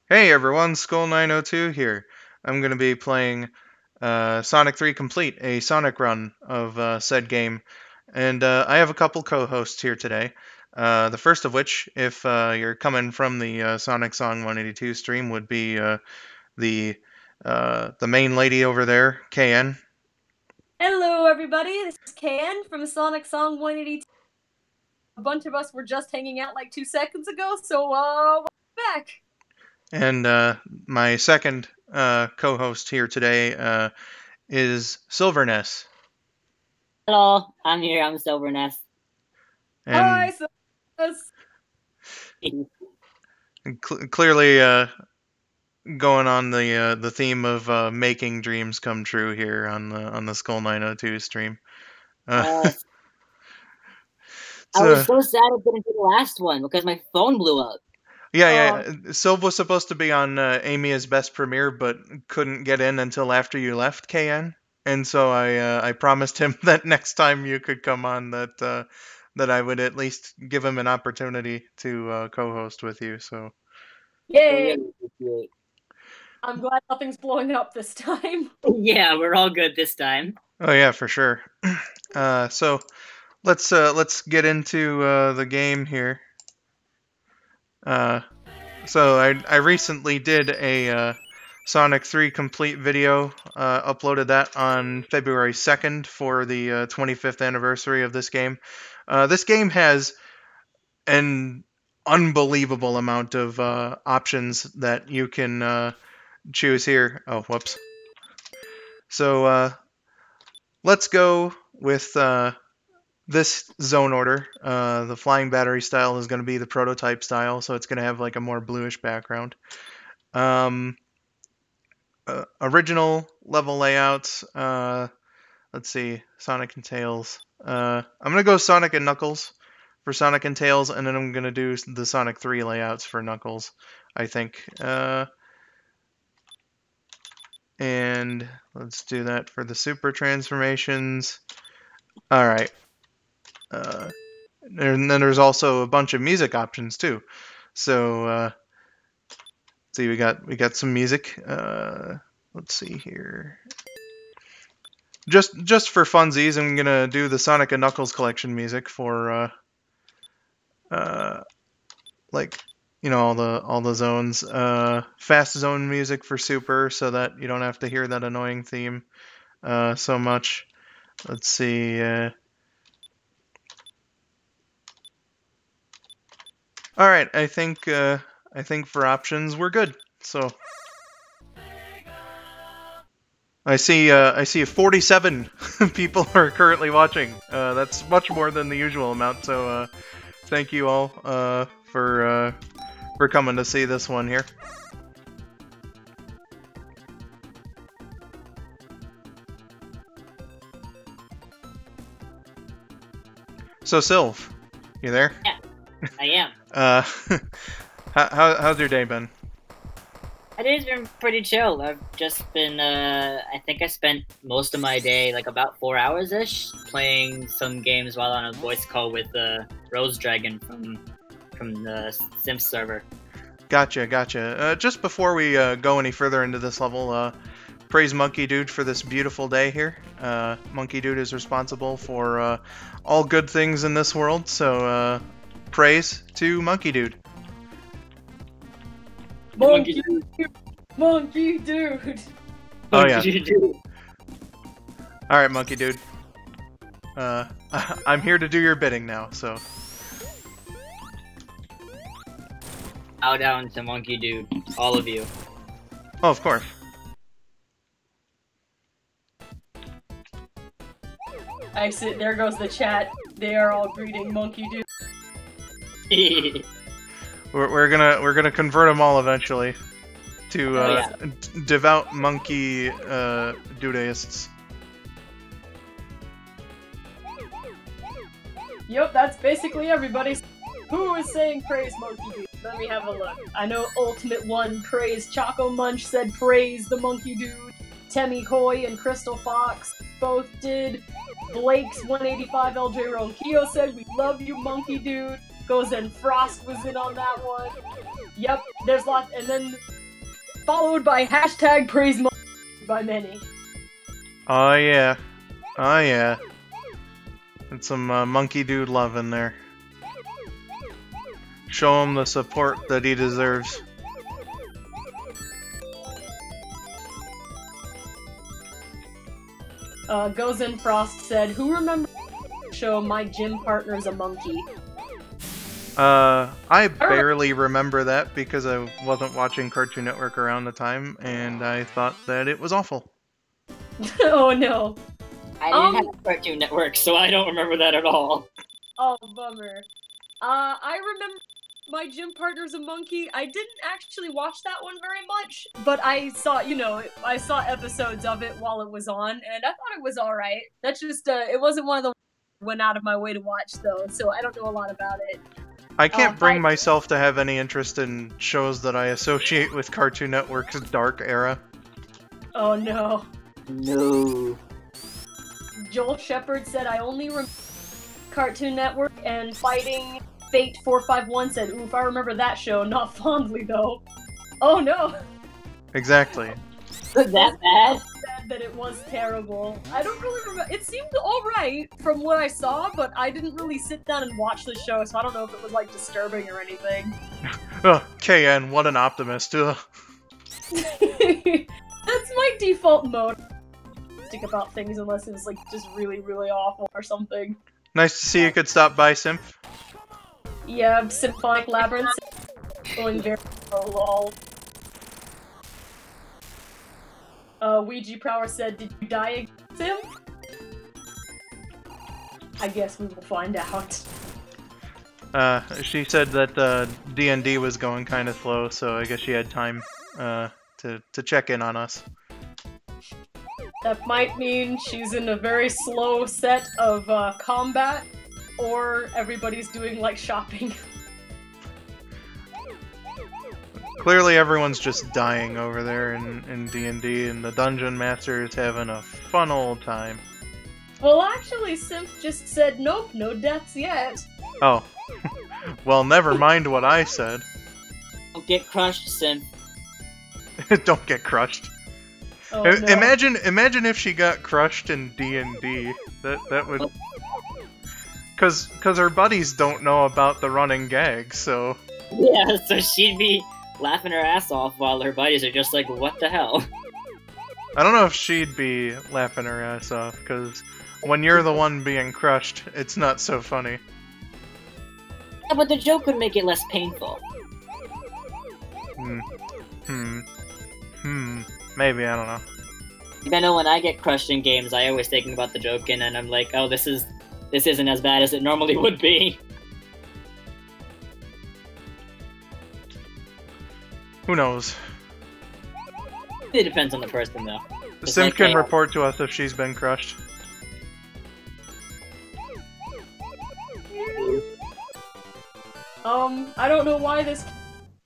Hey everyone, skull902 here. I'm going to be playing Sonic 3 Complete, a Sonic run of said game. And I have a couple co-hosts here today. The first of which, if you're coming from the SonicSong182 stream, would be the the main lady over there, KN. Hello, everybody. This is Kan from SonicSong182's. A bunch of us were just hanging out like 2 seconds ago, so welcome back. And my second co-host here today is Ness. Hello, I'm here. I'm Silver Ness. Hi, Clearly going on the theme of making dreams come true here on the skull902 stream. I was so sad I couldn't do the last one because my phone blew up. Yeah. Silv was supposed to be on Amy's Best Premiere, but couldn't get in until after you left, KN. And so I promised him that next time you could come on, that I would at least give him an opportunity to co-host with you. So. Yay! I'm glad nothing's blowing up this time. Yeah, we're all good this time. Oh yeah, for sure. So let's get into the game here. So I recently did a Sonic 3 Complete video, uploaded that on February 2nd for the 25th anniversary of this game. This game has an unbelievable amount of options that you can choose here. Oh, whoops. So let's go with this zone order. The flying battery style is going to be the prototype style, so it's going to have like a more bluish background. Original level layouts. Let's see, Sonic and Tails. I'm going to go Sonic and Knuckles for Sonic and Tails, and then I'm going to do the Sonic 3 layouts for Knuckles, I think. And let's do that for the super transformations. Alright. And then there's also a bunch of music options too. So see, we got some music. Let's see here. Just for funsies, I'm gonna do the Sonic and Knuckles collection music for like, you know, all the zones. Fast zone music for super, so that you don't have to hear that annoying theme so much. Let's see. All right, I think for options we're good. So I see 47 people are currently watching. That's much more than the usual amount. So thank you all for coming to see this one here. So Silv, you there? Yeah, I am. How's your day been? My day's been pretty chill. I've just been, I think I spent most of my day, like about 4 hours-ish, playing some games while on a voice call with Rose Dragon from the Sims server. Gotcha. Just before we go any further into this level, praise Monkey Dude for this beautiful day here. Monkey Dude is responsible for all good things in this world, so praise to Monkey Dude. Monkey Dude! Oh yeah. Alright, Monkey Dude. I'm here to do your bidding now, so. Bow down to Monkey Dude, all of you. Oh, of course. There goes the chat. They are all greeting Monkey Dude. We're gonna convert them all eventually to devout monkey dudeists. Yep, that's basically everybody. Who is saying praise Monkey Dude? Let me have a look. I know Ultimate One praised Choco Munch, said praise the Monkey Dude. Temmie Hoy and Crystal Fox both did. Blake's 185 LJ Ronquillo said we love you, Monkey Dude. Goes and Frost was in on that one. Yep, there's lots, and then followed by hashtag praise monkey by many. Oh yeah. Oh yeah. And some monkey dude love in there. Show him the support that he deserves. Gozen Frost said, "Who remembers the show My Gym Partner's a Monkey?" I barely remember that because I wasn't watching Cartoon Network around the time, and I thought that it was awful. Oh no. I didn't have a Cartoon Network, so I don't remember that at all. Oh, bummer. I remember My Gym Partner's a Monkey. I didn't actually watch that one very much, but I saw, I saw episodes of it while it was on, and I thought it was alright. That's just, it wasn't one of the ones I went out of my way to watch, though, so I don't know a lot about it. I can't bring myself to have any interest in shows that I associate with Cartoon Network's dark era. Oh no. No. Joel Shepard said, "I only remember Cartoon Network," and Fighting Fate 451 said, "Oof, I remember that show, not fondly though." Oh no! Exactly. Was that bad? That it was terrible. I don't really remember. It seemed alright from what I saw, but I didn't really sit down and watch the show, so I don't know if it was like disturbing or anything. Ugh, KN, what an optimist. Ugh. That's my default mode. About things unless it's like just really, really awful or something. Nice to see you could stop by, Simp. Yeah, Symphonic Labyrinth going very lol. Ouija Prower said, "Did you die again, Sim?" I guess we will find out. She said that D&D was going kind of slow, so I guess she had time to check in on us. That might mean she's in a very slow set of combat, or everybody's doing like shopping. Clearly everyone's just dying over there in D&D, and the Dungeon Master is having a fun old time. Well, actually, Simp just said, "Nope, no deaths yet." Oh. Well, never mind what I said. Don't get crushed, Sim. Don't get crushed. Oh, no. Imagine if she got crushed in D&D. That would... Cause her buddies don't know about the running gag, so... Yeah, so she'd be laughing her ass off while her buddies are just like, what the hell? I don't know if she'd be laughing her ass off, because when you're the one being crushed, it's not so funny. Yeah, but the joke would make it less painful. Maybe, I don't know. I know when I get crushed in games, I always thinking about the joke, and then I'm like, oh, this isn't as bad as it normally would be. Who knows? It depends on the person, though. Sim can report to us if she's been crushed. I don't know why this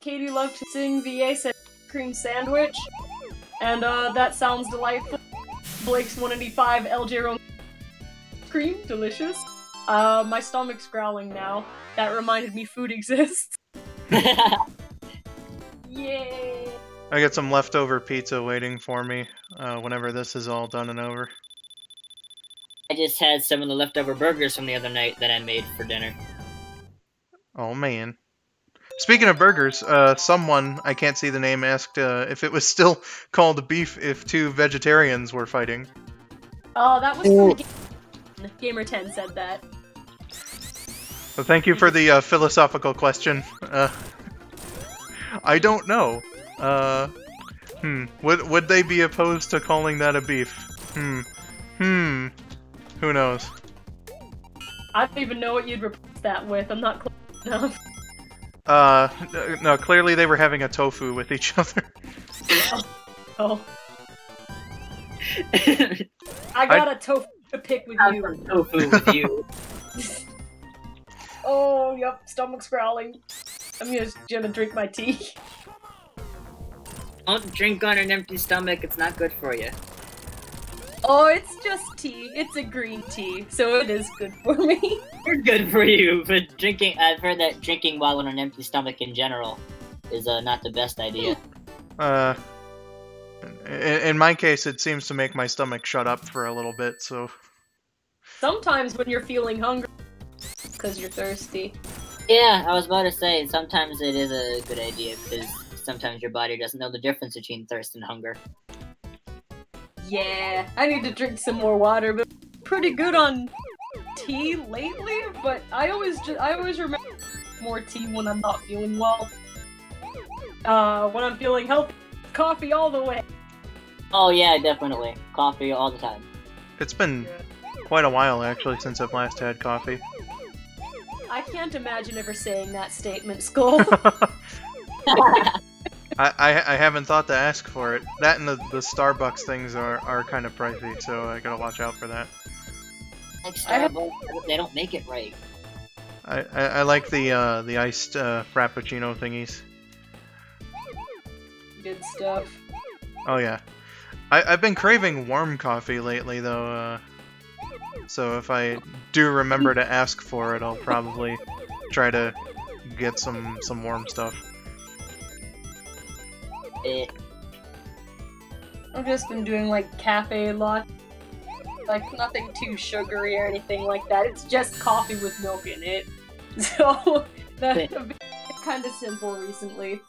Katie loved to sing VA said cream sandwich, and that sounds delightful. Blake's 185 LJ Ron cream, delicious. My stomach's growling now. That reminded me food exists. Yay! I got some leftover pizza waiting for me whenever this is all done and over. I just had some of the leftover burgers from the other night that I made for dinner. Oh man. Speaking of burgers, someone, I can't see the name, asked if it was still called beef if two vegetarians were fighting. Oh, that was Gamer10 said that. So thank you for the philosophical question. I don't know. Would they be opposed to calling that a beef? Who knows? I don't even know what you'd replace that with. I'm not close enough. No, clearly they were having a tofu with each other. Oh. I got a tofu to pick with you. Tofu with you. Oh, yep, stomach's growling. I'm just gonna drink my tea. Don't drink on an empty stomach, it's not good for you. Oh, it's just tea. It's a green tea, so it is good for me. It's good for you, but drinking, I've heard that drinking while on an empty stomach in general is not the best idea. In my case, it seems to make my stomach shut up for a little bit, so... Sometimes when you're feeling hungry, because you're thirsty. Yeah, I was about to say, sometimes it is a good idea, because sometimes your body doesn't know the difference between thirst and hunger. Yeah, I need to drink some more water, but pretty good on tea lately, but I always remember more tea when I'm not feeling well. When I'm feeling healthy, coffee all the way. Oh yeah, definitely. Coffee all the time. It's been quite a while, actually, since I've last had coffee. I can't imagine ever saying that statement, Skull. I haven't thought to ask for it. That and the Starbucks things are kind of pricey, so I gotta watch out for that. Like Starbucks, they don't make it right. I like the iced frappuccino thingies. Good stuff. Oh yeah. I've been craving warm coffee lately, though, so if I do remember to ask for it, I'll probably try to get some warm stuff. I've just been doing, like, cafe latte. Like, nothing too sugary or anything like that. It's just coffee with milk in it. So, that's been kind of simple recently.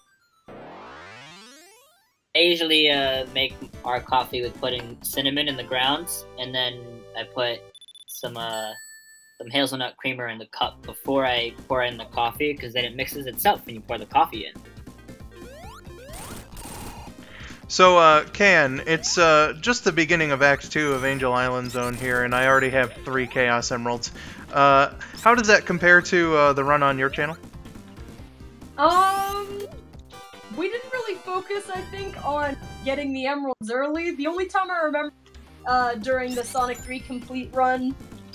I usually make our coffee with putting cinnamon in the grounds, and then I put some hazelnut creamer in the cup before I pour in the coffee, because then it mixes itself when you pour the coffee in. So, Can, it's just the beginning of Act 2 of Angel Island Zone here, and I already have 3 Chaos Emeralds. How does that compare to the run on your channel? We didn't really focus, I think, on getting the emeralds early. The only time I remember during the Sonic 3 complete run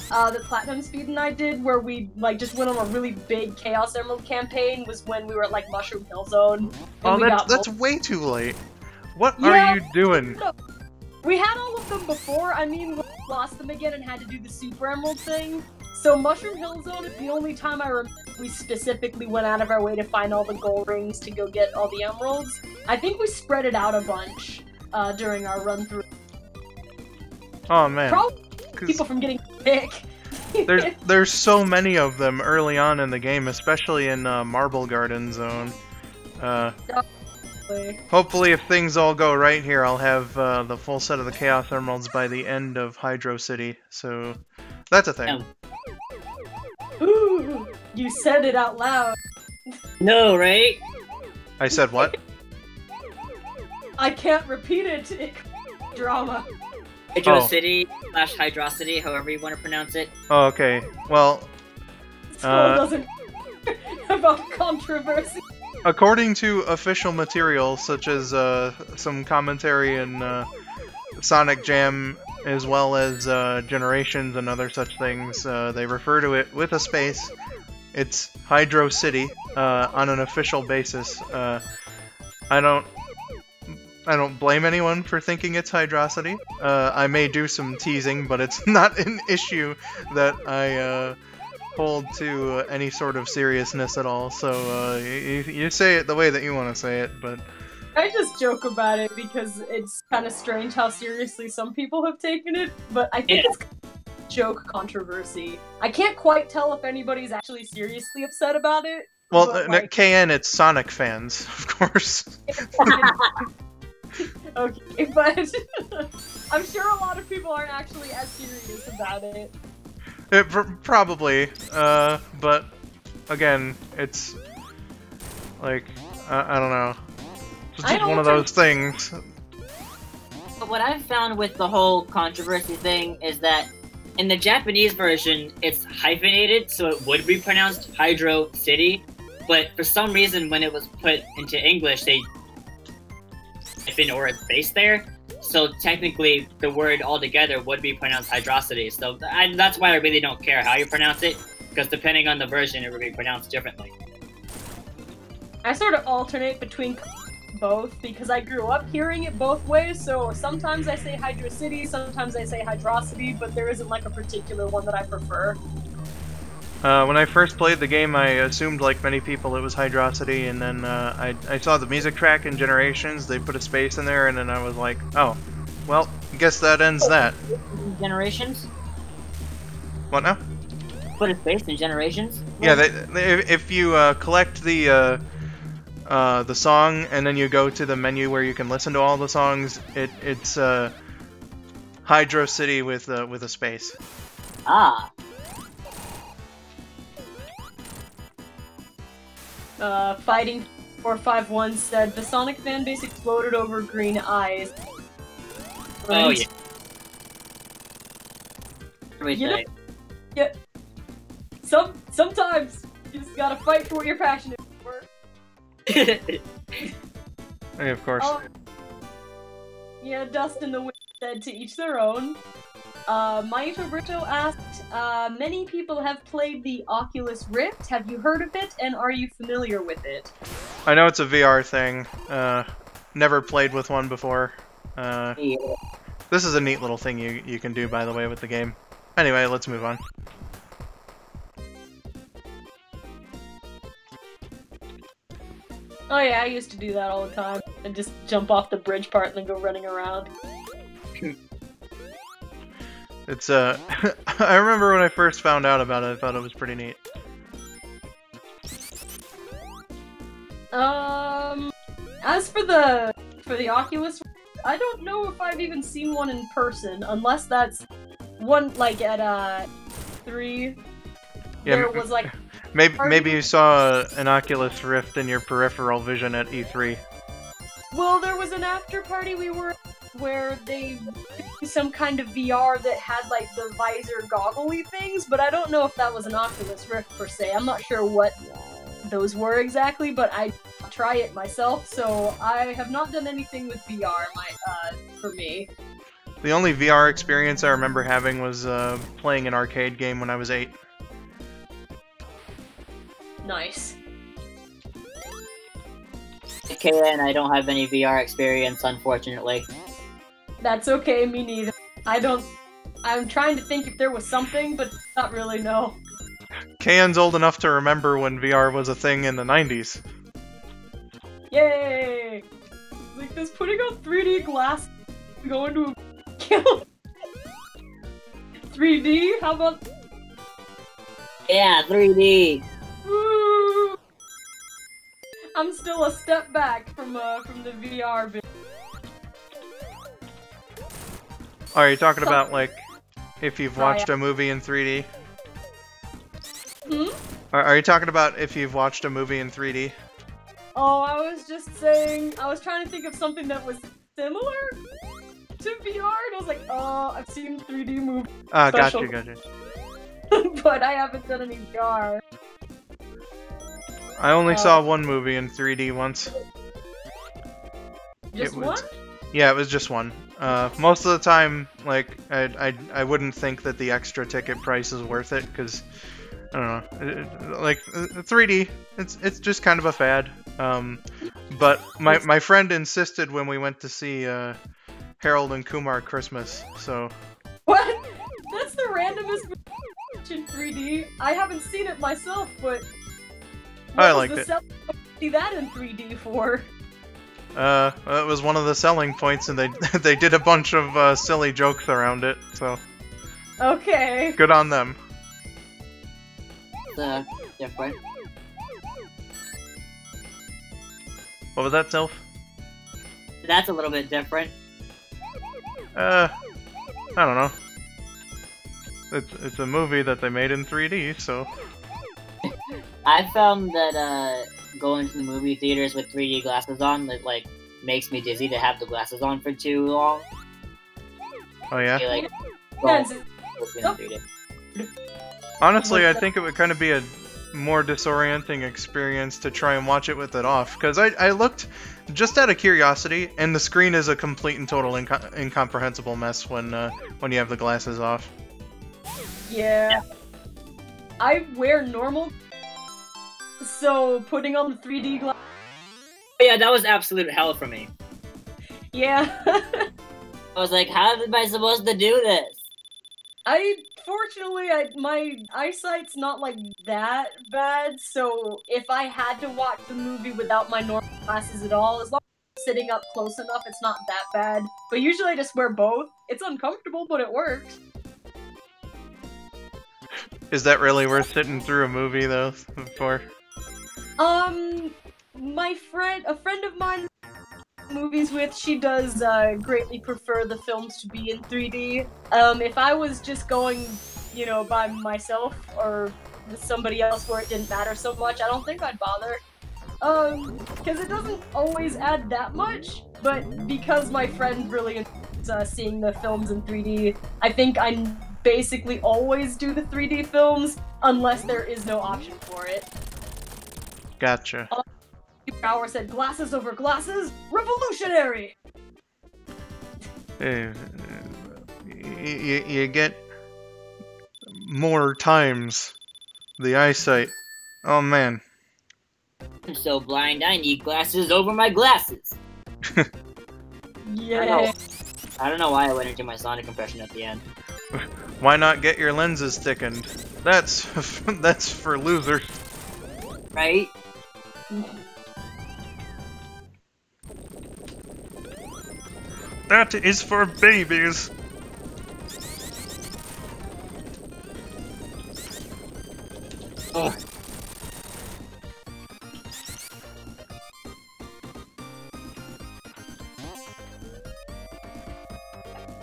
that Platinum Speed and I did, where we like just went on a really big Chaos Emerald campaign, was when we were at like Mushroom Hill Zone. Oh, that's way too late. What are you doing? No, we had all of them before. I mean, we lost them again and had to do the Super Emerald thing. So Mushroom Hill Zone is the only time I remember we specifically went out of our way to find all the gold rings to go get all the emeralds. I think we spread it out a bunch during our run through. Oh man. Probably people from getting sick. there's so many of them early on in the game, especially in Marble Garden Zone. Hopefully, if things all go right here, I'll have the full set of the Chaos Emeralds by the end of Hydro City. So that's a thing. Ooh, you said it out loud. No, right? I said what? I can't repeat it. Drama. Hydro City / Hydrocity, however you want to pronounce it. Oh, okay. Well, doesn't about controversy. According to official material, such as some commentary in Sonic Jam, as well as Generations and other such things, they refer to it with a space. It's Hydro City on an official basis. I don't blame anyone for thinking it's Hydrocity. I may do some teasing, but it's not an issue that I hold to any sort of seriousness at all. So you say it the way that you want to say it, but I just joke about it because it's kind of strange how seriously some people have taken it, but I think it's joke controversy. I can't quite tell if anybody's actually seriously upset about it. Well, like... KN, it's Sonic fans, of course. Okay, but I'm sure a lot of people aren't actually as serious about it. Probably, but again, it's like, I don't know. It's just one of those things. But what I've found with the whole controversy thing is that in the Japanese version, it's hyphenated, so it would be pronounced Hydro City, but for some reason when it was put into English, they hyphen or it's based there, so technically the word altogether would be pronounced Hydrocity, so that's why I really don't care how you pronounce it, because depending on the version, it would be pronounced differently. I sort of alternate between both because I grew up hearing it both ways, so sometimes I say Hydro City, sometimes I say Hydrocity, but there isn't like a particular one that I prefer. When I first played the game, I assumed, like many people, it was Hydrosity, and then I saw the music track in Generations. They put a space in there, and then I was like, oh, well, I guess that ends that. Generations? What now? Put a space in Generations? Yeah, if you collect the song, and then you go to the menu where you can listen to all the songs, it's Hydro City with a space. Ah. Fighting 451 said the Sonic fan base exploded over green eyes. Oh yeah. You know, yeah. Sometimes you just gotta fight for what you're passionate for. Hey, of course. Yeah, Dust in the Wind said to each their own. Maito Brito asked, many people have played the Oculus Rift. Have you heard of it, and are you familiar with it? I know it's a VR thing. Never played with one before. Yeah. This is a neat little thing you can do, by the way, with the game. Anyway, let's move on. Oh yeah, I used to do that all the time. And just jump off the bridge part and then go running around. It's I remember when I first found out about it, I thought it was pretty neat. As for the Oculus, I don't know if I've even seen one in person, unless that's one like at 3. Yeah, there was like maybe you saw an Oculus Rift in your peripheral vision at E3. Well, there was an after party we were where they did some kind of VR that had like the visor goggle-y things, but I don't know if that was an Oculus Rift per se. I'm not sure what those were exactly, but I try it myself, so I have not done anything with VR for me. The only VR experience I remember having was playing an arcade game when I was 8. Nice. Kayla and I don't have any VR experience, unfortunately. That's okay, me neither. I'm trying to think if there was something, but not really, no. Kayan's old enough to remember when VR was a thing in the 90s. Yay! Like, does putting on 3D glass go into a kill? 3D? How about... Yeah, 3D! Woo! I'm still a step back from the VR bit. Are you talking about, like, if you've watched a movie in 3D? Hmm? Are you talking about if you've watched a movie in 3D? Oh, I was just saying, I was trying to think of something that was similar to VR, and I was like, oh, I've seen 3D movies. Ah, gotcha. But I haven't done any VR. I only saw one movie in 3D once. Just one? Yeah, it was just one. Most of the time, like, I wouldn't think that the extra ticket price is worth it, because, I don't know, like, 3D, it's just kind of a fad. But my friend insisted when we went to see Harold and Kumar Christmas, so... What? That's the randomest movie in 3D. I haven't seen it myself, but... I liked it. See that in 3D for? It was one of the selling points, and they did a bunch of silly jokes around it, so... Okay. Good on them. Different. What was that, Silv? That's a little bit different. I don't know. It's a movie that they made in 3D, so... I found that going to the movie theaters with 3D glasses on, it like makes me dizzy to have the glasses on for too long. Oh yeah? Like, honestly, I think it would kind of be a more disorienting experience to try and watch it with it off, because I looked just out of curiosity, and the screen is a complete and total incomprehensible mess when you have the glasses off. Yeah. I wear normal, so putting on the 3D glass... Yeah, that was absolute hell for me. Yeah. I was like, how am I supposed to do this? I fortunately, my eyesight's not like that bad, so if I had to watch the movie without my normal glasses at all, as long as I'm sitting up close enough, it's not that bad. But usually I just wear both. It's uncomfortable, but it works. Is that really worth sitting through a movie though? For? A friend of mine movies with, she does greatly prefer the films to be in 3D. If I was just going, you know, by myself or with somebody else where it didn't matter so much, I don't think I'd bother. Because it doesn't always add that much, but because my friend really enjoys seeing the films in 3D, I think I basically always do the 3D films unless there is no option for it. Gotcha. Power said glasses over glasses, revolutionary! You get more times the eyesight. Oh man. I'm so blind, I need glasses over my glasses. Yeah. I don't know why I went into my Sonic impression at the end. Why not get your lenses thickened? That's that's for losers. Right? That is for babies. Ugh.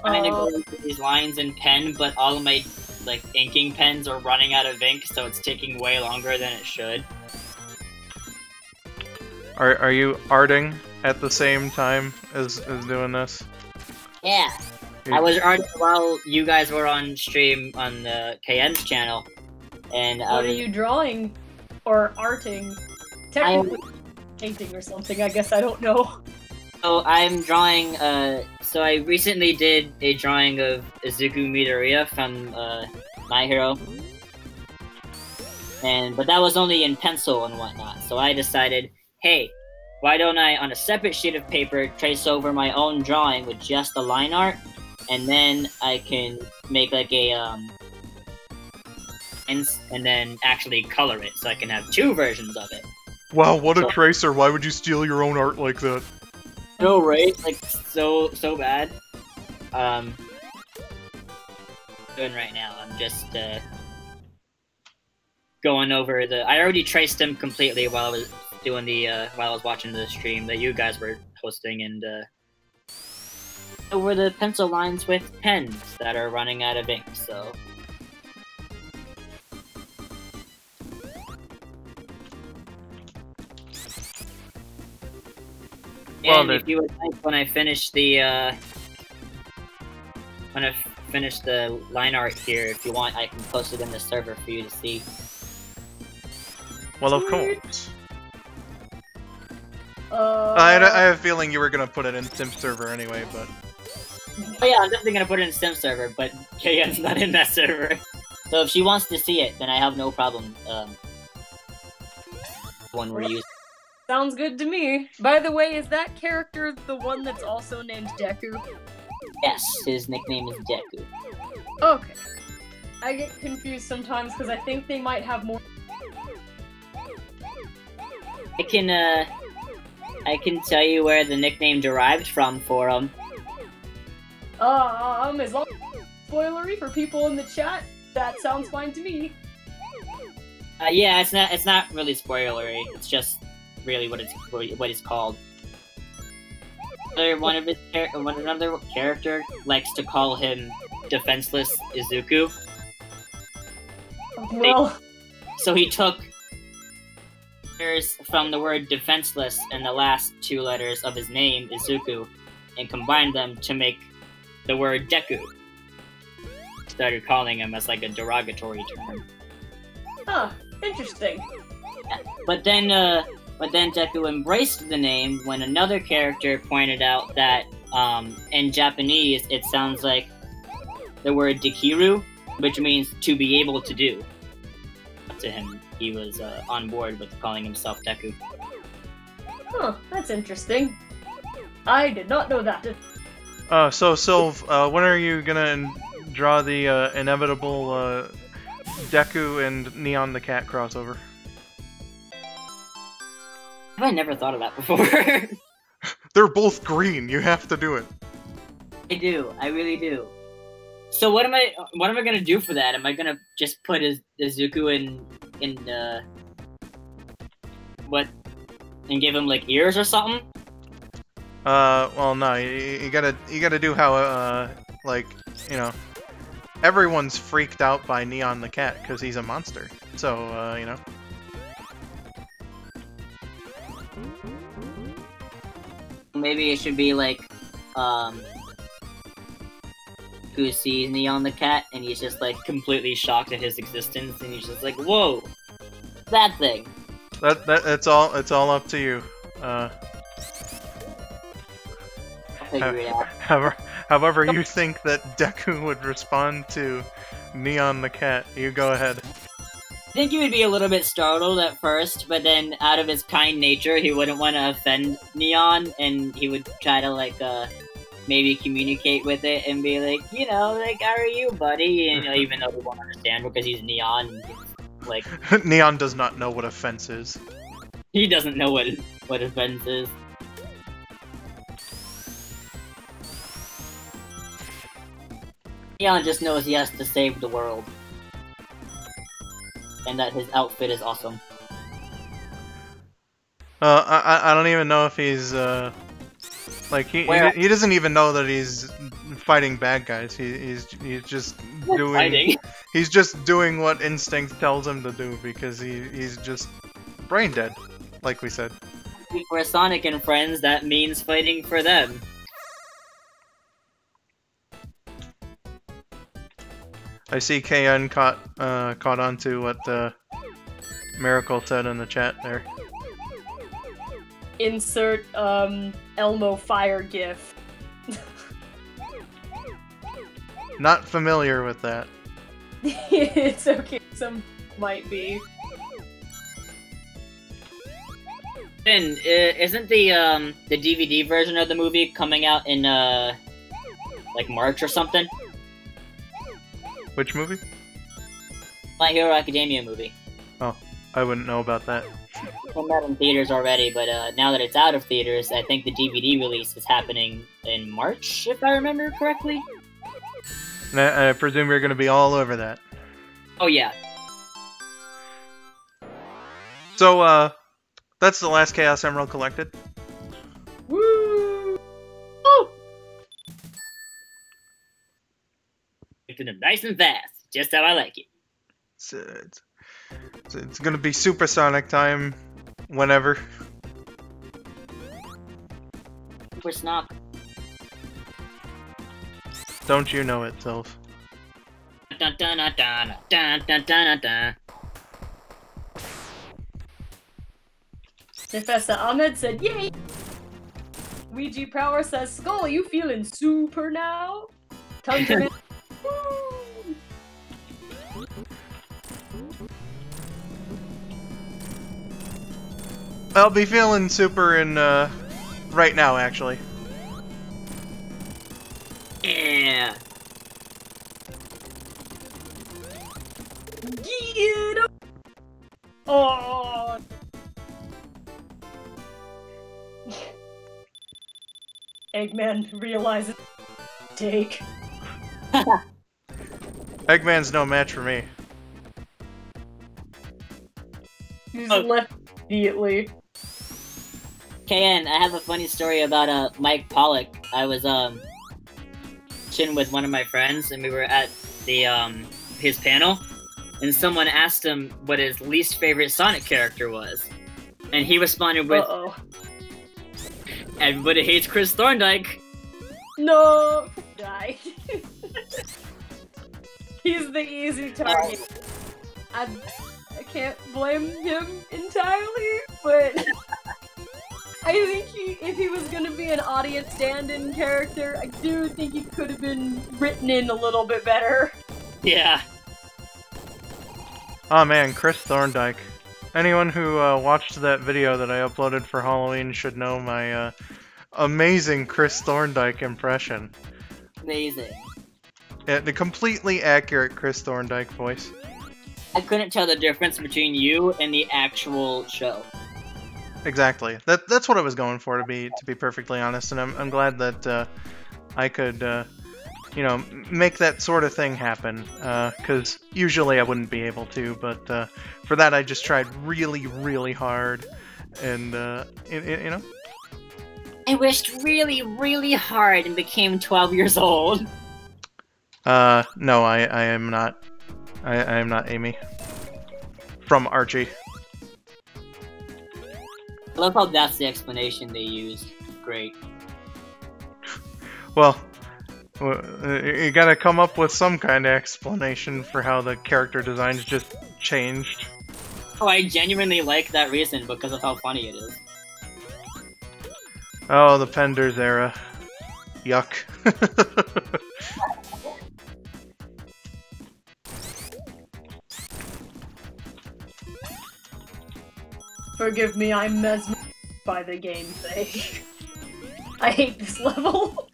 I'm trying to go through these lines in pen, but all of my like inking pens are running out of ink, so it's taking way longer than it should. Are you arting at the same time as doing this? Yeah. I was arting while you guys were on stream on the KN's channel, and What are you drawing? Or arting? Technically painting or something, I guess, I don't know. So I'm drawing, so I recently did a drawing of Izuku Midoriya from, My Hero. But that was only in pencil and whatnot, so I decided, hey, why don't I, on a separate sheet of paper, trace over my own drawing with just the line art, and then I can make like a, and then actually color it, so I can have two versions of it. Wow, what a tracer! Why would you steal your own art like that? No, right? Like, so bad. Doing right now, I'm just, going over I already traced them completely while I was doing while I was watching the stream that you guys were hosting, and, over the pencil lines with pens that are running out of ink, so. And if you would like, when I finish the line art here, if you want, I can post it in the server for you to see. Well, of course. I have a feeling you were gonna put it in Sim server anyway, but. Oh yeah, I'm definitely gonna put it in Sim server, but KN's not in that server. So if she wants to see it, then I have no problem. One we're using. Sounds good to me. By the way, is that character the one that's also named Deku? Yes, his nickname is Deku. Okay. I get confused sometimes because I think they might have more. I can tell you where the nickname derived from for him. As long as it's spoilery for people in the chat, that sounds fine to me. Yeah, it's not really spoilery. It's just really what it's called. Another character likes to call him defenseless Izuku. Well, so he took letters from the word defenseless and the last two letters of his name, Izuku, and combined them to make the word Deku. Started calling him as like a derogatory term. Huh, interesting. Yeah. But then Deku embraced the name when another character pointed out that in Japanese it sounds like the word Dekiru, which means to be able to do. To him, he was on board with calling himself Deku. Huh, that's interesting. I did not know that. So Silv, when are you gonna draw the inevitable Deku and Neon the Cat crossover. Have I never thought of that before? They're both green. You have to do it. I do. I really do. So what am I gonna do for that? Am I gonna just put Izuku in what and give him like ears or something? Well, no. You gotta do how like, you know, everyone's freaked out by Neon the Cat because he's a monster. So you know. Maybe it should be like, who sees Neon the Cat and he's just like completely shocked at his existence and he's just like, whoa, that thing. It's all up to you. I'll figure it out. However you think that Deku would respond to Neon the Cat, you go ahead. I think he would be a little bit startled at first, but then out of his kind nature, he wouldn't want to offend Neon, and he would try to, like, maybe communicate with it and be like, you know, like, how are you, buddy? And even though he won't understand because he's Neon, like... Neon does not know what offense is. He doesn't know what offense is. Neon just knows he has to save the world. And that his outfit is awesome. I don't even know if he's like he doesn't even know that he's fighting bad guys. He's just doing Fighting. He's just doing what instinct tells him to do because he's just brain dead, like we said. For Sonic and friends, that means fighting for them. I see KN caught on to what Miracle said in the chat there. Insert Elmo fire gif. Not familiar with that. It's okay, some might be. Finn, isn't the DVD version of the movie coming out in like March or something? Which movie? My Hero Academia movie. Oh, I wouldn't know about that. It's out in theaters already, but now that it's out of theaters, I think the DVD release is happening in March, if I remember correctly. And I presume you're going to be all over that. Oh yeah. So, that's the last Chaos Emerald collected. Woo! Oh! Making them nice and fast, just how I like it. It's gonna be Supersonic time, whenever. Super Snock. Don't you know it, Silv? Dun, dun, dun, dun, dun, dun, dun, dun. Professor Ahmed said, yay! Ouija Power says, Skull, you feeling super now? Come to me. I'll be feeling super in, right now, actually. Yeah. Get up! Oh! Eggman realizes take. Eggman's no match for me. He's left immediately. KN, I have a funny story about Mike Pollock. I was chatting with one of my friends, and we were at the his panel, and someone asked him what his least favorite Sonic character was, and he responded with, "Everybody hates Chris Thorndike." No, die. He's the easy target. I can't blame him entirely, but I think if he was gonna be an audience stand-in character, I do think he could have been written in a little bit better. Yeah. Oh man, Chris Thorndike. Anyone who watched that video that I uploaded for Halloween should know my amazing Chris Thorndike impression. Amazing. The completely accurate Chris Thorndike voice. I couldn't tell the difference between you and the actual show. Exactly. That's what I was going for, to be perfectly honest, and I'm glad that I could you know, make that sort of thing happen, because usually I wouldn't be able to, but for that I just tried really, really hard, and you know. I wished really, really hard and became 12 years old. No, I am not. I am not Amy. From Archie. I love how that's the explanation they used. Great. Well, you gotta come up with some kind of explanation for how the character designs just changed. Oh, I genuinely like that reason because of how funny it is. Oh, the Penders era. Yuck. Forgive me, I'm mesmerized by the gameplay. I hate this level.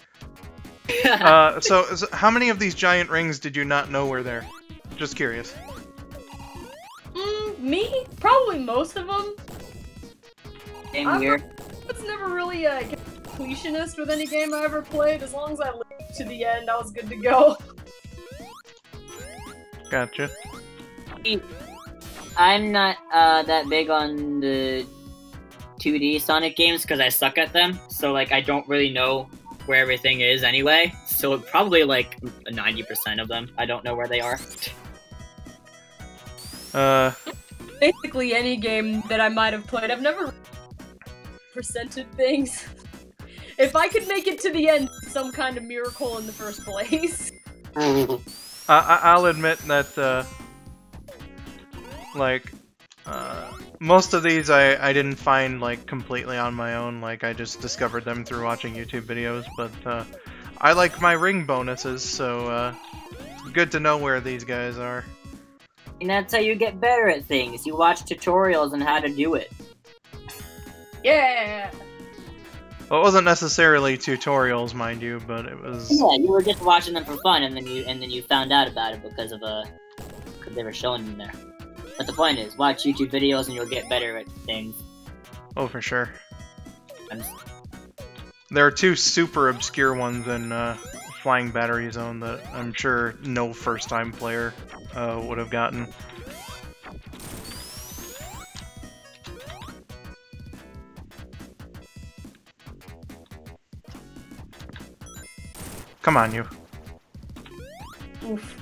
So how many of these giant rings did you not know were there? Just curious. Me? Probably most of them. Same here. I was never really a completionist with any game I ever played. As long as I lived to the end, I was good to go. Gotcha. I'm not that big on the 2D Sonic games because I suck at them. So like I don't really know where everything is anyway. So probably like 90% of them, I don't know where they are. Basically any game that I might have played, I've never percented things. If I could make it to the end, some kind of miracle in the first place. I'll admit that, like, most of these I didn't find, like, completely on my own. Like, I just discovered them through watching YouTube videos, but, I like my ring bonuses, so, good to know where these guys are. And that's how you get better at things. You watch tutorials on how to do it. Yeah! Well, it wasn't necessarily tutorials, mind you, but it was... Yeah, you were just watching them for fun, and then you found out about it because of because they were showing them there. But the point is, watch YouTube videos and you'll get better at things. Oh, for sure. There are two super obscure ones in Flying Battery Zone that I'm sure no first-time player would have gotten. Come on, you. Oof.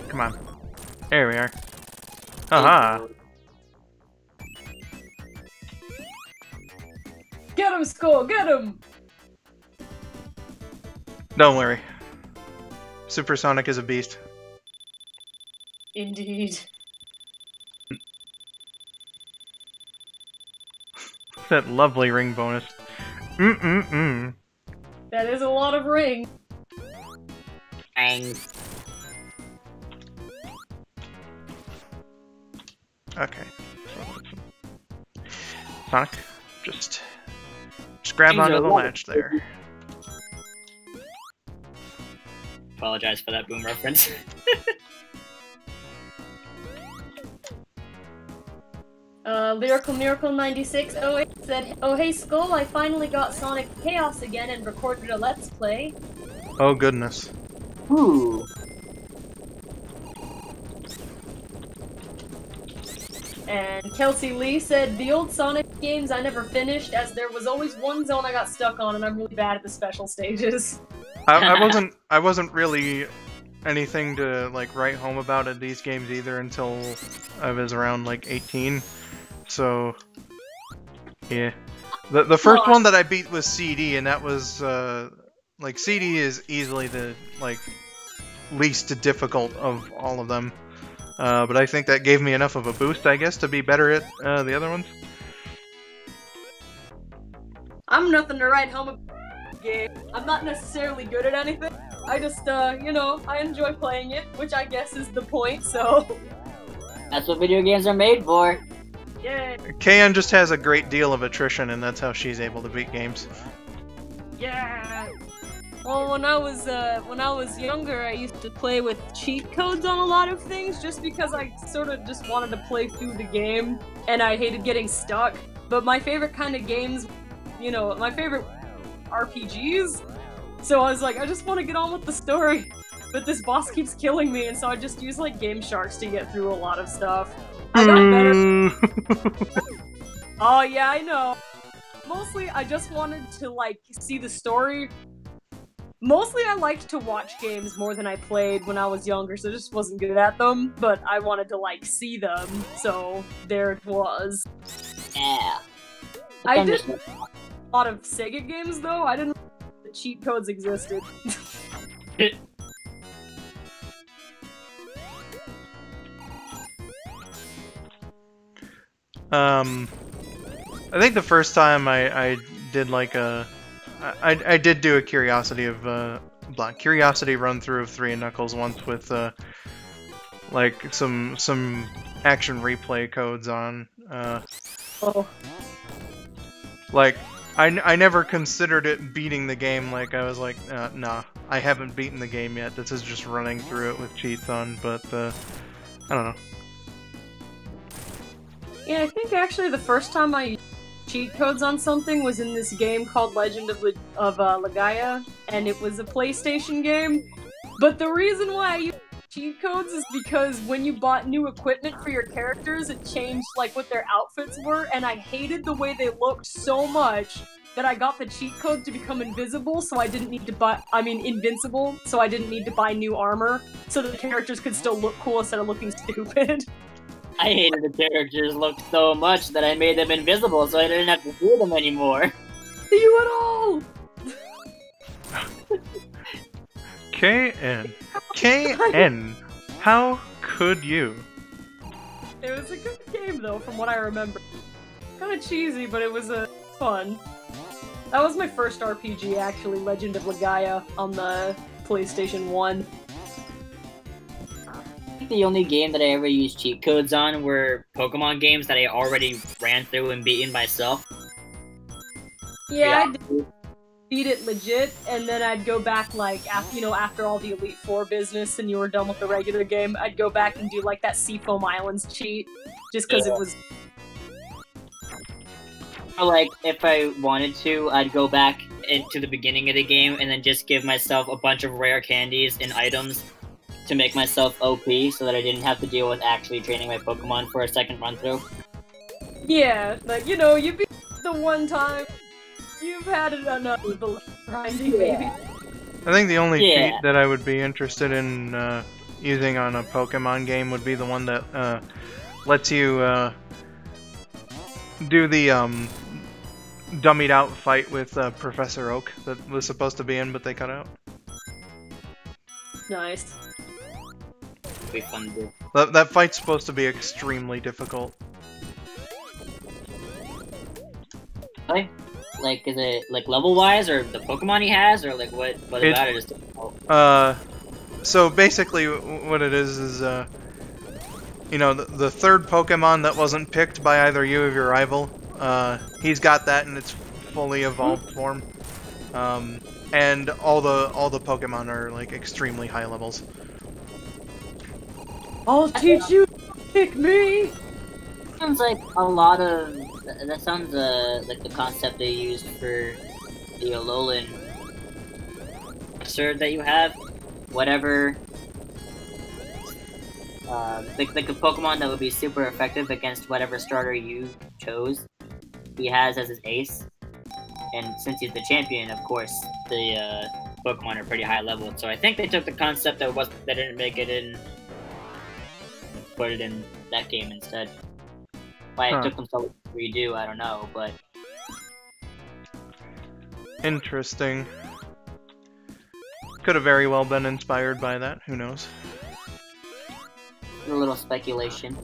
Come on. There we are. Aha! Get him, Skull! Get him! Don't worry. Supersonic is a beast. Indeed. That lovely ring bonus. Mm-mm-mm. That is a lot of ring. And Okay. Sonic, just grab onto the latch there. apologize for that boom reference. Lyrical Miracle 96 said, "Oh hey Skull, I finally got Sonic Chaos again and recorded a Let's Play." Oh goodness. Ooh. And Kelsey Lee said, "The old Sonic games I never finished, as there was always one zone I got stuck on, and I'm really bad at the special stages." I wasn't really anything to like write home about at these games either until I was around like 18. So yeah, the first one that I beat was CD, and that was like CD is easily the like least difficult of all of them. But I think that gave me enough of a boost, I guess, to be better at the other ones. I'm nothing to write home about game. I'm not necessarily good at anything. I just, you know, I enjoy playing it, which I guess is the point, so... That's what video games are made for. Yay! Kayan just has a great deal of attrition, and that's how she's able to beat games. Yeah! Well, when I was younger, I used to play with cheat codes on a lot of things, just because I sort of just wanted to play through the game, and I hated getting stuck. But my favorite kind of games, you know, my favorite RPGs, so I was like, I just want to get on with the story, but this boss keeps killing me, and so I just use, like, Game Sharks to get through a lot of stuff. I got better. Oh, yeah, I know. Mostly, I just wanted to, like, see the story. Mostly, I liked to watch games more than I played when I was younger, so I just wasn't good at them, but I wanted to, like, see them, so there it was. Yeah. I did a lot of Sega games, though. I didn't know the cheat codes existed. I think the first time I did like I did do a curiosity run through of 3 and Knuckles once with like some action replay codes on. Oh. Like I never considered it beating the game. Like I was like, nah, I haven't beaten the game yet. This is just running through it with cheats on. But I don't know. Yeah, I think actually the first time I used cheat codes on something was in this game called Legend of Legaia, and it was a PlayStation game. But the reason why I used cheat codes is because when you bought new equipment for your characters, it changed like what their outfits were, and I hated the way they looked so much that I got the cheat code to become invisible, so I didn't need to buy- invincible, so I didn't need to buy new armor, so the characters could still look cool instead of looking stupid. I hated the characters looked so much that I made them invisible so I didn't have to see them anymore. See you at all! KN. How could you? It was a good game though, from what I remember. Kinda cheesy, but it was fun. That was my first RPG actually, Legend of Legaia, on the PlayStation 1. I think the only game that I ever used cheat codes on were Pokemon games that I already ran through and beaten myself. Yeah, I did beat it legit, and then I'd go back, like, after all the Elite Four business and you were done with the regular game, I'd go back and do, like, that Seafoam Islands cheat, just because it was... Or, like, if I wanted to, I'd go back into the beginning of the game and then just give myself a bunch of rare candies and items to make myself OP so that I didn't have to deal with actually training my Pokemon for a second run-through. Yeah, like, you know, you beat the one time, you've had it enough with the grinding, baby. I think the only feat that I would be interested in using on a Pokemon game would be the one that lets you do the dummied out fight with Professor Oak that was supposed to be in, but they cut out. Nice. Be fun to do. That fight's supposed to be extremely difficult. Really? Like, is it like level-wise, or the Pokemon he has, or like what about it is difficult? So basically, what it is you know, the third Pokemon that wasn't picked by either you or your rival, he's got that in its fully evolved form. And all the Pokemon are like extremely high levels. I'll teach you to pick me! Sounds like a lot of... That sounds like the concept they used for the Alolan absurd that you have. Whatever... like a Pokemon that would be super effective against whatever starter you chose, he has as his ace. And since he's the champion, of course, the Pokemon are pretty high level. So I think they took the concept that they didn't make it in, put it in that game instead. Why it took them so long to redo, I don't know, but... Interesting. Could have very well been inspired by that, who knows? A little speculation.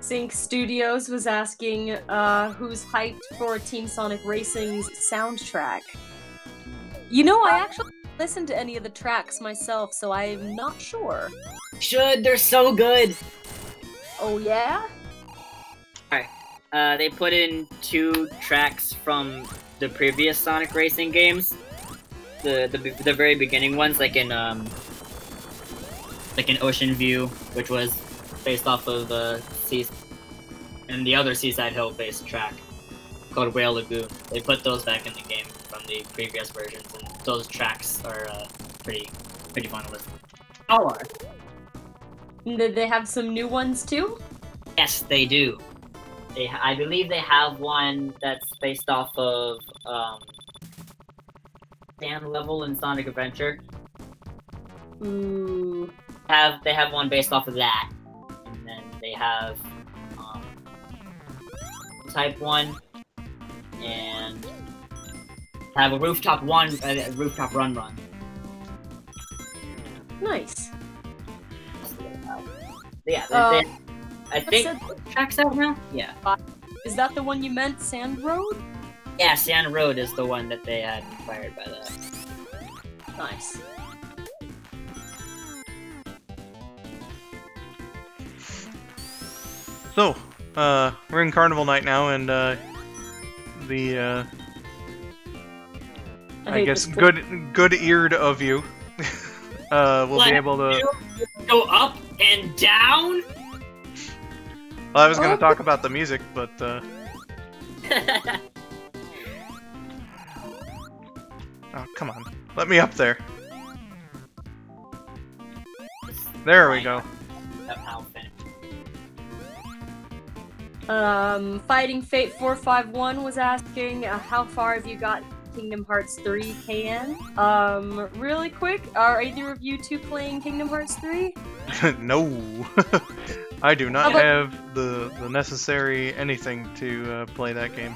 Sync Studios was asking who's hyped for Team Sonic Racing's soundtrack. You know, I actually haven't listened to any of the tracks myself, so I'm not sure. They're so good. Oh yeah? They put in 2 tracks from the previous Sonic Racing games. The very beginning ones, like in Ocean View, which was based off of and the other Seaside Hill based track called Whale Lagoon. They put those back in the game from the previous versions, and those tracks are pretty fun to listen to. All are. Did they have some new ones too? Yes, they do. I believe they have one that's based off of Sand Level in Sonic Adventure. Ooh. They have one based off of that, and then they have Type 1, and have a Rooftop Run Run. Nice. Yeah, I think the track's out now? Yeah. Is that the one you meant, Sand Road? Yeah, Sand Road is the one that they had inspired by that. Nice. So, we're in Carnival Night now, and I guess good-eared of you will be able to go up and down. Well, I was gonna talk about the music, but oh, come on, let me up there. There we go. Fighting Fate 451 was asking, how far have you got Kingdom Hearts 3 KN? Really quick, are either of you two playing Kingdom Hearts 3? No. I do not have the necessary anything to play that game.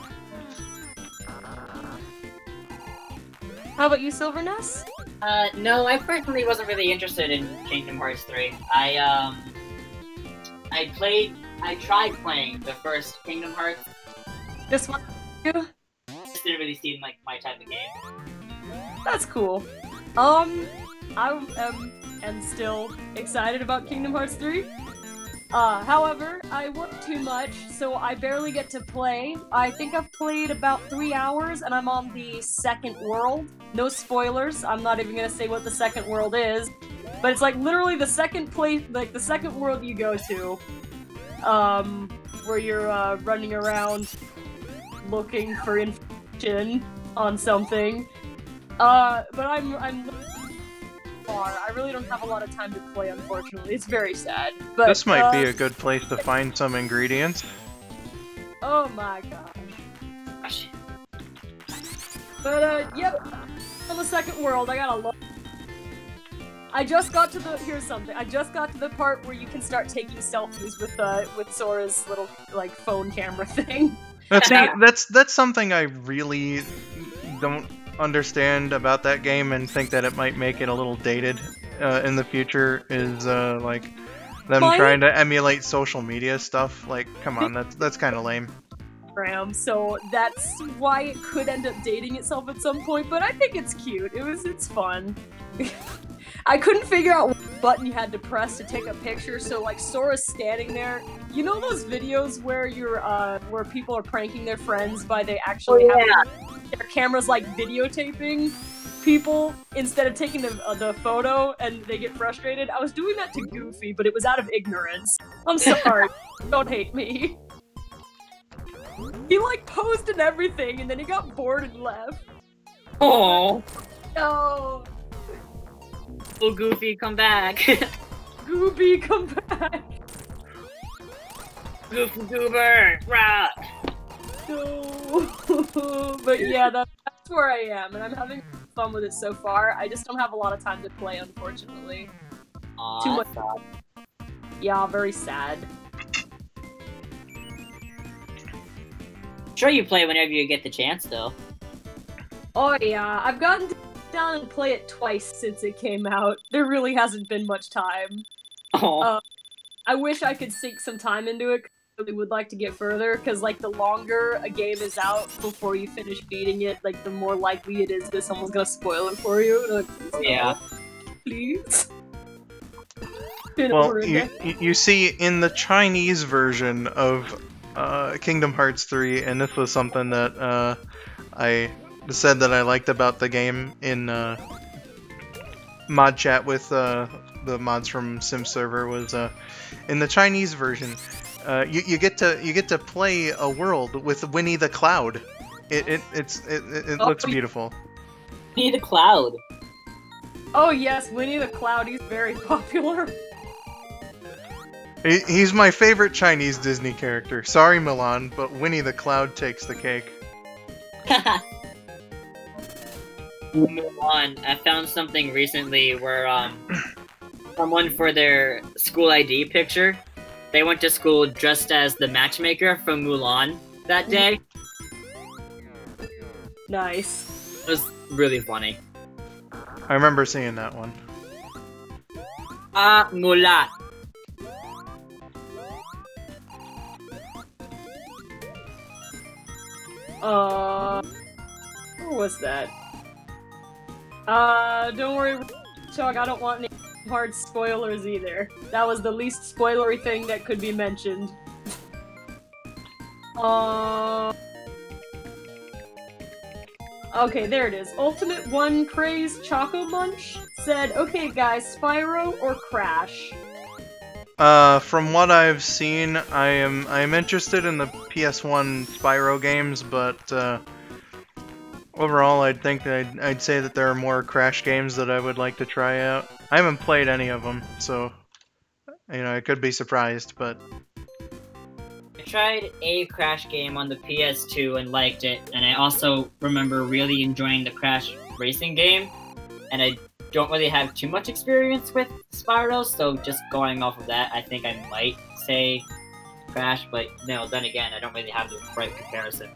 How about you, Silver Ness? No, I personally wasn't really interested in Kingdom Hearts 3. I tried playing the first Kingdom Hearts. This one? Just didn't really seem like my type of game. That's cool. I am still excited about Kingdom Hearts 3. However, I work too much, so I barely get to play. I think I've played about 3 hours, and I'm on the second world. No spoilers, I'm not even gonna say what the second world is. But it's like literally the second world you go to. Where you're, running around looking for information on something. But I'm far. I really don't have a lot of time to play, unfortunately. It's very sad. But this might be a good place to find some ingredients. Oh my gosh. But, yep. On the second world, I got a lot. I just got to the- here's something. I just got to the part where you can start taking selfies with Sora's little, like, phone camera thing. That's something I really don't understand about that game, and think that it might make it a little dated in the future, is like them trying to emulate social media stuff. Like, come on, that's kind of lame. So that's why it could end up dating itself at some point, but I think it's cute. It's fun. I couldn't figure out what button you had to press to take a picture, so like Sora's standing there. You know those videos where where people are pranking their friends by they actually have their cameras like videotaping people instead of taking the photo, and they get frustrated? I was doing that to Goofy, but it was out of ignorance. I'm sorry. Don't hate me. He like posed and everything, and then he got bored and left. Oh. No. Oh, Goofy, come back. Goofy, come back. Goofy Goober, rock. No. But yeah, that's where I am, and I'm having fun with it so far. I just don't have a lot of time to play, unfortunately. Aww, too much. Sad. Yeah, very sad. Sure, you play whenever you get the chance, though. Oh yeah, I've gotten down and play it twice since it came out. There really hasn't been much time. Oh. I wish I could sink some time into it. really would like to get further, because like the longer a game is out before you finish beating it, like the more likely it is that someone's gonna spoil it for you. Like, Yeah. Please. Well, you see, in the Chinese version of Kingdom Hearts 3, and this was something that I said that I liked about the game in mod chat with the mods from Sim Server, was in the Chinese version, you get to play a world with Winnie the Cloud. It looks beautiful. Winnie the Cloud. Oh yes, Winnie the Cloud. He's very popular. He's my favorite Chinese Disney character. Sorry, Milan, but Winnie the Cloud takes the cake. Milan, I found something recently where someone for their school ID picture, they went to school dressed as the matchmaker from Mulan that day. Nice. It was really funny. I remember seeing that one. Mulan. What was that? Don't worry, Chug, I don't want any hard spoilers either. That was the least spoilery thing that could be mentioned. Okay, there it is. Ultimate One Craze Choco Munch said, okay guys, Spyro or Crash? From what I've seen, I am interested in the PS1 Spyro games, but overall, I'd think that I'd say that there are more Crash games that I would like to try out. I haven't played any of them, so you know, I could be surprised, but I tried a Crash game on the PS2 and liked it, and I also remember really enjoying the Crash racing game, and I don't really have too much experience with Spyro, so just going off of that, I think I might say Crash, but no, then again, I don't really have the right comparison.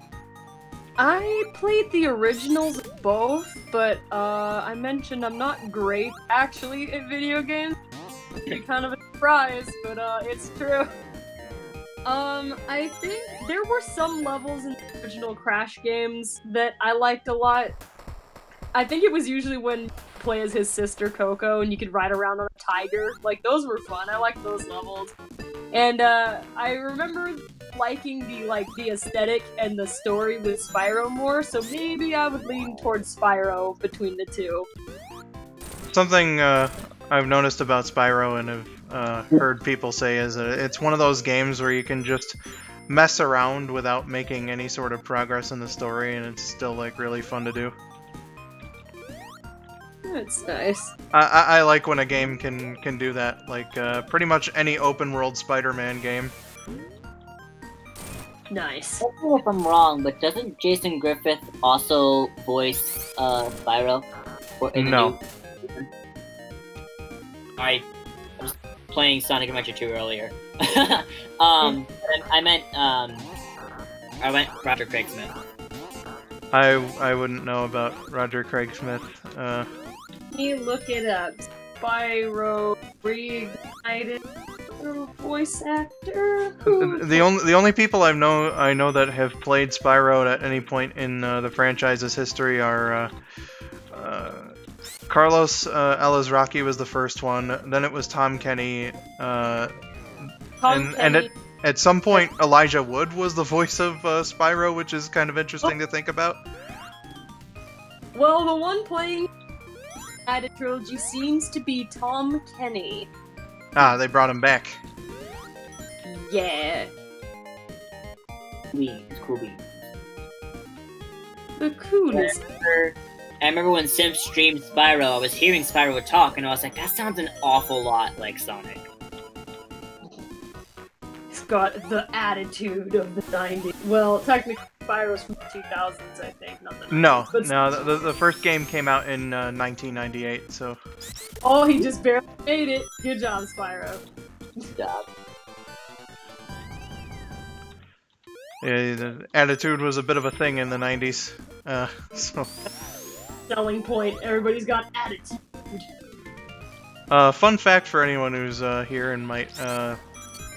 I played the originals both, but I mentioned I'm not great actually at video games. It's kind of a surprise, but it's true. I think there were some levels in the original Crash games that I liked a lot. I think it was usually when you play as his sister Coco and you could ride around on a tiger. Like, those were fun. I liked those levels. And I remember liking the aesthetic and the story with Spyro more, so maybe I would lean towards Spyro between the two. something I've noticed about Spyro and have heard people say is that it's one of those games where you can just mess around without making any sort of progress in the story, and it's still like really fun to do. That's nice. I like when a game can do that, like pretty much any open world Spider-Man game. I Nice. don't know if I'm wrong, but doesn't Jason Griffith also voice Spyro? No. I was playing Sonic Adventure 2 earlier. I meant Roger Craig Smith. I wouldn't know about Roger Craig Smith. Let me look it up. Spyro reignited voice actor. The only people I know that have played Spyro at any point in the franchise's history are Carlos Alazraqui was the first one. Then it was Tom Kenny. And at some point Elijah Wood was the voice of Spyro, which is kind of interesting to think about. Well, the one playing the trilogy seems to be Tom Kenny. Ah, they brought him back. Yeah. Cool beans. The coolest. I remember when Sim streamed Spyro, I was hearing Spyro talk, and I was like, that sounds an awful lot like Sonic. He's got the attitude of the 90s. Well, technically, Spyro's from the 2000s, I think. Not the 90s, No, but no, the first game came out in 1998, so... Oh, he just barely made it. Good job, Spyro. Good job. Yeah, the attitude was a bit of a thing in the 90s, so... Selling point, everybody's got attitude. Fun fact for anyone who's here and might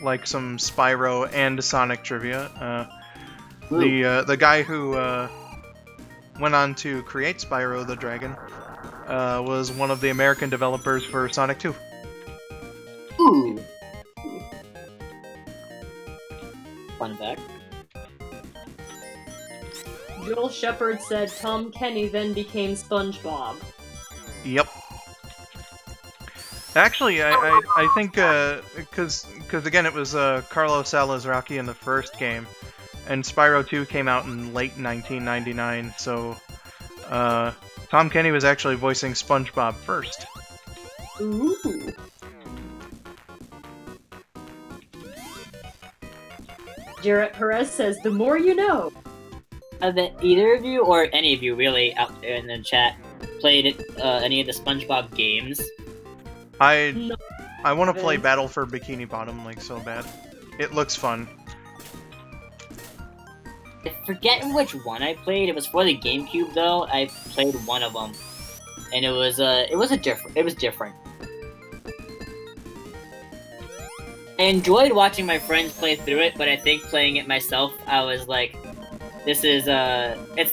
like some Spyro and Sonic trivia. The guy who went on to create Spyro the Dragon was one of the American developers for Sonic 2. Ooh. Fun fact. Joel Shepard said Tom Kenny then became SpongeBob. Yep. Actually, I think because again it was Carlos Alazraqui in the first game, and Spyro 2 came out in late 1999, so Tom Kenny was actually voicing SpongeBob first. Ooh. Jarrett Perez says, the more you know. Have either of you, or any of you really, out there in the chat, played any of the SpongeBob games? I want to play Battle for Bikini Bottom like so bad. It looks fun. I forget which one I played. It was for the GameCube though. I played one of them, and it was different. I enjoyed watching my friends play through it, but I think playing it myself, I was like, this is it's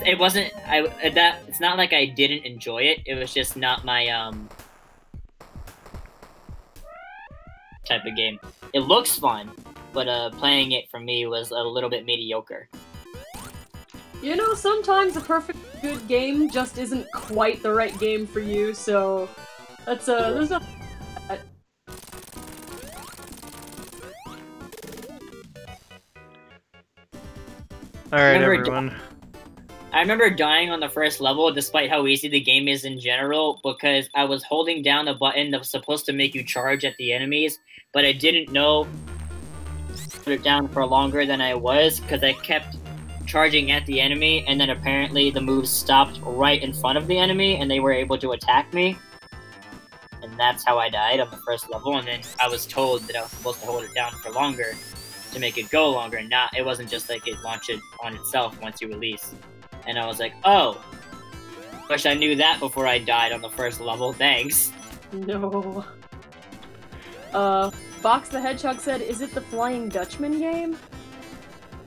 not like I didn't enjoy it. It was just not my type of game. It looks fun, but playing it for me was a little bit mediocre. You know, sometimes a perfect good game just isn't quite the right game for you, so that's there's a Alright, everyone. I remember dying on the first level, despite how easy the game is in general, because I was holding down a button that was supposed to make you charge at the enemies, but I didn't know to put it down for longer than I was, because I kept charging at the enemy, and then apparently the moves stopped right in front of the enemy, and they were able to attack me. And that's how I died on the first level, and then I was told that I was supposed to hold it down for longer to make it go longer, and it wasn't just like it launched it on itself once you release. And I was like, oh, wish I knew that before I died on the first level, thanks. No. Fox the Hedgehog said, is it the Flying Dutchman game?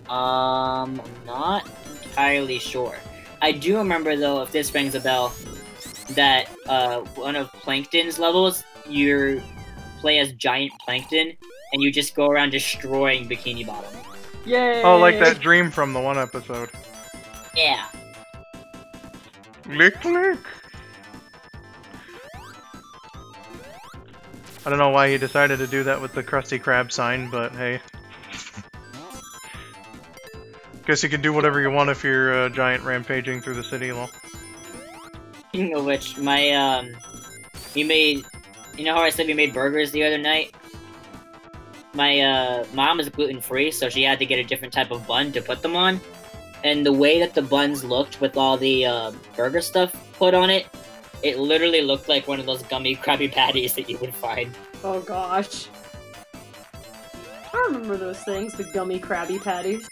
I'm not entirely sure. I do remember though, if this rings a bell, that one of Plankton's levels, you play as giant plankton, and you just go around destroying Bikini Bottom. Yay! Oh, like that dream from the one episode. Yeah. Lick, lick. I don't know why he decided to do that with the Krusty Krab sign, but hey. Guess you can do whatever you want if you're giant rampaging through the city, lol. Speaking of which, my, you know how I said we made burgers the other night? My, mom is gluten-free, so she had to get a different type of bun to put them on. And the way that the buns looked with all the, burger stuff put on it, it literally looked like one of those gummy Krabby Patties that you would find. Oh gosh. I remember those things, the gummy Krabby Patties.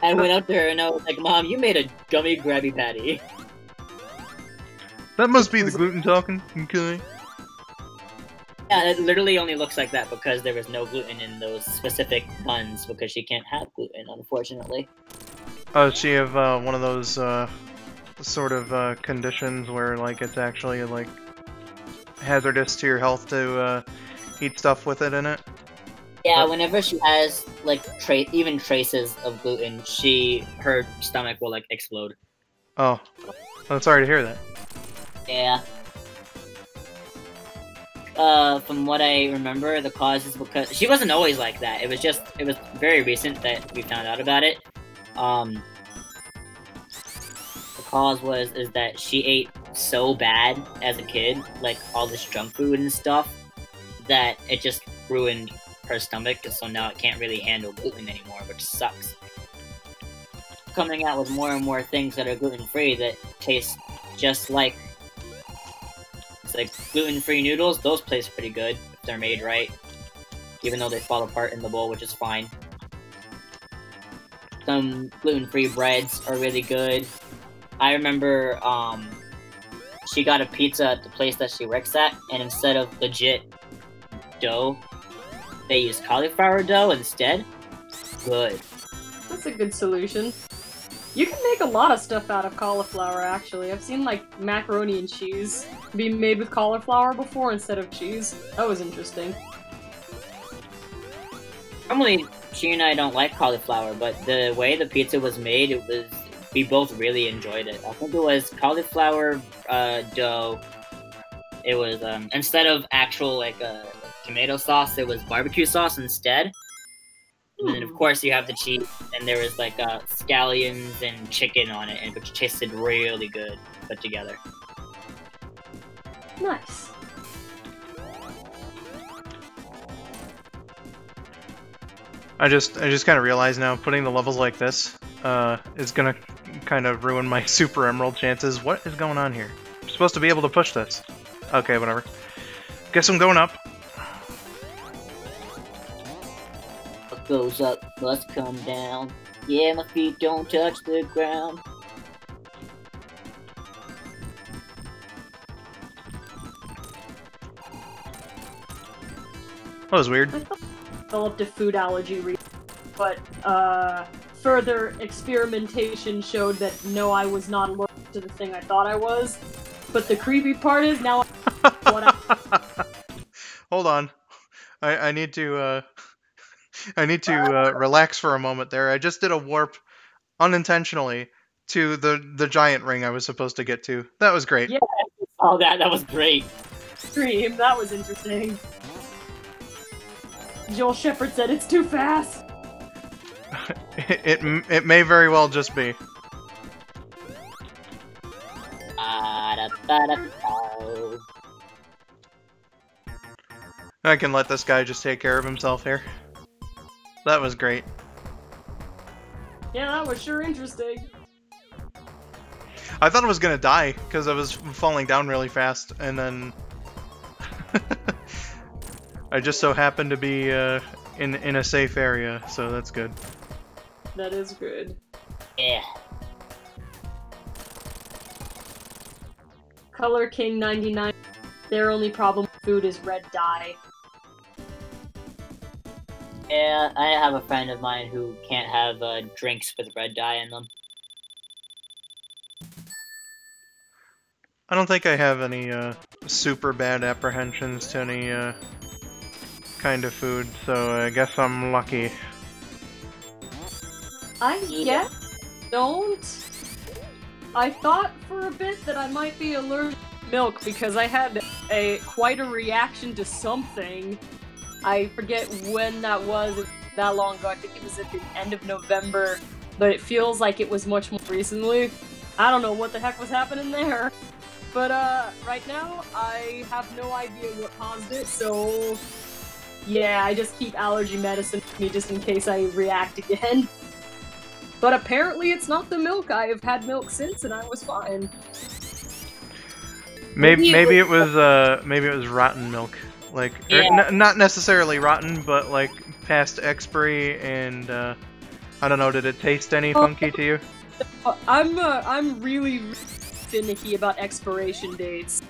I went up to her and I was like, Mom, you made a gummy Krabby Patty. That must be the gluten talking, okay? Yeah, it literally only looks like that because there was no gluten in those specific buns, because she can't have gluten, unfortunately. Oh, does she have one of those sort of conditions where like it's actually like hazardous to your health to eat stuff with it in it? Yeah, whenever she has like even traces of gluten, her stomach will like explode. Oh, I'm sorry to hear that. Yeah. From what I remember, the cause is because she wasn't always like that. It was very recent that we found out about it. The cause is that she ate so bad as a kid, like all this junk food and stuff, that it just ruined her stomach, so now it can't really handle gluten anymore, which sucks. Coming out with more and more things that are gluten-free that taste just like, it's like gluten-free noodles, those taste pretty good if they're made right, even though they fall apart in the bowl, which is fine. Some gluten-free breads are really good. I remember she got a pizza at the place that she works at, and instead of legit dough, they use cauliflower dough instead. Good. That's a good solution. You can make a lot of stuff out of cauliflower, actually. I've seen, like, macaroni and cheese be made with cauliflower before instead of cheese. That was interesting. Normally, she and I don't like cauliflower, but the way the pizza was made, we both really enjoyed it. I think it was cauliflower dough. It was, instead of actual, like, tomato sauce, it was barbecue sauce instead. And then, of course, you have the cheese, and there was, like, scallions and chicken on it, which tasted really good put together. Nice. I just kind of realized now, putting the levels like this is gonna kind of ruin my Super Emerald chances. What is going on here? I'm supposed to be able to push this. Okay, whatever. Guess I'm going up. What goes up must come down. Yeah, my feet don't touch the ground. That was weird. I developed a food allergy, but further experimentation showed that no, I was not allergic to the thing I thought I was. But the creepy part is now Hold on. I need to relax for a moment there. I just did a warp unintentionally to the giant ring I was supposed to get to. That was great. Yeah. Oh, that was great. Stream, that was interesting. Joel Shepard said it's too fast. It may very well just be. I can let this guy just take care of himself here. That was great. Yeah, that was sure interesting. I thought I was gonna die because I was falling down really fast, and then I just so happened to be in a safe area, so that's good. That is good. Yeah. Color King 99. Their only problem with food is red dye. Yeah, I have a friend of mine who can't have drinks with red dye in them. I don't think I have any super bad apprehensions to any kind of food, so I guess I'm lucky. I guess don't. I thought for a bit that I might be allergic to milk because I had quite a reaction to something. I forget when that was. It was that long ago. I think it was at the end of November, but it feels like it was much more recently. I don't know what the heck was happening there. But right now, I have no idea what caused it, so yeah, I just keep allergy medicine with me just in case I react again. But apparently it's not the milk. I have had milk since and I was fine. Maybe it was rotten milk. Like, Yeah. not necessarily rotten, but like past expiry, and I don't know, did it taste any funky to you? I'm really finicky about expiration dates.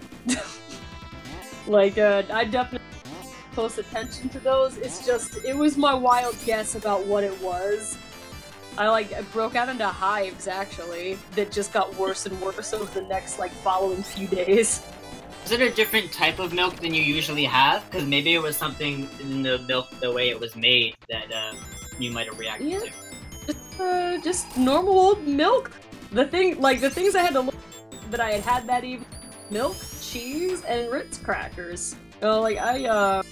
Like, I definitely pay close attention to those. It's just, it was my wild guess about what it was. I broke out into hives, actually, that just got worse and worse over the next, following few days. Is it a different type of milk than you usually have? Because maybe it was something in the milk, the way it was made, that you might have reacted to. Just normal old milk. The things I had to look that I had that evening: milk, cheese, and Ritz crackers. I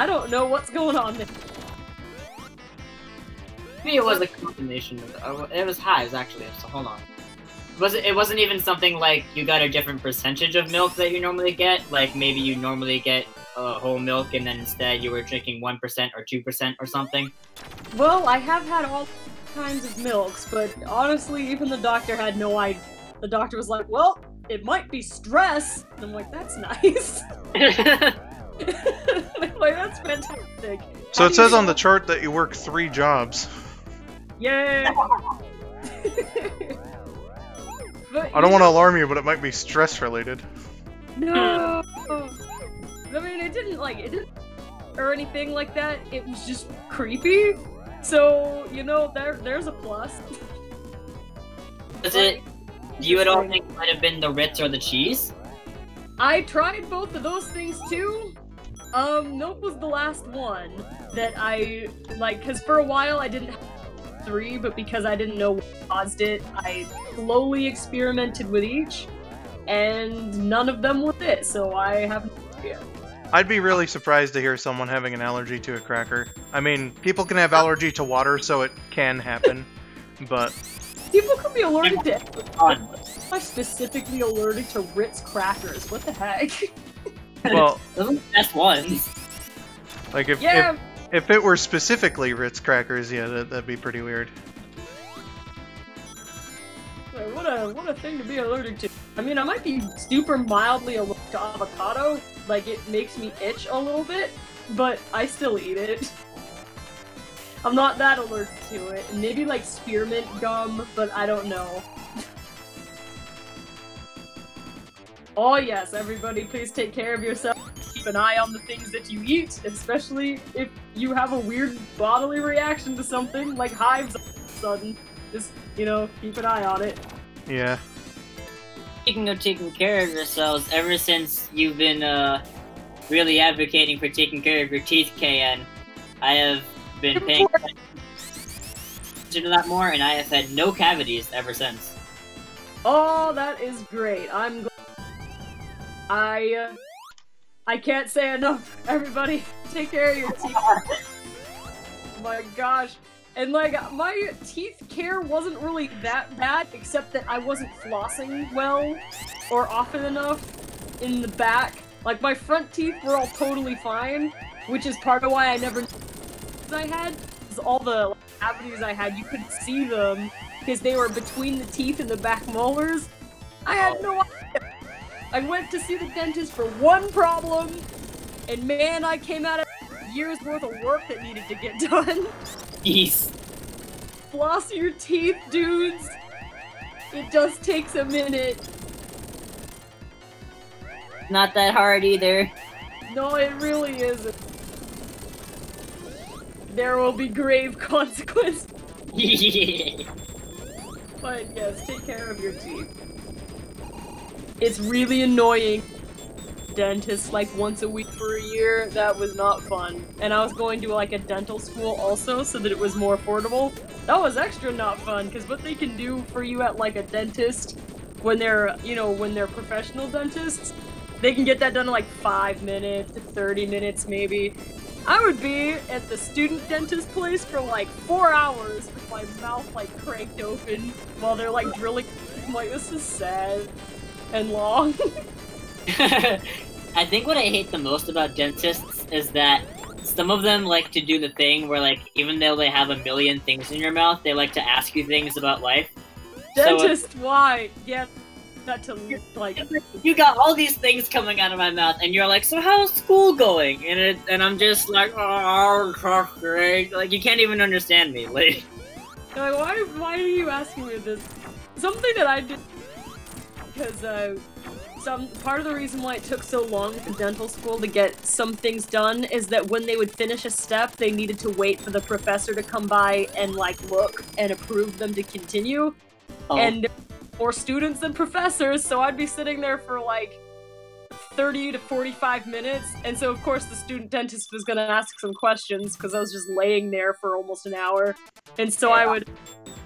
don't know what's going on there. Maybe it was a combination of it was hives actually. So hold on. It wasn't even something like you got a different percentage of milk that you normally get. Like maybe you normally get whole milk and then instead you were drinking 1% or 2% or something. Well, I have had all kinds of milks, but honestly, even the doctor had no idea. The doctor was like, "Well, it might be stress." And I'm like, "That's nice." That's fantastic. So it says on the chart that you work 3 jobs. Yay! But, I don't want to alarm you, but it might be stress related. No. I mean, it didn't or anything like that. It was just creepy. So, you know, there's a plus. Was it? You would all think it might have been the Ritz or the cheese? I tried both of those things too. Milk was the last one that I, like, because for a while I didn't have 3, but because I didn't know what caused it, I slowly experimented with each, and none of them were it, so I have no idea. I'd be really surprised to hear someone having an allergy to a cracker. I mean, people can have allergy to water, so it can happen, but... People can be allergic to everything. I'm specifically allergic to Ritz crackers. What the heck? Well, those are the best ones. Like if it were specifically Ritz crackers, yeah, that'd be pretty weird. What a thing to be allergic to. I mean, I might be super mildly allergic to avocado. Like, it makes me itch a little bit, but I still eat it. I'm not that allergic to it. Maybe like spearmint gum, but I don't know. Oh yes, everybody, please take care of yourself. Keep an eye on the things that you eat, especially if you have a weird bodily reaction to something, like hives all of a sudden. Just, you know, keep an eye on it. Yeah. Speaking of taking care of yourselves, ever since you've been really advocating for taking care of your teeth, KN, I have been paying attention to that more, and I have had no cavities ever since. Oh, that is great. I'm glad. I can't say enough. Everybody, take care of your teeth. Oh my gosh. And like, my teeth care wasn't really that bad, except that I wasn't flossing well or often enough in the back. Like, my front teeth were all totally fine, which is part of why I never knew I had. Because all the cavities I had, you couldn't see them because they were between the teeth and the back molars. I had no idea. I went to see the dentist for one problem, and man, I came out of years worth of work that needed to get done. Jeez. Floss your teeth, dudes. It just takes a minute. Not that hard either. No, it really isn't. There will be grave consequences. But yes, take care of your teeth. It's really annoying. Dentist like once a week for a year, that was not fun. And I was going to like a dental school also so that it was more affordable. That was extra not fun, because what they can do for you at like a dentist when they're, you know, when they're professional dentists, they can get that done in like 5 minutes to 30 minutes maybe. I would be at the student dentist place for like 4 hours with my mouth like cranked open while they're like drilling. I'm like, this is sad and long. I think what I hate the most about dentists is that some of them like to do the thing where, like, even though they have a million things in your mouth, they like to ask you things about life. Dentist, so, why? Yeah, not to like. You got all these things coming out of my mouth, and you're like, so how's school going? And I'm just like, oh, great. Like, you can't even understand me. Like, why are you asking me this? Something that I did because part of the reason why it took so long in dental school to get some things done is that when they would finish a step, they needed to wait for the professor to come by and like look and approve them to continue. Oh. And there were more students than professors, so I'd be sitting there for like 30 to 45 minutes, and so of course the student dentist was gonna ask some questions because I was just laying there for almost an hour, and so yeah.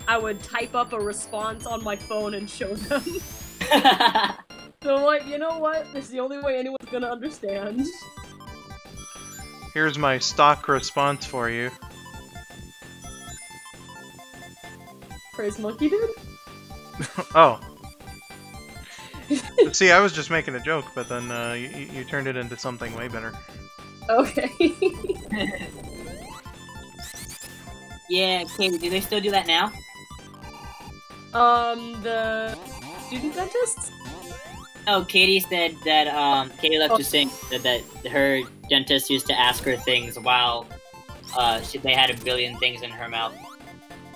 I would type up a response on my phone and show them. So I'm like, you know what? This is the only way anyone's gonna understand. Here's my stock response for you. Praise Monkey Dude? Oh. See, I was just making a joke, but then you turned it into something way better. Okay. Yeah, Katie, do they still do that now? The student dentists? Oh, Katie said that, Katie left to sing, that her dentist used to ask her things while, they had a billion things in her mouth.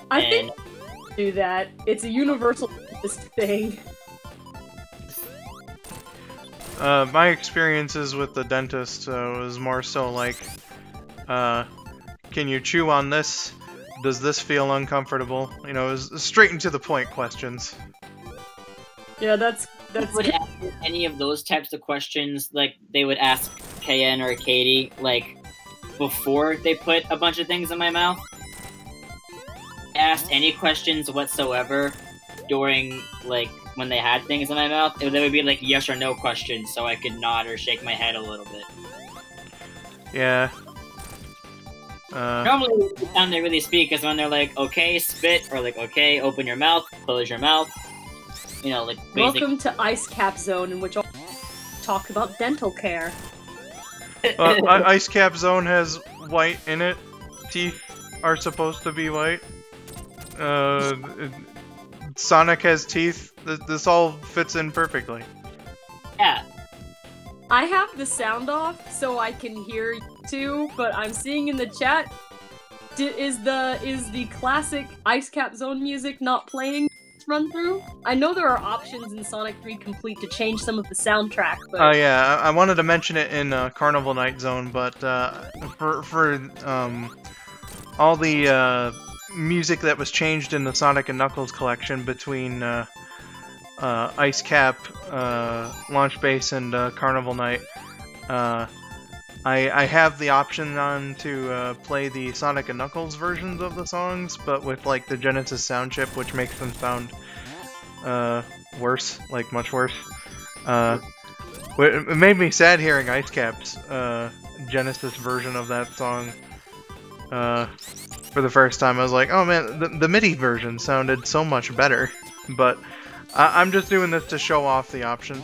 I think do that. It's a universal dentist thing. My experiences with the dentist was more so like, Can you chew on this? Does this feel uncomfortable? You know, straight and to the point questions. Yeah, that's. Would ask any of those types of questions, like they would ask KN or Katie, like before they put a bunch of things in my mouth. Asked any questions whatsoever during like when they had things in my mouth. They would be like yes or no questions, so I could nod or shake my head a little bit. Yeah. Normally, the time they really speak is when they're like, okay, spit, or like, okay, open your mouth, close your mouth. You know, like, basic. Welcome to Ice Cap Zone, in which I'll talk about dental care. Ice Cap Zone has white in it. Teeth are supposed to be white. Sonic has teeth. This all fits in perfectly. Yeah. I have the sound off so I can hear you too, but I'm seeing in the chat, is the classic Ice Cap Zone music not playing run through? I know there are options in Sonic 3 Complete to change some of the soundtrack, but... Oh yeah, I wanted to mention it in Carnival Night Zone, but for all the music that was changed in the Sonic and Knuckles collection between Ice Cap, Launch Base, and Carnival Night, I have the option on to play the Sonic and Knuckles versions of the songs, but with like the Genesis sound chip, which makes them sound worse, like much worse. It made me sad hearing Ice Cap's Genesis version of that song for the first time. I was like, oh man, the MIDI version sounded so much better, but I'm just doing this to show off the options.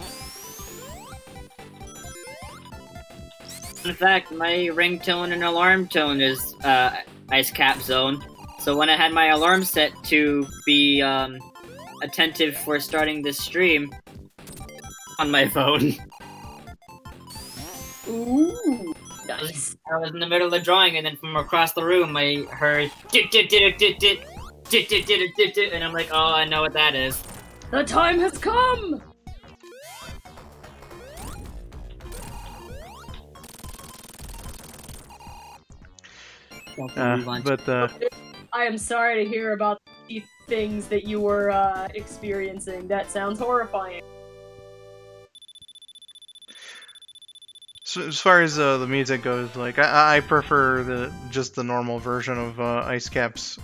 In fact, my ringtone and alarm tone is Ice Cap Zone. So when I had my alarm set to be attentive for starting this stream on my phone. Ooh, nice. I was in the middle of drawing, and then from across the room, I heard and I'm like, oh, I know what that is. The time has come! I am sorry to hear about the things that you were experiencing. That sounds horrifying. So as far as the music goes, like I prefer just the normal version of Ice Cap's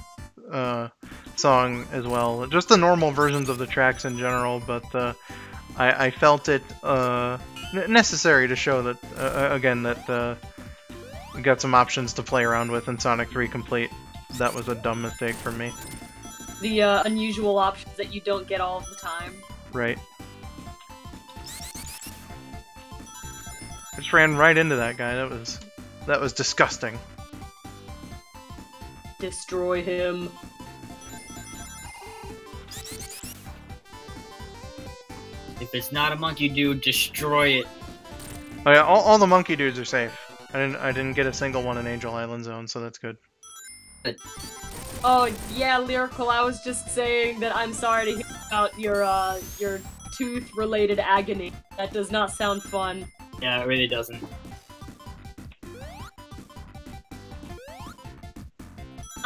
song as well. Just the normal versions of the tracks in general, but I felt it necessary to show that again that we got some options to play around with in Sonic 3 Complete. That was a dumb mistake from me. The unusual options that you don't get all the time. Right. I just ran right into that guy. That was disgusting. Destroy him. If it's not a monkey dude, destroy it. Oh yeah, all the monkey dudes are safe. I didn't get a single one in Angel Island Zone, so that's good. Oh yeah, Lyrical. I was just saying that I'm sorry to hear about your tooth-related agony. That does not sound fun. Yeah, it really doesn't.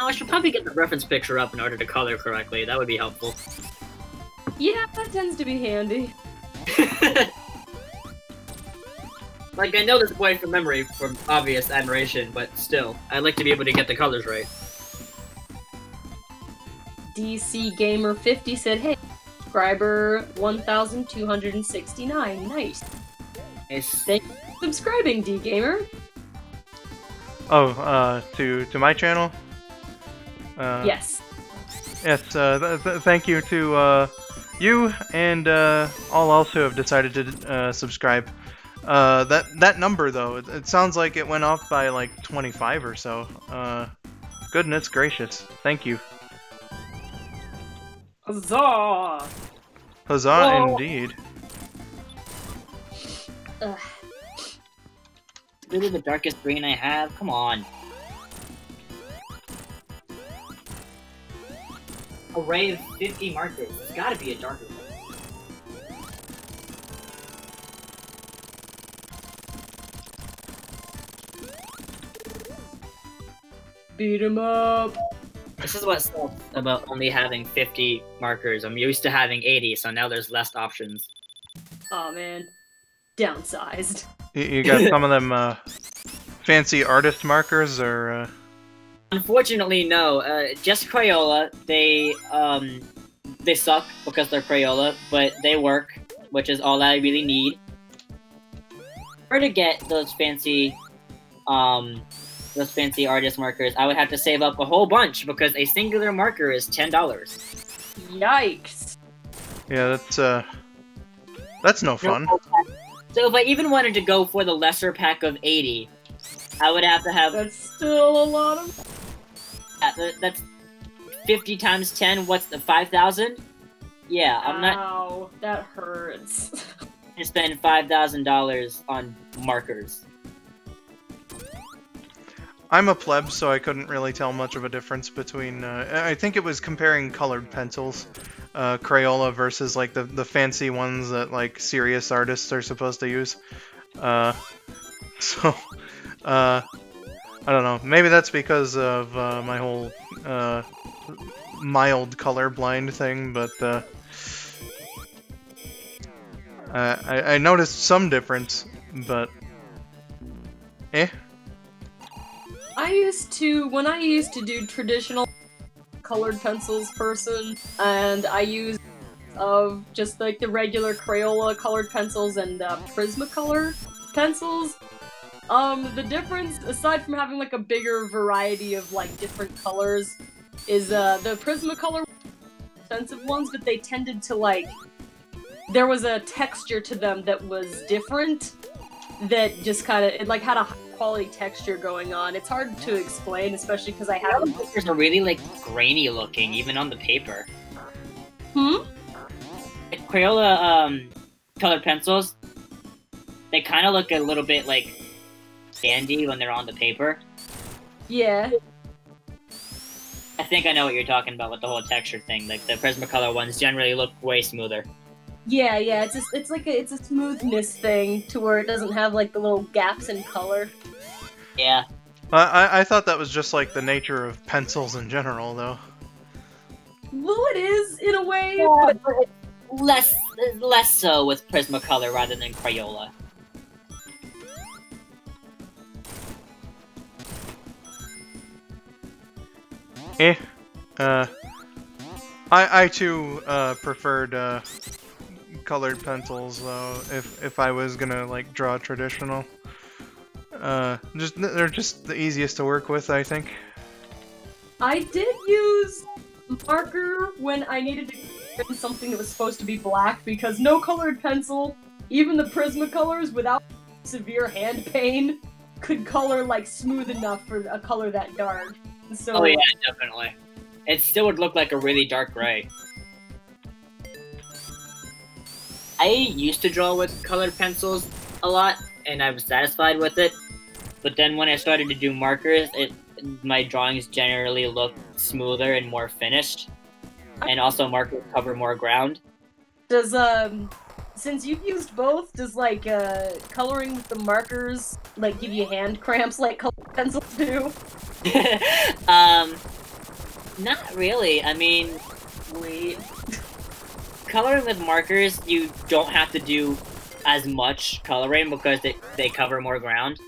Oh, I should probably get the reference picture up in order to color correctly. That would be helpful. Yeah, that tends to be handy. Like, I know this point from memory from obvious admiration, but still, I'd like to be able to get the colors right. DC Gamer 50 said, "Hey, subscriber 1,269. Nice. Thank you for subscribing, D Gamer." Oh, to my channel. Yes. Yes. Thank you to you and all else who have decided to subscribe. That number though, it sounds like it went up by like 25 or so. Goodness gracious! Thank you. Huzzah! Huzzah, Whoa. indeed. Ugh. Really the darkest green I have? Come on. Array of 50 markers. It's gotta be a darker one. Beat 'em up. This is what sucks about only having 50 markers. I'm used to having 80, so now there's less options. Aw, man. Downsized. You got some of them fancy artist markers, or Unfortunately, no. Just Crayola. They suck because they're Crayola, but they work, which is all I really need. For to get those fancy artist markers, I would have to save up a whole bunch because a singular marker is $10. Yikes. yeah, that's no fun. So if I even wanted to go for the lesser pack of 80, I would have to have... That's still a lot of... That's 50 times 10, what's the 5,000? Yeah, I'm not... Ow, that hurts. to spend $5,000 on markers. I'm a pleb, so I couldn't really tell much of a difference between, I think it was comparing colored pencils, Crayola versus, like, the fancy ones that, like, serious artists are supposed to use. I don't know, maybe that's because of, my whole, mild colorblind thing, but, I noticed some difference, but, eh. When I used to do traditional colored pencils person, and I used just like the regular Crayola colored pencils and Prismacolor pencils, the difference, aside from having like a bigger variety of like different colors, is the Prismacolor expensive ones, but they tended to like, there was a texture to them that was different, that just kind of, it like had a quality texture going on. It's hard to explain, especially because I have... The pictures are really, like, grainy looking, even on the paper. Hmm? Crayola, colored pencils, they kind of look a little bit, like, sandy when they're on the paper. Yeah. I think I know what you're talking about with the whole texture thing. Like, the Prismacolor ones generally look way smoother. Yeah, it's a smoothness thing to where it doesn't have like the little gaps in color. Yeah. I thought that was just like the nature of pencils in general, though. Well, it is in a way, Yeah, but less so with Prismacolor rather than Crayola. I too preferred colored pencils though. If I was gonna like draw traditional, they're just the easiest to work with, I think. I did use marker when I needed to print something that was supposed to be black, because no colored pencil, even the Prismacolors without severe hand pain, could color like smooth enough for a color that dark. So, oh yeah, definitely. It still would look like a really dark gray. I used to draw with colored pencils a lot, and I was satisfied with it. But then when I started to do markers, my drawings generally look smoother and more finished. And also markers cover more ground. Does, since you've used both, does, like, coloring with the markers, like, give you hand cramps like colored pencils do? Not really. I mean, coloring with markers, you don't have to do as much coloring because they cover more ground.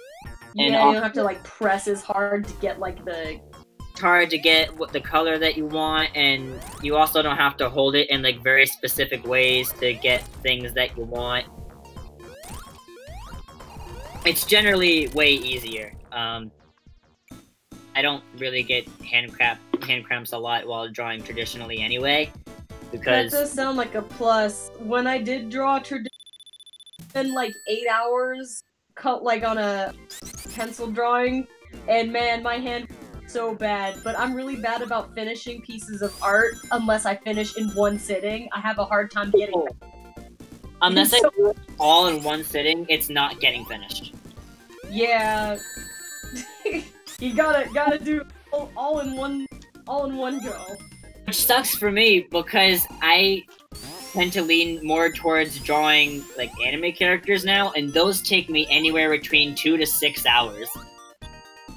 And yeah, you don't have to like press as hard to get like the... It's hard to get the color that you want, and you also don't have to hold it in like very specific ways to get things that you want. It's generally way easier. I don't really get hand cramps a lot while drawing traditionally anyway, because... That does sound like a plus. When I did draw traditionally, in like 8 hours, cut like on a pencil drawing, and man, my hand was so bad. But I'm really bad about finishing pieces of art unless I finish in one sitting. I have a hard time getting... Unless I do it all in one sitting, it's not getting finished. Yeah. You gotta do all in one go. Which sucks for me because I tend to lean more towards drawing like anime characters now, and those take me anywhere between 2 to 6 hours.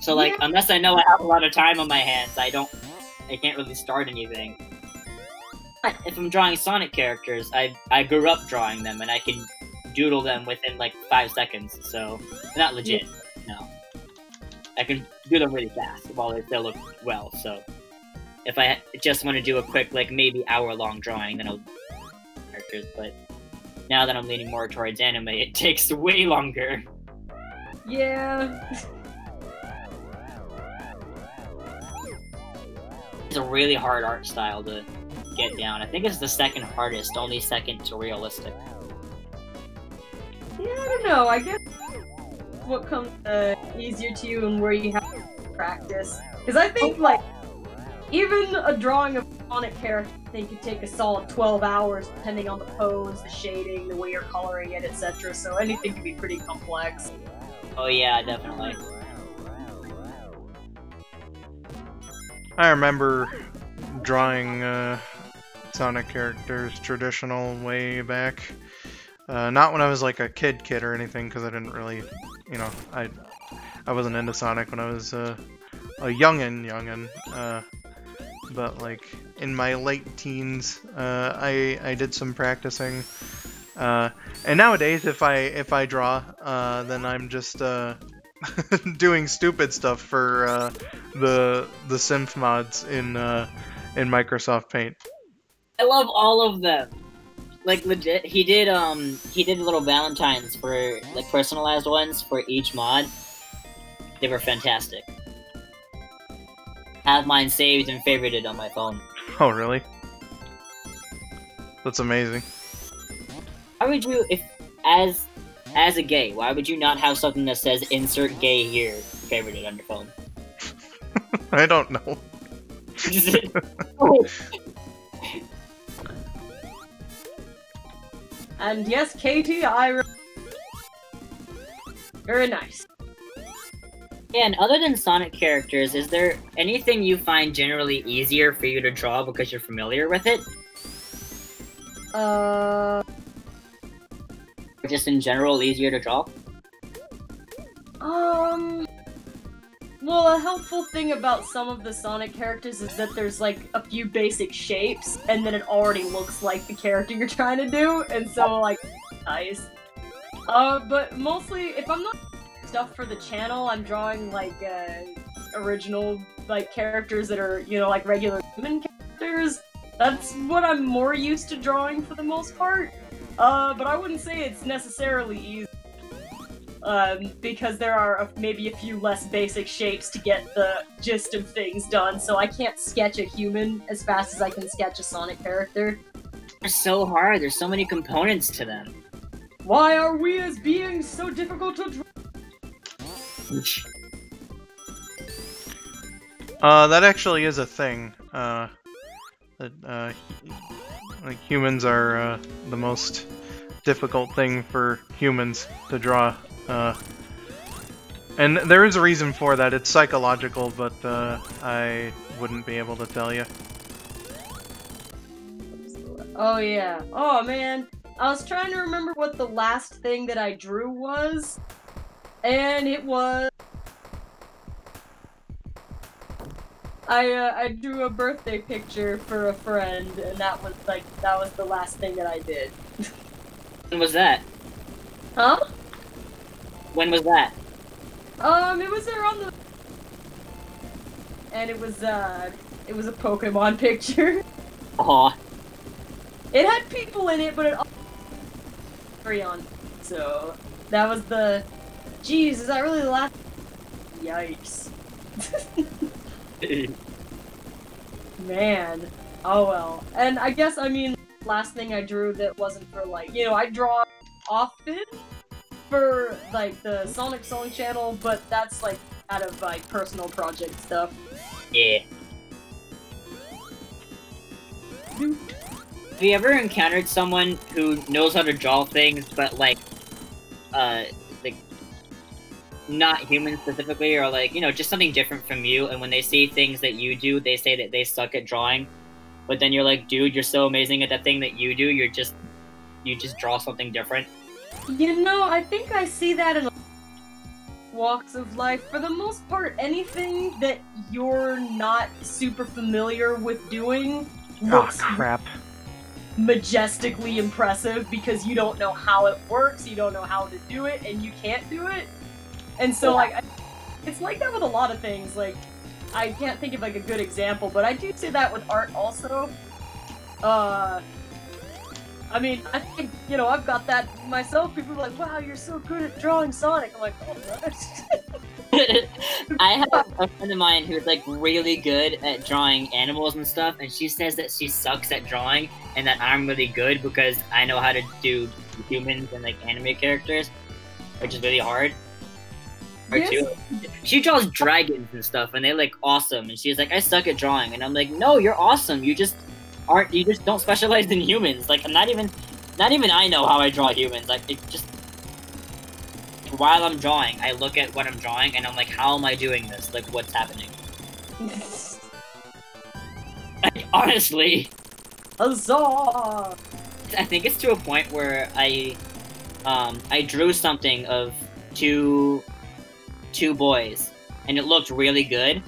So like, Yeah. unless I know I have a lot of time on my hands, I can't really start anything. But if I'm drawing Sonic characters, I grew up drawing them, and I can doodle them within like 5 seconds. So they're not legit. No, I can do them really fast while they still look well. So if I just want to do a quick, like maybe hour-long drawing, then I'll characters. But now that I'm leaning more towards anime, it takes way longer. Yeah. It's a really hard art style to get down. I think it's the second hardest, only second to realistic. Yeah, I don't know. I guess what comes easier to you and where you have to practice. Because I think, like, even a drawing of a Sonic character, I think, could take a solid 12 hours, depending on the pose, the shading, the way you're coloring it, etc. So anything can be pretty complex. Oh yeah, definitely. I remember drawing Sonic characters traditional way back. Not when I was like a kid or anything, because I didn't really, you know, I wasn't into Sonic when I was a youngin'. But like in my late teens, I did some practicing. And nowadays, if I draw, then I'm just doing stupid stuff for the synth mods in Microsoft Paint. I love all of them. Like legit, he did little Valentines for like personalized ones for each mod. They were fantastic. Have mine saved and favorited on my phone. Oh really? That's amazing. Why would you, if as a gay, why would you not have something that says "insert gay here" favorited on your phone? I don't know. And yes, Katie, very nice. Yeah, and other than Sonic characters, is there anything you find generally easier for you to draw because you're familiar with it? Or just in general easier to draw? Well, a helpful thing about some of the Sonic characters is that there's like a few basic shapes, and then it already looks like the character you're trying to do, and so like, nice. But mostly, if I'm not stuff for the channel, I'm drawing like original like characters that are, you know, like regular human characters. That's what I'm more used to drawing for the most part. But I wouldn't say it's necessarily easy. Because there are maybe a few less basic shapes to get the gist of things done, so I can't sketch a human as fast as I can sketch a Sonic character. They're so hard, there's so many components to them. Why are we as beings so difficult to draw? That actually is a thing. That like humans are the most difficult thing for humans to draw. And there is a reason for that. It's psychological, but I wouldn't be able to tell you. Oh yeah. Oh man. I was trying to remember what the last thing that I drew was, and it was... I drew a birthday picture for a friend, and that was the last thing that I did. When was that? Huh? When was that? It was around the... And it was a Pokemon picture. Aw. It had people in it, but it also on. So that was the... Jeez, is that really the last... Yikes. Man. Oh well. And I guess, I mean, last thing I drew that wasn't for, like, you know, I draw often for, like, the Sonic Song channel, but that's, like, out of, like, personal project stuff. Yeah. Have you ever encountered someone who knows how to draw things, but, like, not human specifically, or, like, you know, just something different from you, and when they see things that you do, they say that they suck at drawing, but then you're like, dude, you're so amazing at that thing that you do, you just draw something different? You know, I think I see that in walks of life. For the most part, anything that you're not super familiar with doing looks crap. majestically impressive because you don't know how it works, you don't know how to do it, and you can't do it. And so, like, it's like that with a lot of things. Like, I can't think of, like, a good example, but I do say that with art also. I mean, I think, you know, I've got that myself. People are like, wow, you're so good at drawing Sonic. I'm like, oh, nice. I have a friend of mine who's like really good at drawing animals and stuff, and she says that she sucks at drawing and that I'm really good because I know how to do humans and like anime characters, which is really hard. Yes. She draws dragons and stuff, and they're like awesome. And she's like, I suck at drawing, and I'm like, no, you're awesome. You just don't specialize in humans. Like, not even I know how I draw humans. Like, it just. While I'm drawing, I look at what I'm drawing, and I'm like, how am I doing this? Like, what's happening? Like, honestly. Huzzah! I think it's to a point where I drew something of two boys, and it looked really good.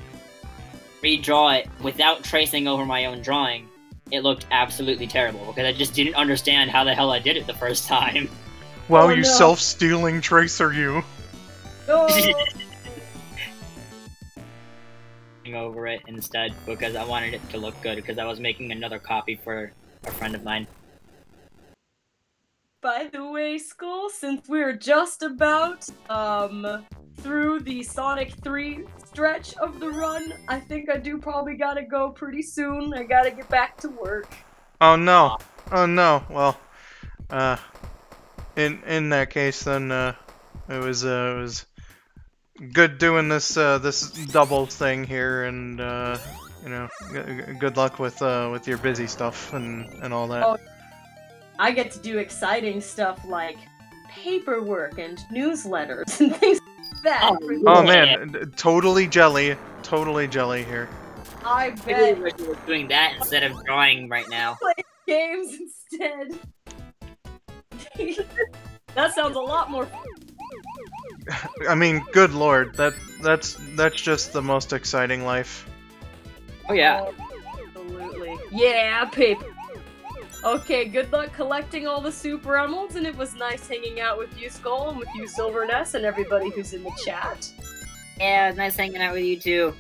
Redraw it without tracing over my own drawing, it looked absolutely terrible, because I just didn't understand how the hell I did it the first time. Wow, Oh, you no. self-stealing tracer, you. No! Over it instead because I wanted it to look good because I was making another copy for a friend of mine. By the way, Skull, since we're just about through the Sonic 3 stretch of the run, I think I do probably gotta go pretty soon. I gotta get back to work. Oh no. Oh no. Well, in that case, then it was good doing this this doubles thing here, and you know, good luck with your busy stuff and all that. Oh, I get to do exciting stuff like paperwork and newsletters and things like that. Oh man, totally jelly here. I I really bet. wish I was doing that instead of drawing right now. Play games instead. That sounds a lot more. I mean, good lord, that's just the most exciting life. Oh yeah. Absolutely. Yeah, paper. Okay, good luck collecting all the Super Emeralds, and it was nice hanging out with you, Skull, and with you, Silver Ness, and everybody who's in the chat. Yeah, it was nice hanging out with you too.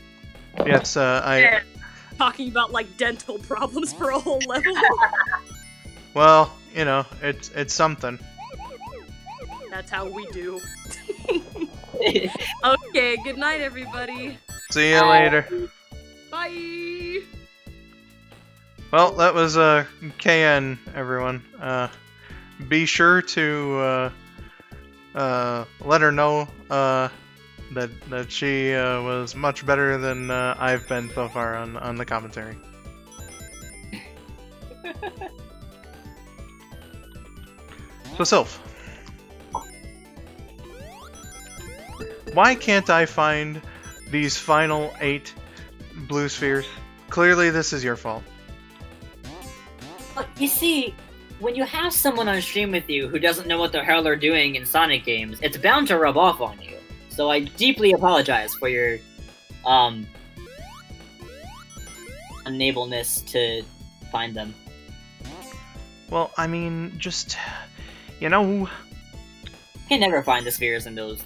Yes, Talking about, like, dental problems for a whole level. Well, you know, it's something. That's how we do. Okay, good night, everybody. See you later. Bye! Well, that was KN, everyone. Be sure to let her know that she was much better than I've been so far on the commentary. So, Silv, why can't I find these final 8 blue spheres? Clearly, this is your fault. You see, when you have someone on stream with you who doesn't know what the hell they're doing in Sonic games, it's bound to rub off on you. So I deeply apologize for your unableness to find them. Well, I mean, just, you know, You can never find the spheres in those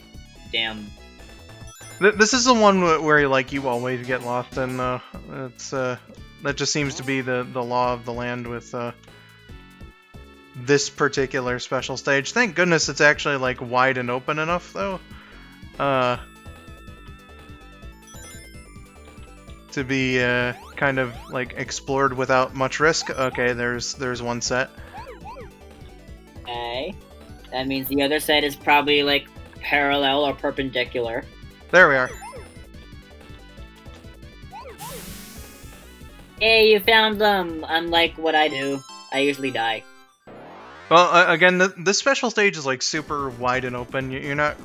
damn... this is the one where like you always get lost in. It's that just seems to be the law of the land with this particular special stage. Thank goodness it's actually like wide and open enough though, to be kind of like explored without much risk. Okay, there's one set. Okay. That means the other set is probably like parallel or perpendicular. There we are. Hey, you found them! Unlike what I do, I usually die. Well, again, this special stage is like super wide and open. You're not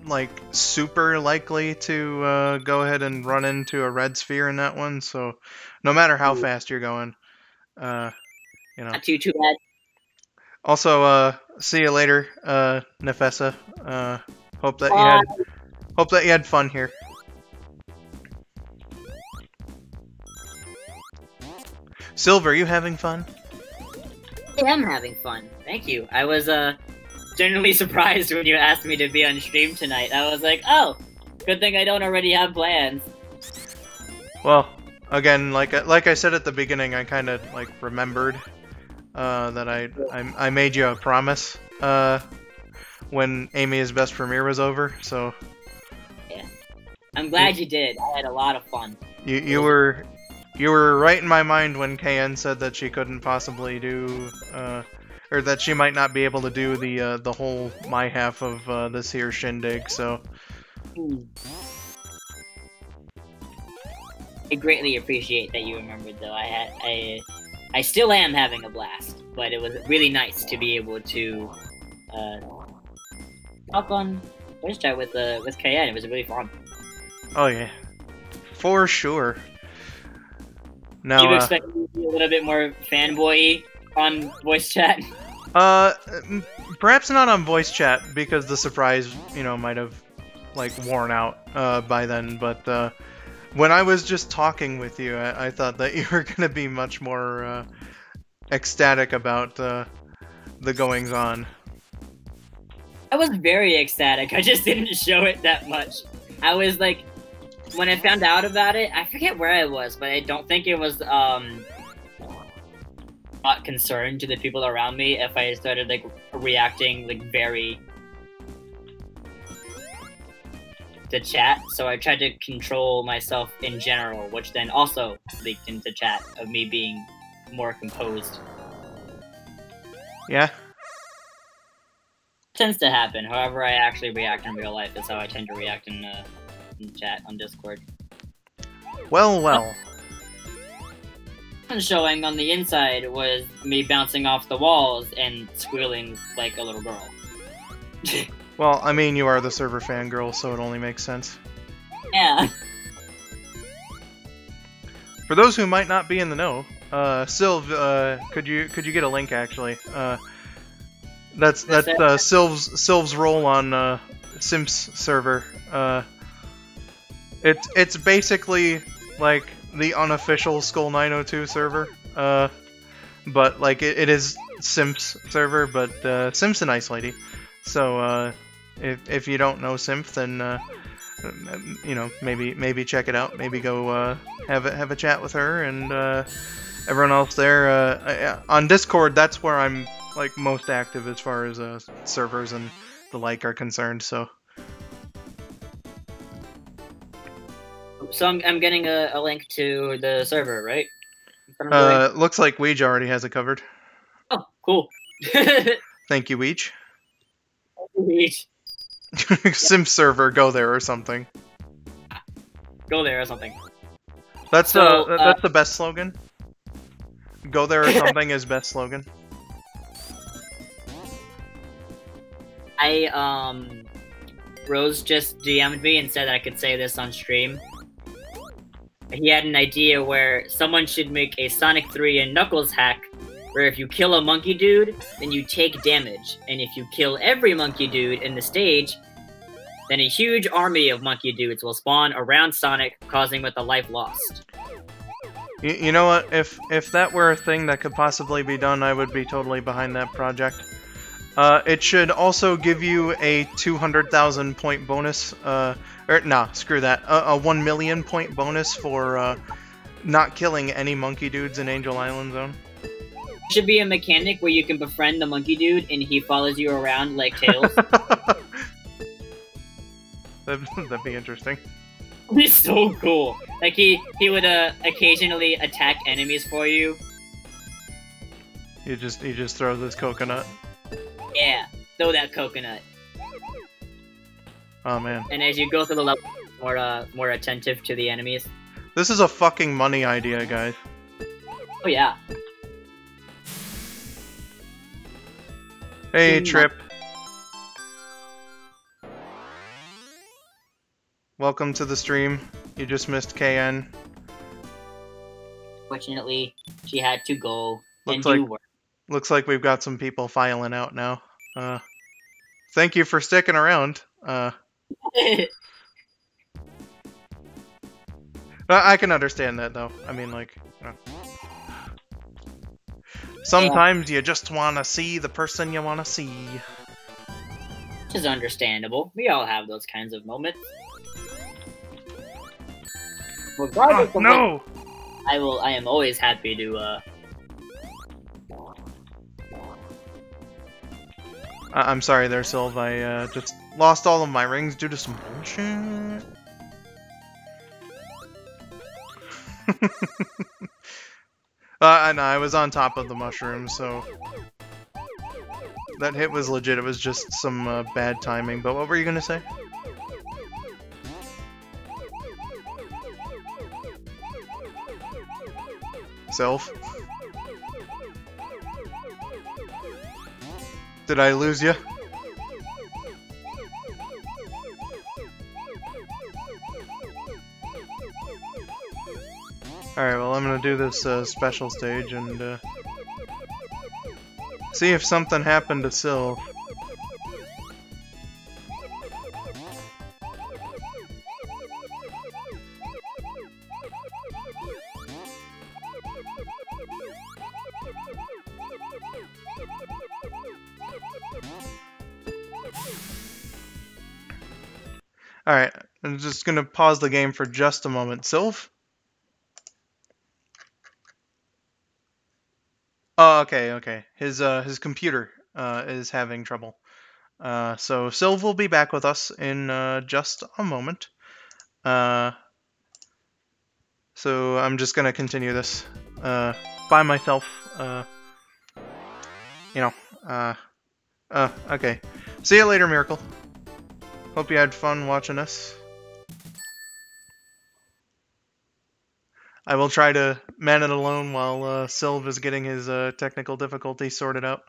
like super likely to go ahead and run into a red sphere in that one. So, no matter how fast you're going, you know. Not too bad. Also, see you later, Nefessa. Hope that you had Hope that you had fun here. Silv, are you having fun? I am having fun. Thank you. I was genuinely surprised when you asked me to be on stream tonight. I was like, oh, good thing I don't already have plans. Well, again, like I said at the beginning, I kind of like remembered that I made you a promise when Amy is Best premiere was over. So yeah, I'm glad you did. I had a lot of fun. You were right in my mind when KN said that she couldn't possibly do or that she might not be able to do the whole my half of this here shindig. So. I greatly appreciate that you remembered, though. I still am having a blast, but it was really nice to be able to talk on voice chat with KN. It was really fun. Oh yeah, for sure. Now, do you expect me to be a little bit more fanboy on voice chat? Perhaps not on voice chat because the surprise, might have like worn out by then. But when I was just talking with you, I thought that you were gonna be much more ecstatic about the goings on. I was very ecstatic. I just didn't show it that much. I was like, when I found out about it, I forget where I was, but I don't think it was not concerned to the people around me if I started like reacting like very to chat. So I tried to control myself in general, which then also leaked into chat of me being more composed. Yeah. Tends to happen. However I actually react in real life is how I tend to react in chat on Discord. Well. Showing on the inside was me bouncing off the walls and squealing like a little girl. Well, I mean, you are the server fangirl, so it only makes sense. Yeah. For those who might not be in the know, Silv, could you get a link actually? That's Silv's role on Simps server. It's basically like the unofficial skull902 server, but like it is Simps server, but Simp's a nice lady. So if you don't know Simp, then maybe check it out. Maybe go have a chat with her and everyone else there. On Discord, that's where I'm like most active as far as servers and the like are concerned. So I'm getting a link to the server, right? Looks like Weege already has it covered. Oh, cool. Thank you, Weege. Weege. Simp server, go there or something. Go there or something. That's the best slogan. Go there or something is best slogan. Rose just DM'd me and said that I could say this on stream. He had an idea where someone should make a Sonic 3 and Knuckles hack where if you kill a monkey dude, then you take damage. And if you kill every monkey dude in the stage, then a huge army of monkey dudes will spawn around Sonic, causing with a life lost. You know what? If that were a thing that could possibly be done, I would be totally behind that project. It should also give you a 200,000 point bonus, screw that, a 1 million point bonus for not killing any monkey dudes in Angel Island Zone. Should be a mechanic where you can befriend the monkey dude and he follows you around like Tails. That'd be interesting. He's so cool. Like he would occasionally attack enemies for you. He just throws this coconut. Yeah, throw that coconut. Oh man. And as you go through the level, more attentive to the enemies. This is a fucking money idea, guys. Oh yeah. Hey, Trip. Welcome to the stream. You just missed KN. Fortunately, she had to go and do work. Looks like we've got some people filing out now. Thank you for sticking around. I can understand that though. I mean, like, you know, sometimes you just want to see the person you want to see. Which is understandable. We all have those kinds of moments. Regardless of no! what, I am always happy to, I'm sorry there, Silv. I just lost all of my rings due to some bullshit. No, I was on top of the mushroom, so that hit was legit. It was just some bad timing. But what were you gonna say? Silv? Did I lose you? Alright, well I'm gonna do this special stage and see if something happened to Silv. Alright, I'm just gonna pause the game for just a moment. Silv? Oh, okay. His computer is having trouble. So Silv will be back with us in just a moment. So I'm just gonna continue this by myself. You know. Okay. See you later, Miracle. Hope you had fun watching us. I will try to man it alone while Silv is getting his technical difficulty sorted out.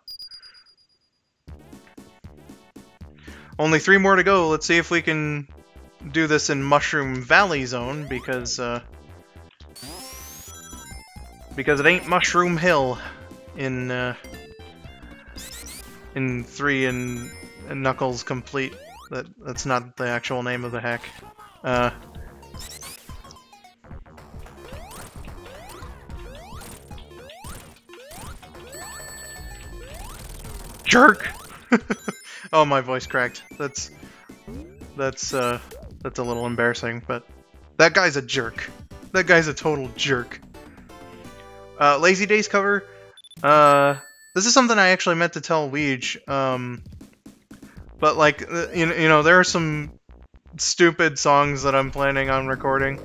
Only 3 more to go. Let's see if we can do this in Mushroom Valley Zone, because it ain't Mushroom Hill in 3 and Knuckles Complete. That's not the actual name of the hack. Jerk! Oh, my voice cracked. That's a little embarrassing, but that guy's a jerk. That guy's a total jerk. Lazy Days cover. This is something I actually meant to tell Weege. But like, you know, there are some stupid songs that I'm planning on recording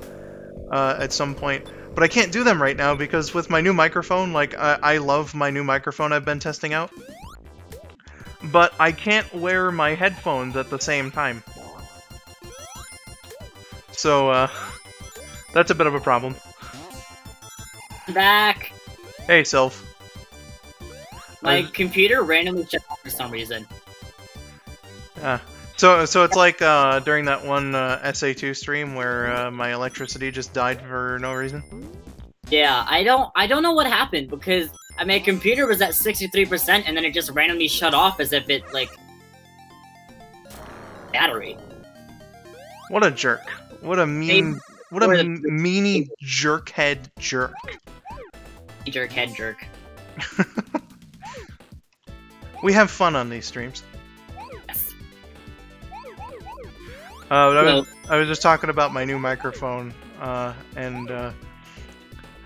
at some point, but I can't do them right now because with my new microphone, like, I love my new microphone I've been testing out, but I can't wear my headphones at the same time. So, that's a bit of a problem. back. Hey, Silv. My computer randomly shut off for some reason. So it's like during that one SA2 stream where my electricity just died for no reason. Yeah, I don't know what happened because my computer was at 63% and then it just randomly shut off as if it like battery. What a jerk! What a mean, meanie jerkhead jerk. Jerkhead jerk. We have fun on these streams. Yes. But I was just talking about my new microphone and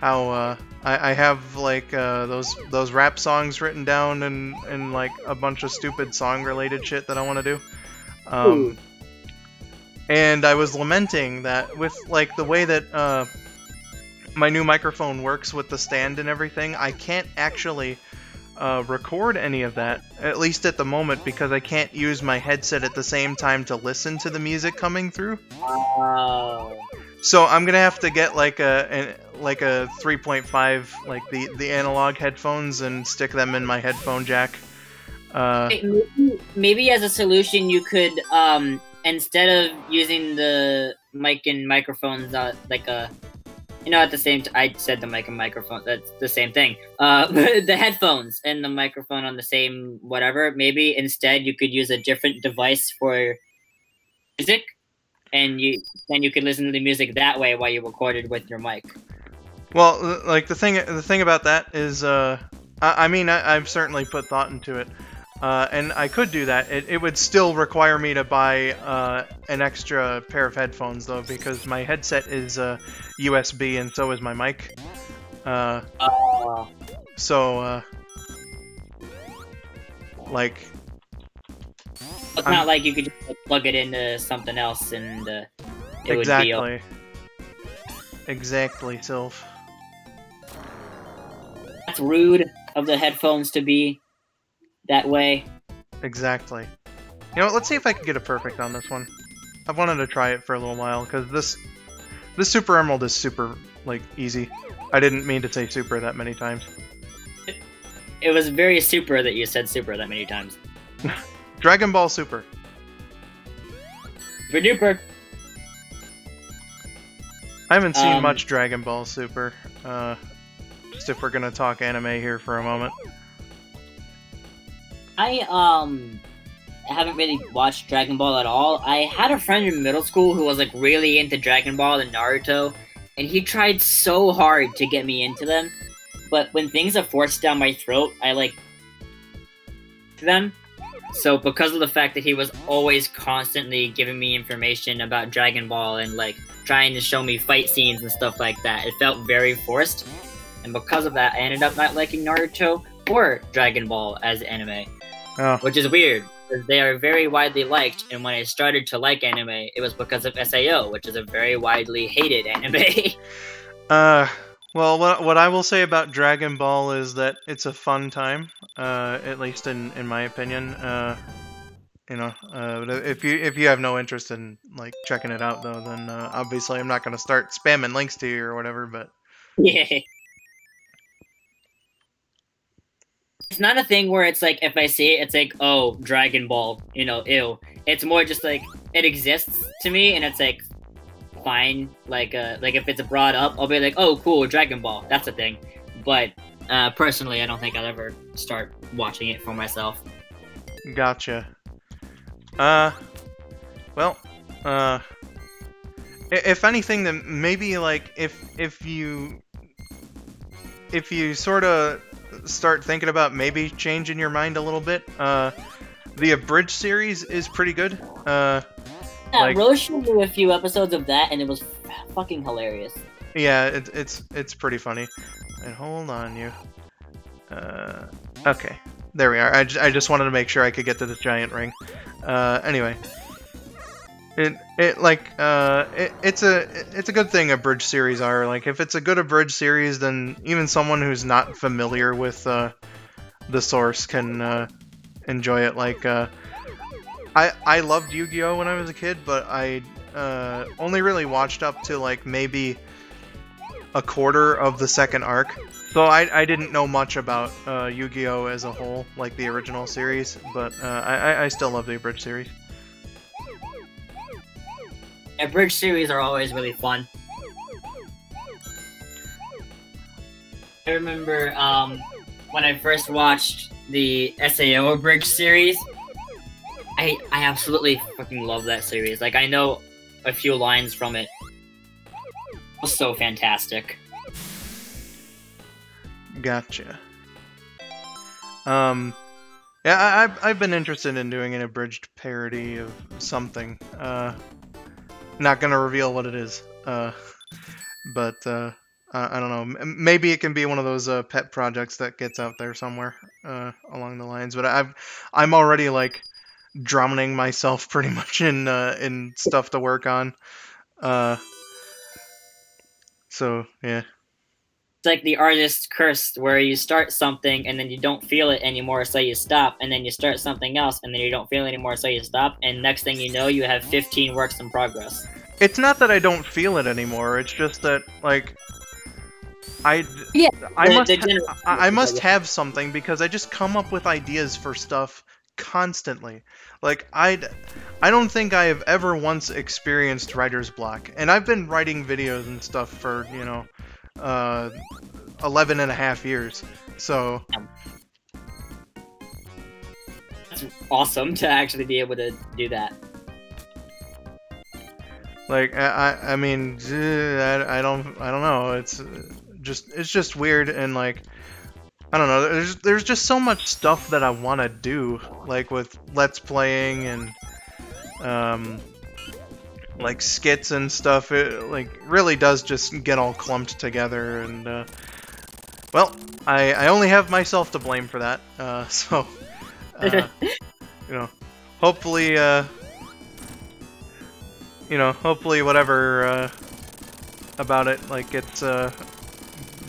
how I have like those rap songs written down and like a bunch of stupid song related shit that I want to do. And I was lamenting that with like the way that my new microphone works with the stand and everything, I can't actually record any of that, at least at the moment, because I can't use my headset at the same time to listen to the music coming through. Oh. So I'm gonna have to get like a 3.5, like the analog headphones, and stick them in my headphone jack. Maybe as a solution, you could instead of using the mic and microphones, like a, you know, at the same I said the mic and microphone, that's the same thing. The headphones and the microphone on the same whatever. Maybe instead you could use a different device for music. and you could listen to the music that way while you recorded with your mic. Well, like the thing about that is, I mean, I've certainly put thought into it, and I could do that. It would still require me to buy an extra pair of headphones though, because my headset is USB and so is my mic. So like. It's not like you could just plug it into something else and it would be. Exactly, Silv. That's rude of the headphones to be that way. Exactly. You know, let's see if I can get a perfect on this one. I've wanted to try it for a little while, because this Super Emerald is super, like, easy. I didn't mean to say super that many times. It was very super that you said super that many times. Dragon Ball Super. Super duper. I haven't seen much Dragon Ball Super. Just if we're gonna talk anime here for a moment. I haven't really watched Dragon Ball at all. I had a friend in middle school who was like really into Dragon Ball and Naruto, and he tried so hard to get me into them. But when things are forced down my throat, I like them. So because of the fact that he was always constantly giving me information about Dragon Ball and like trying to show me fight scenes and stuff like that, it felt very forced. And because of that, I ended up not liking Naruto or Dragon Ball as anime. Oh. Which is weird, because they are very widely liked, and when I started to like anime, it was because of SAO, which is a very widely hated anime. Well, what I will say about Dragon Ball is that it's a fun time, at least in my opinion. You know, if you have no interest in like checking it out though, then obviously I'm not gonna start spamming links to you or whatever. But yeah, it's not a thing where it's like if I see it, it's like, oh, Dragon Ball, you know, ew. It's more just like it exists to me, and it's like fine. Like if it's brought up, I'll be like, oh, cool, Dragon Ball, that's a thing. But personally, I don't think I'll ever start watching it for myself. Gotcha. Well, if anything, then maybe like if you sort of start thinking about maybe changing your mind a little bit, the Abridged series is pretty good. Yeah, like, Rose showed me a few episodes of that, and it was fucking hilarious. Yeah, it's pretty funny. And hold on, you. Okay, there we are. I just wanted to make sure I could get to this giant ring. Anyway, it's a good thing Abridged series are. Like, if it's a good Abridged series, then even someone who's not familiar with the source can enjoy it. Like, I loved Yu-Gi-Oh when I was a kid, but I only really watched up to like maybe a quarter of the second arc. So I didn't know much about Yu-Gi-Oh as a whole, like the original series, but I still love the Abridged series. Abridged series are always really fun. I remember when I first watched the SAO Abridged series, I absolutely fucking love that series. Like, I know a few lines from it. It was so fantastic. Gotcha. Yeah, I've been interested in doing an abridged parody of something. Not gonna reveal what it is. But I don't know. Maybe it can be one of those pet projects that gets out there somewhere along the lines. But I'm already like drowning myself pretty much in stuff to work on. So yeah. It's like the artist's curse, where you start something and then you don't feel it anymore, so you stop, and then you start something else and then you don't feel it anymore, so you stop, and next thing you know, you have 15 works in progress. It's not that I don't feel it anymore. It's just that like I must have something, because I just come up with ideas for stuff constantly. Like I don't think I have ever once experienced writer's block, and I've been writing videos and stuff for 11 and a half years. So that's awesome to actually be able to do that. Like I mean, I don't know. It's just weird, and like I don't know. There's just so much stuff that I want to do, like with Let's Playing and like skits and stuff. It like really does just get all clumped together, and well, I only have myself to blame for that. So you know, hopefully hopefully whatever about it like gets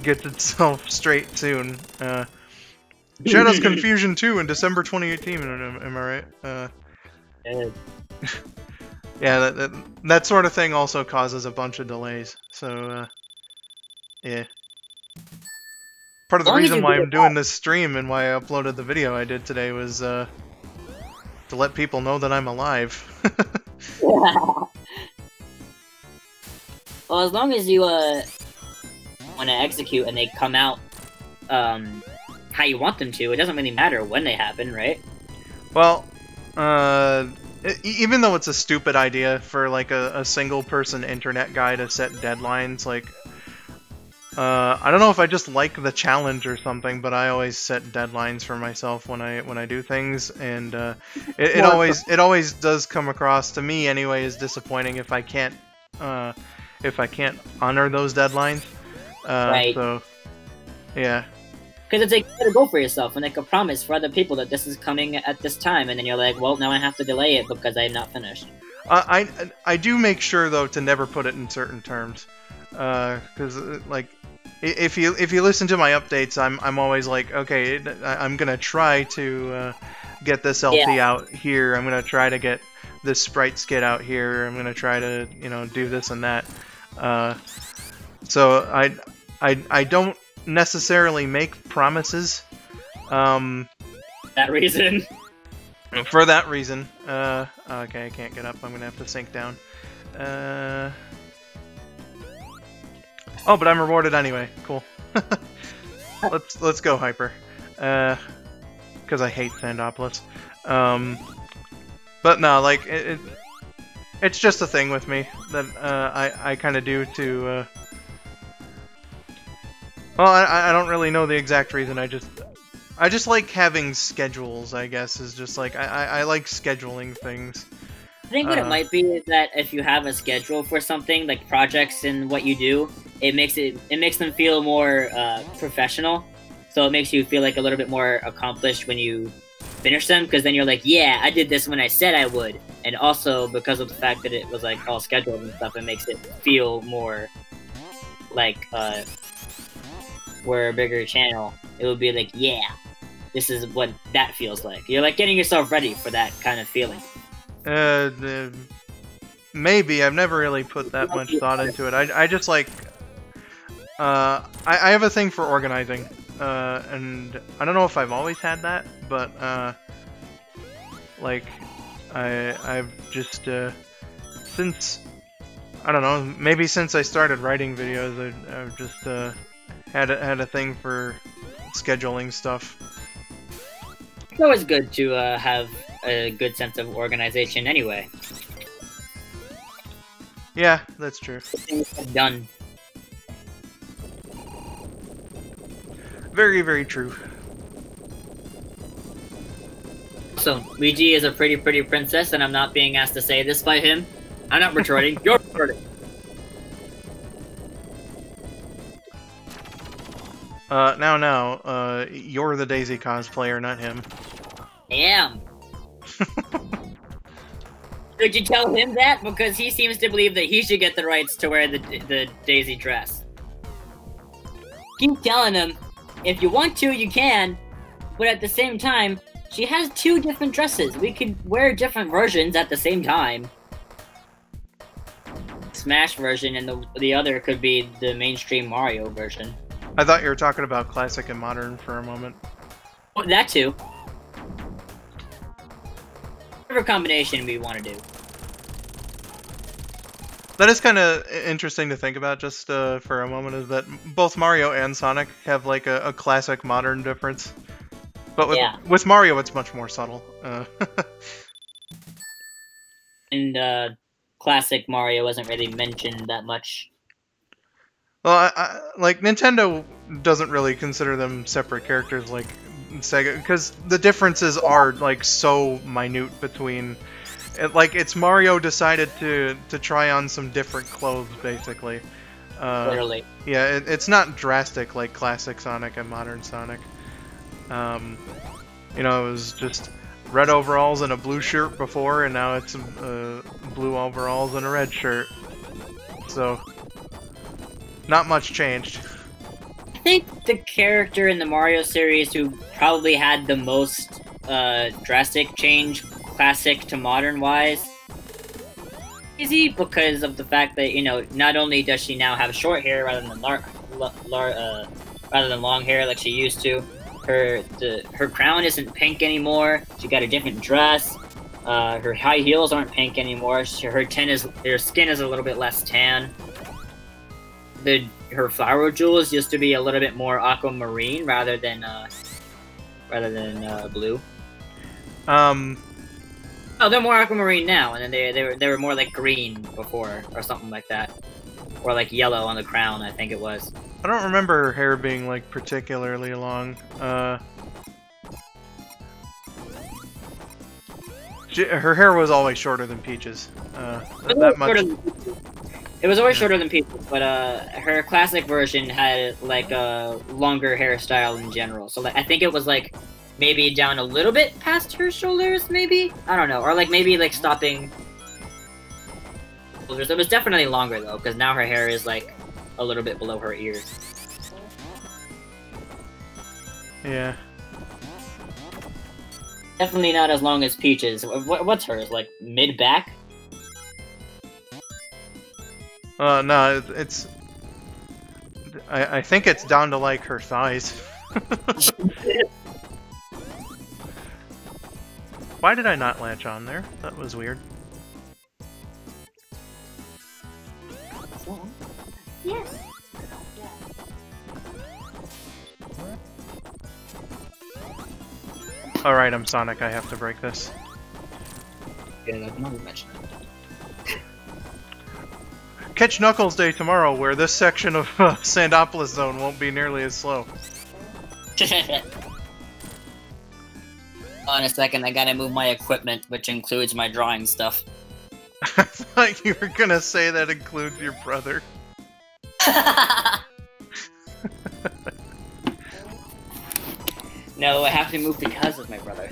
itself straight soon. Shadow's Confusion 2 in December 2018. Am I right? Yeah, that sort of thing also causes a bunch of delays. So yeah. Part of the reason why I'm doing this stream and why I uploaded the video I did today was to let people know that I'm alive. Well, as long as you want to execute and they come out how you want them to, it doesn't really matter when they happen, right? Well, even though it's a stupid idea for like a single person internet guy to set deadlines, like I don't know if I just like the challenge or something, but I always set deadlines for myself when I do things, and it always does come across to me anyway as disappointing if I can't honor those deadlines. Right. So yeah. Because it's like you gotta go for yourself and like a promise for other people that this is coming at this time, and then you're like, well, now I have to delay it because I'm not finished. I do make sure though to never put it in certain terms, because like if you listen to my updates, I'm always like, okay, I'm gonna try to get this LP out here. I'm gonna try to get this sprite skit out here. I'm gonna try to do this and that. So I don't necessarily make promises. That reason. For that reason. Okay, I can't get up. I'm gonna have to sink down. Oh, but I'm rewarded anyway. Cool. Let's go, Hyper. Because I hate Sandopolis. But no, like it's just a thing with me that I kind of do to. Well, I don't really know the exact reason. I just like having schedules, I guess, is just like I like scheduling things. I think what it might be is that if you have a schedule for something, like projects and what you do, it makes them feel more professional. So it makes you feel like a little bit more accomplished when you finish them, because then you're like, yeah, I did this when I said I would. And also because of the fact that it was like all scheduled and stuff, it makes it feel more like we're a bigger channel. It would be like, yeah, this is what that feels like. You're like getting yourself ready for that kind of feeling. Maybe. I've never really put that much thought into it. I just like I have a thing for organizing, and I don't know if I've always had that, but like I've just since I don't know, maybe since I started writing videos, I've just had a thing for scheduling stuff. It's always good to have a good sense of organization anyway. Yeah, that's true. Things are done. Very, very true. So, Luigi is a pretty princess, and I'm not being asked to say this by him. I'm not retorting. You're retorting. Now, you're the Daisy cosplayer, not him. I am. Did you tell him that? Because he seems to believe that he should get the rights to wear the Daisy dress. Keep telling him, if you want to, you can, but at the same time, she has 2 different dresses. We could wear different versions at the same time. Smash version, and the other could be the mainstream Mario version. I thought you were talking about classic and modern for a moment. Oh, that too. Whatever combination we want to do. That is kind of interesting to think about just for a moment, is that both Mario and Sonic have like a classic modern difference. But with Mario, it's much more subtle. And classic Mario wasn't really mentioned that much. Well, like Nintendo doesn't really consider them separate characters like Sega, because the differences are like so minute between. Like it's Mario decided to try on some different clothes, basically. Literally. Yeah, it's not drastic like classic Sonic and modern Sonic. You know, it was just red overalls and a blue shirt before, and now it's blue overalls and a red shirt. So, not much changed. I think the character in the Mario series who probably had the most drastic change, classic to modern wise, easy because of the fact that, you know, not only does she now have short hair rather than long hair like she used to, her crown isn't pink anymore. She got a different dress. Her high heels aren't pink anymore. Her skin is a little bit less tan. Her flower jewels used to be a little bit more aquamarine rather than blue. Oh, they're more aquamarine now, and then they were more like green before, or something like that, or like yellow on the crown. I think it was. I don't remember her hair being like particularly long. Her hair was always shorter than Peach's. That much. It was always shorter than Peach's, but her classic version had like a longer hairstyle in general. So like, I think it was like maybe down a little bit past her shoulders, maybe? I don't know, or like maybe like stopping. It was definitely longer though, because now her hair is like a little bit below her ears. Yeah. Definitely not as long as Peach's. What's hers? Like mid-back? No, it's... I think it's down to like her thighs. Why did I not latch on there? That was weird. Yes. Alright, I'm Sonic, I have to break this. Catch Knuckles Day tomorrow, where this section of Sandopolis Zone won't be nearly as slow. Hold on a second, I gotta move my equipment, which includes my drawing stuff. I thought you were gonna say that includes your brother. No, I have to move because of my brother.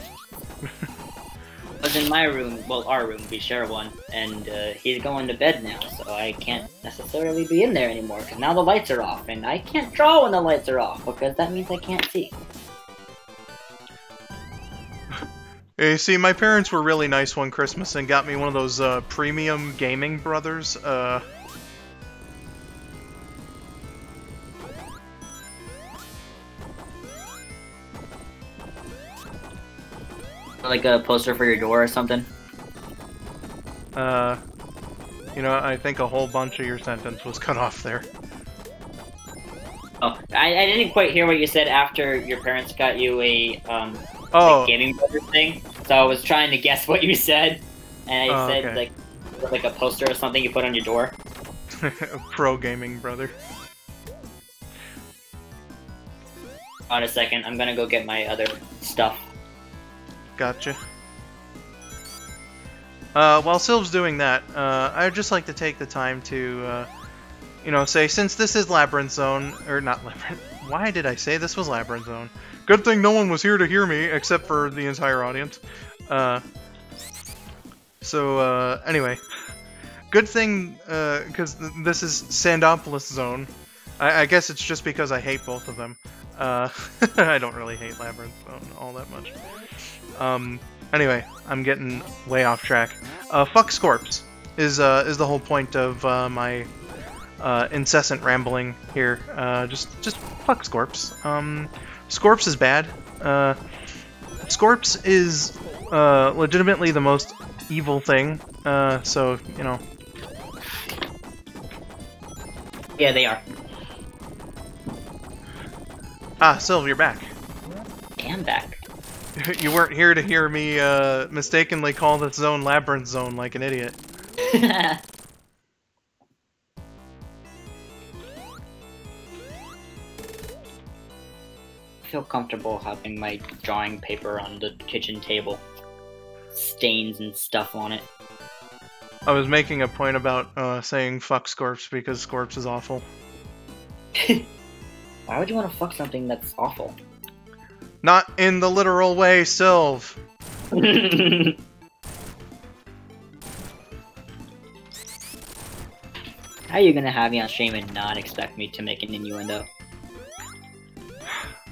I was in my room, well, our room, we share one, and he's going to bed now, so I can't necessarily be in there anymore, because now the lights are off, and I can't draw when the lights are off, because that means I can't see. You see, my parents were really nice one Christmas and got me one of those premium gaming brothers. Like a poster for your door or something? You know, I think a whole bunch of your sentence was cut off there. Oh, I didn't quite hear what you said after your parents got you a, like gaming brother thing, so I was trying to guess what you said, and I said, okay. like a poster or something you put on your door. A pro gaming brother. Hold on a second, I'm gonna go get my other stuff. Gotcha. While Silv's doing that, I'd just like to take the time to, you know, say, since this is Labyrinth Zone, or not Labyrinth, why did I say this was Labyrinth Zone? Good thing no one was here to hear me, except for the entire audience. Anyway. Good thing, because this is Sandopolis Zone. I guess it's just because I hate both of them. I don't really hate Labyrinth Zone all that much. Anyway, I'm getting way off track. Fuck Scorps is the whole point of my incessant rambling here. Just fuck Scorps. Scorps is bad. Scorps is legitimately the most evil thing. So you know. Yeah, they are. Ah, Silv, you're back. I am back. You weren't here to hear me mistakenly call this zone Labyrinth Zone like an idiot. I feel comfortable having my drawing paper on the kitchen table. Stains and stuff on it. I was making a point about saying fuck Scorps because Scorps is awful. Why would you want to fuck something that's awful? Not in the literal way, Silv. How are you gonna have me on stream and not expect me to make an innuendo?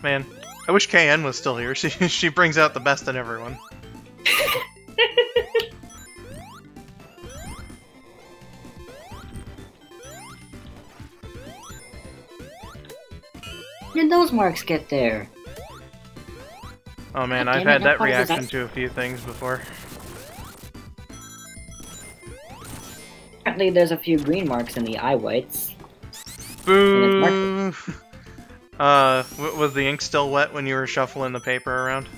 Man, I wish KN was still here. She brings out the best in everyone. Where did those marks get there? Oh man, God I've damn it, had how that far does reaction that- to a few things before. Apparently there's a few green marks in the eye whites. Boo! Was the ink still wet when you were shuffling the paper around?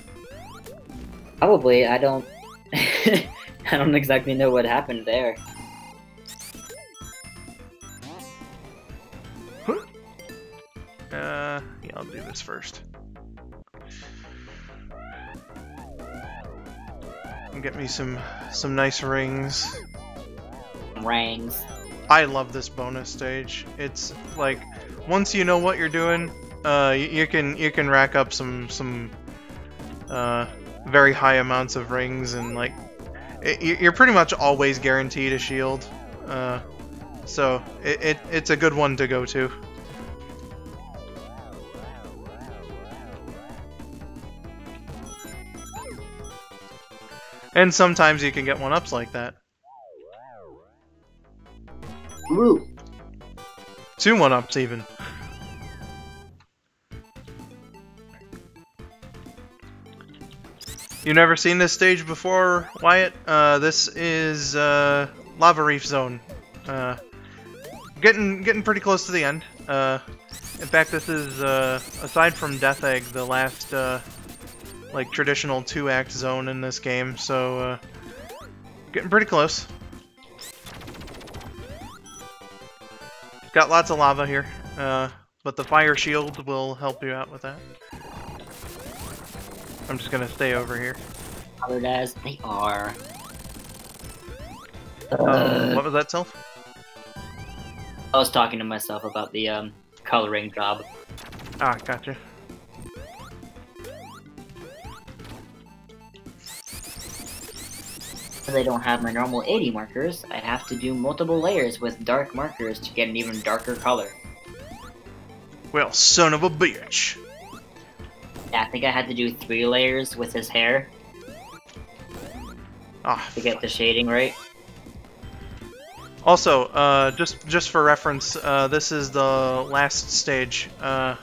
Probably, I don't... I don't exactly know what happened there. Yeah, I'll do this first. And get me some nice rings. Rings. I love this bonus stage. It's like once you know what you're doing, you can rack up some very high amounts of rings, and like you're pretty much always guaranteed a shield. So it's a good one to go to. And sometimes you can get one-ups like that. Ooh. 2 one-ups even. You never seen this stage before, Wyatt? This is Lava Reef Zone. Getting pretty close to the end. In fact, this is aside from Death Egg, the last like traditional 2-act zone in this game. So getting pretty close. Got lots of lava here, but the fire shield will help you out with that. I'm just gonna stay over here. Colored as they are. What was that, Silv? I was talking to myself about the coloring job. Ah, gotcha. Because I don't have my normal 80 markers, I have to do multiple layers with dark markers to get an even darker color. Well, son of a bitch. Yeah, I think I had to do 3 layers with his hair Ah, to get the shading right. also, just for reference, this is the last stage, or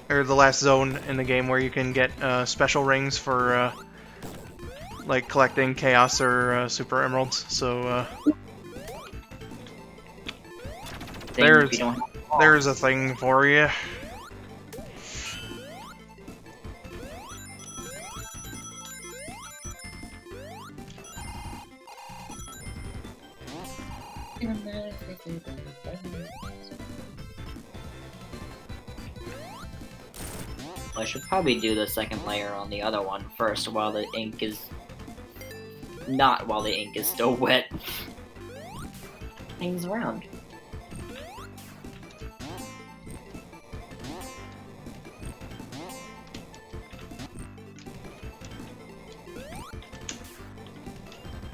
the last zone in the game where you can get special rings for like collecting Chaos or Super Emeralds. So Things we don't have. there's a thing for you. I should probably do the second layer on the other one first while the ink is... Not while the ink is still wet. Things around.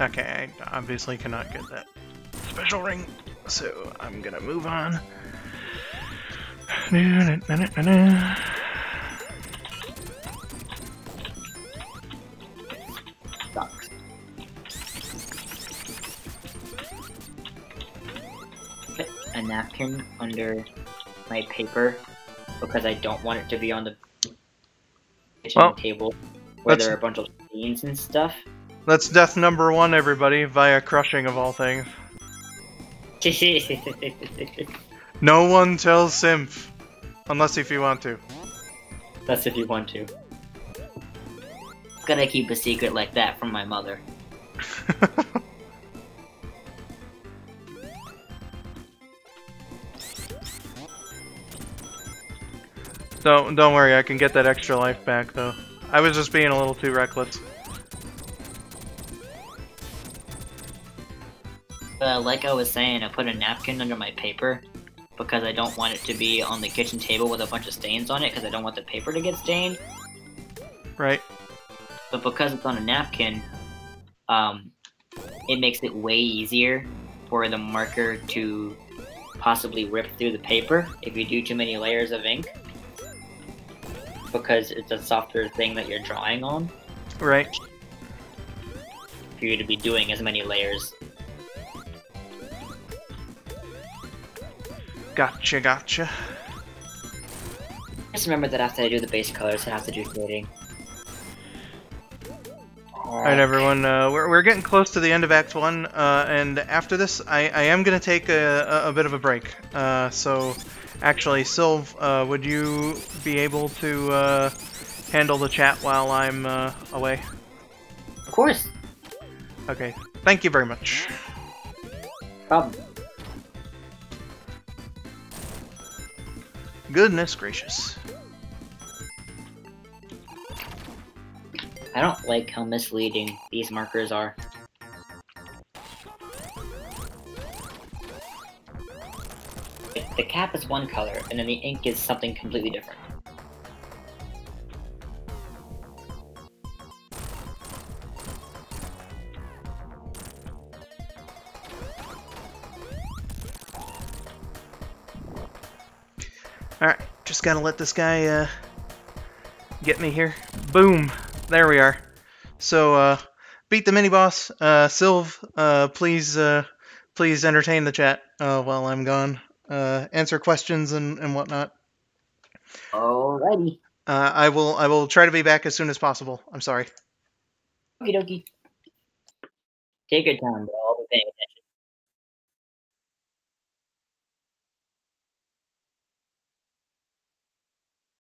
Okay, I obviously cannot get that special ring, so I'm gonna move on. Sucks. Put a napkin under my paper because I don't want it to be on the kitchen Well, table where that's- there are a bunch of beans and stuff. That's death number 1, everybody, via crushing of all things. No one tells Simph, unless if you want to. That's if you want to. Gotta keep a secret like that from my mother. Don't worry, I can get that extra life back though. I was just being a little too reckless. Like I was saying, I put a napkin under my paper because I don't want it to be on the kitchen table with a bunch of stains on it because I don't want the paper to get stained. Right. But because it's on a napkin, it makes it way easier for the marker to possibly rip through the paper if you do too many layers of ink. Because it's a softer thing that you're drawing on. Right. For you to be doing as many layers. Gotcha. Just remember that after I do the base colors, I have to do shading. Alright everyone, we're getting close to the end of Act 1, and after this, I am going to take a bit of a break. So, actually, Silv, would you be able to handle the chat while I'm away? Of course. Okay, thank you very much. Problem. Goodness gracious. I don't like how misleading these markers are. The cap is one color, and then the ink is something completely different. Alright, just gotta let this guy get me here. Boom! There we are. So, beat the mini-boss. Silv, please entertain the chat while I'm gone. Answer questions and whatnot. Alrighty. I will try to be back as soon as possible. I'm sorry. Okie dokie. Take your time, bro. I'll be paying attention.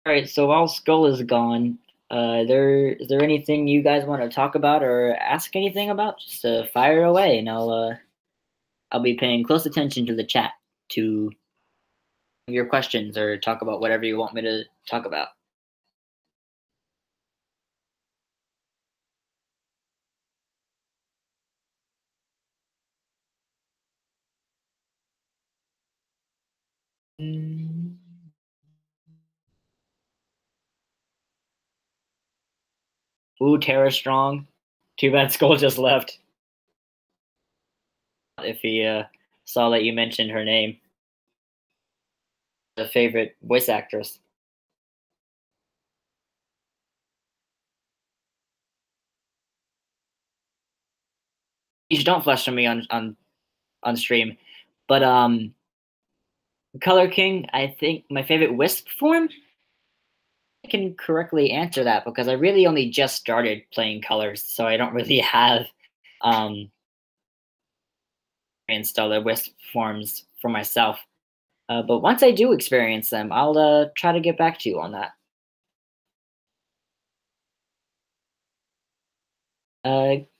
Alright, so while Skull is gone, is there anything you guys want to talk about or ask anything about? Just fire away, and I'll be paying close attention to the chat to your questions or talk about whatever you want me to talk about. Ooh, Tara Strong. Too bad Skull just left. If he saw that you mentioned her name. The favorite voice actress. You don't fluster me on stream. But Color King, I think my favorite Wisp form? I can correctly answer that because I really only just started playing colors, so I don't really have install the Wisp forms for myself. But once I do experience them, I'll try to get back to you on that.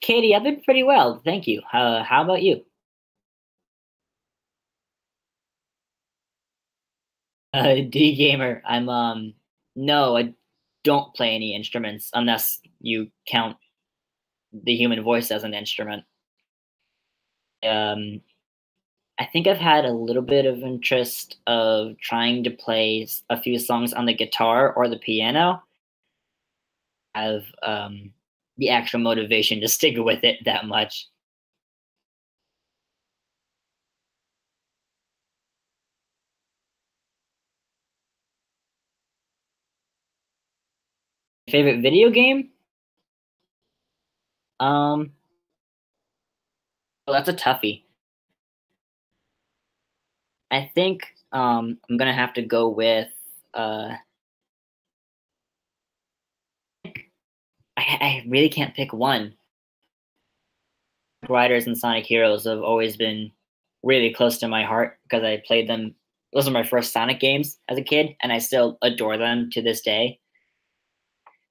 Katie, I've been pretty well, thank you. How about you? D Gamer, I'm no, I don't play any instruments unless you count the human voice as an instrument. I think I've had a little bit of interest of trying to play a few songs on the guitar or the piano. I have the actual motivation to stick with it that much. Favorite video game? Well, that's a toughie. I think I'm gonna have to go with I really can't pick one. Riders and Sonic Heroes have always been really close to my heart because I played them. Those are my first Sonic games as a kid, and I still adore them to this day.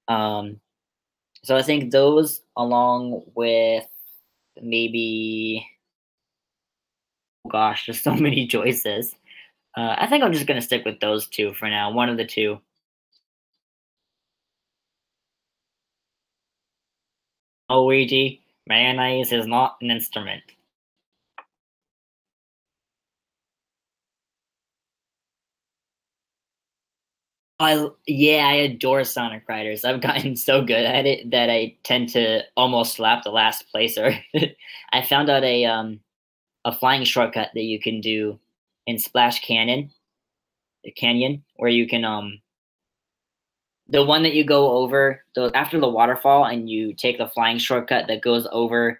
So I think those, along with maybe, oh gosh, there's so many choices. I think I'm just gonna stick with those two for now. One of the two. Luigi, mayonnaise is not an instrument. I adore Sonic Riders. I've gotten so good at it that I tend to almost slap the last placer. I found out a flying shortcut that you can do in Splash Canyon, the canyon, where you can the one that you go over after the waterfall and you take the flying shortcut that goes over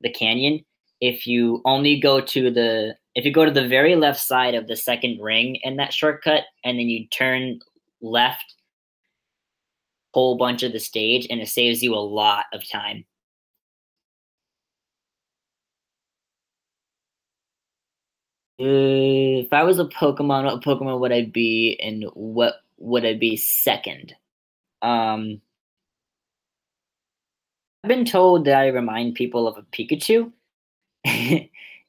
the canyon. If you go to the very left side of the second ring in that shortcut and then you turn left whole bunch of the stage, and it saves you a lot of time. If I was a Pokemon, what Pokemon would I be, and what would I be second? I've been told that I remind people of a Pikachu.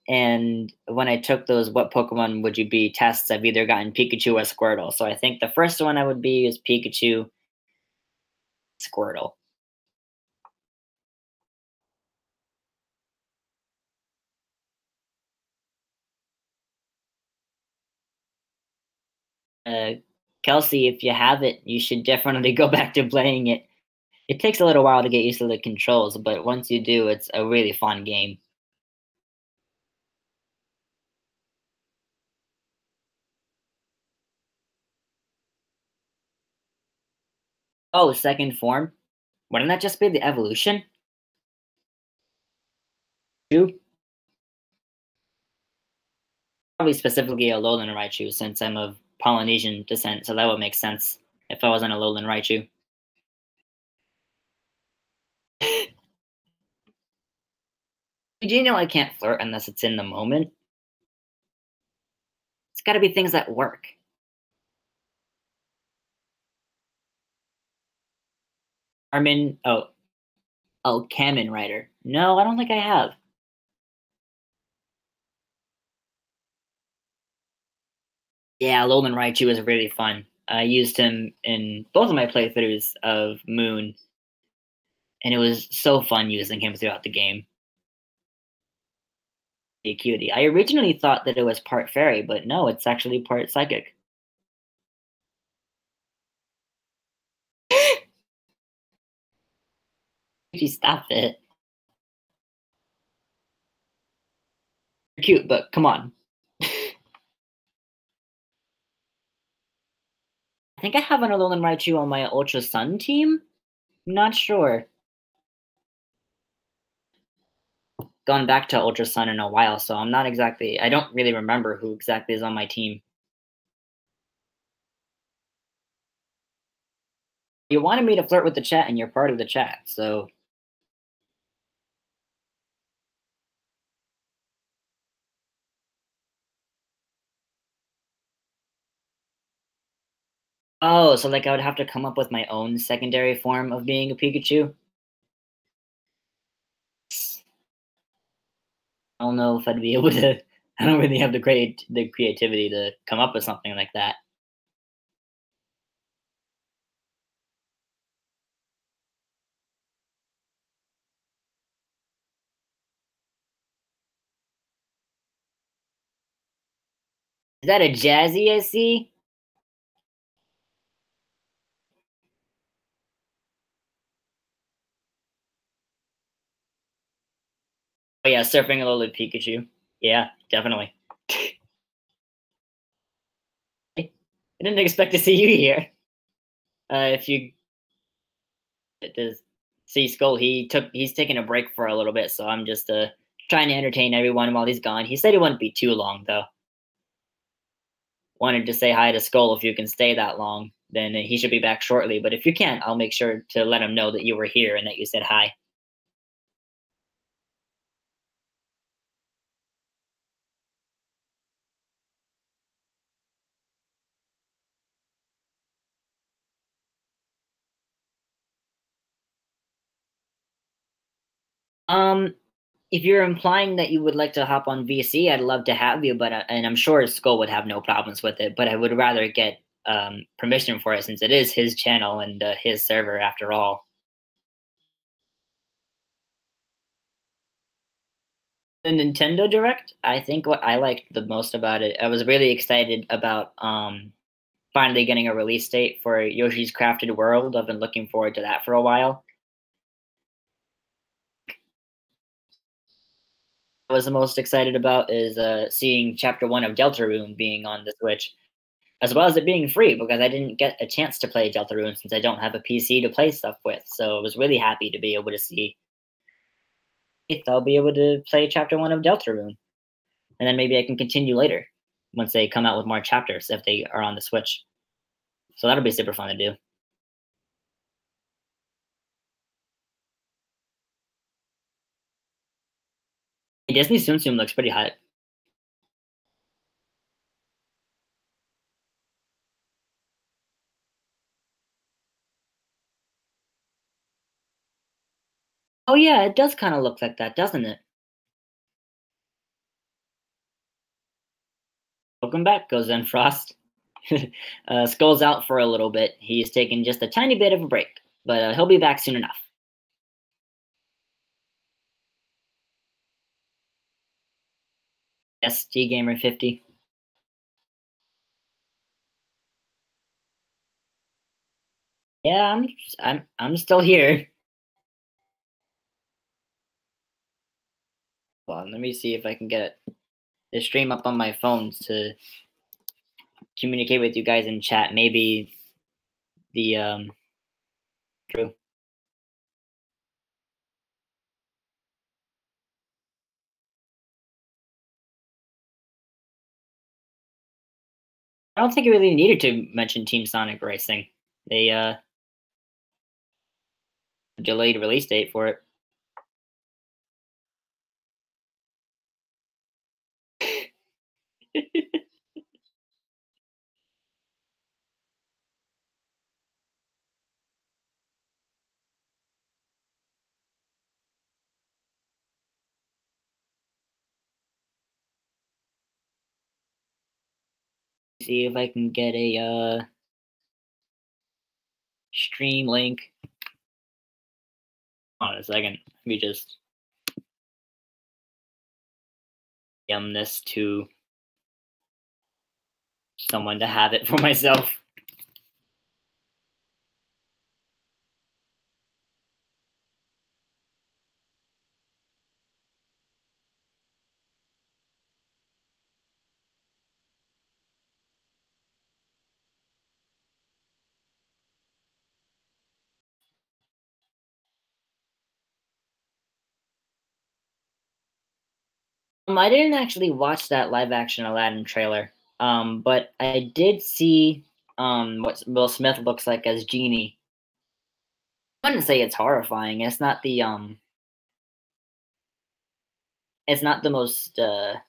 And when I took those "What Pokemon would you be" tests, I've either gotten Pikachu or Squirtle. So I think the first one I would be is Pikachu, Squirtle. Kelsey, if you have it, you should definitely go back to playing it. It takes a little while to get used to the controls, but once you do, it's a really fun game. Oh, second form? Wouldn't that just be the evolution? Raichu? Probably specifically a lowland Raichu, since I'm of Polynesian descent, so that would make sense if I wasn't a lowland Raichu. Do you know I can't flirt unless it's in the moment? It's gotta be things that work. Armin, oh, Kamen Rider. No, I don't think I have. Yeah, Lowland Raichu is really fun. I used him in both of my playthroughs of Moon, and it was so fun using him throughout the game. A cutie. I originally thought that it was part fairy, but no, it's actually part psychic. Stop it. You're cute, but come on. I think I have an Alolan Raichu on my Ultra Sun team. I'm not sure. Gone back to Ultra Sun in a while, so I'm not exactly. I don't really remember who exactly is on my team. You wanted me to flirt with the chat, and you're part of the chat, so. Oh, so like I would have to come up with my own secondary form of being a Pikachu? I don't know if I'd be able to. I don't really have the creativity to come up with something like that. Is that a Jazzy I see? Oh yeah, surfing a little Pikachu. Yeah, definitely. I didn't expect to see you here. If you does see Skull, he's taking a break for a little bit, so I'm just trying to entertain everyone while he's gone. He said it wouldn't be too long though. Wanted to say hi to Skull. If you can stay that long, then he should be back shortly. But if you can't, I'll make sure to let him know that you were here and that you said hi. If you're implying that you would like to hop on VC, I'd love to have you, but and I'm sure Skull would have no problems with it. But I would rather get permission for it since it is his channel and his server after all. The Nintendo Direct, I think what I liked the most about it, I was really excited about finally getting a release date for Yoshi's Crafted World. I've been looking forward to that for a while. I was the most excited about is seeing Chapter 1 of Deltarune being on the Switch, as well as it being free, because I didn't get a chance to play Deltarune since I don't have a PC to play stuff with. So I was really happy to be able to see if I'll be able to play Chapter 1 of Deltarune. And then maybe I can continue later once they come out with more chapters if they are on the Switch. So that'll be super fun to do. Disney Tsum Tsum looks pretty hot. Oh yeah, it does kind of look like that, doesn't it? Welcome back, goes in Frost. Skull's out for a little bit. He's taking just a tiny bit of a break, but he'll be back soon enough. Yes, G Gamer 50. Yeah, I'm still here. Well, let me see if I can get the stream up on my phone to communicate with you guys in chat. Maybe the true. I don't think you really needed to mention Team Sonic Racing. They delayed release date for it. See if I can get a stream link. Hold on a second. Let me just this to someone to have it for myself. I didn't actually watch that live action Aladdin trailer, but I did see what Will Smith looks like as Genie. I wouldn't say it's horrifying. It's not the most it's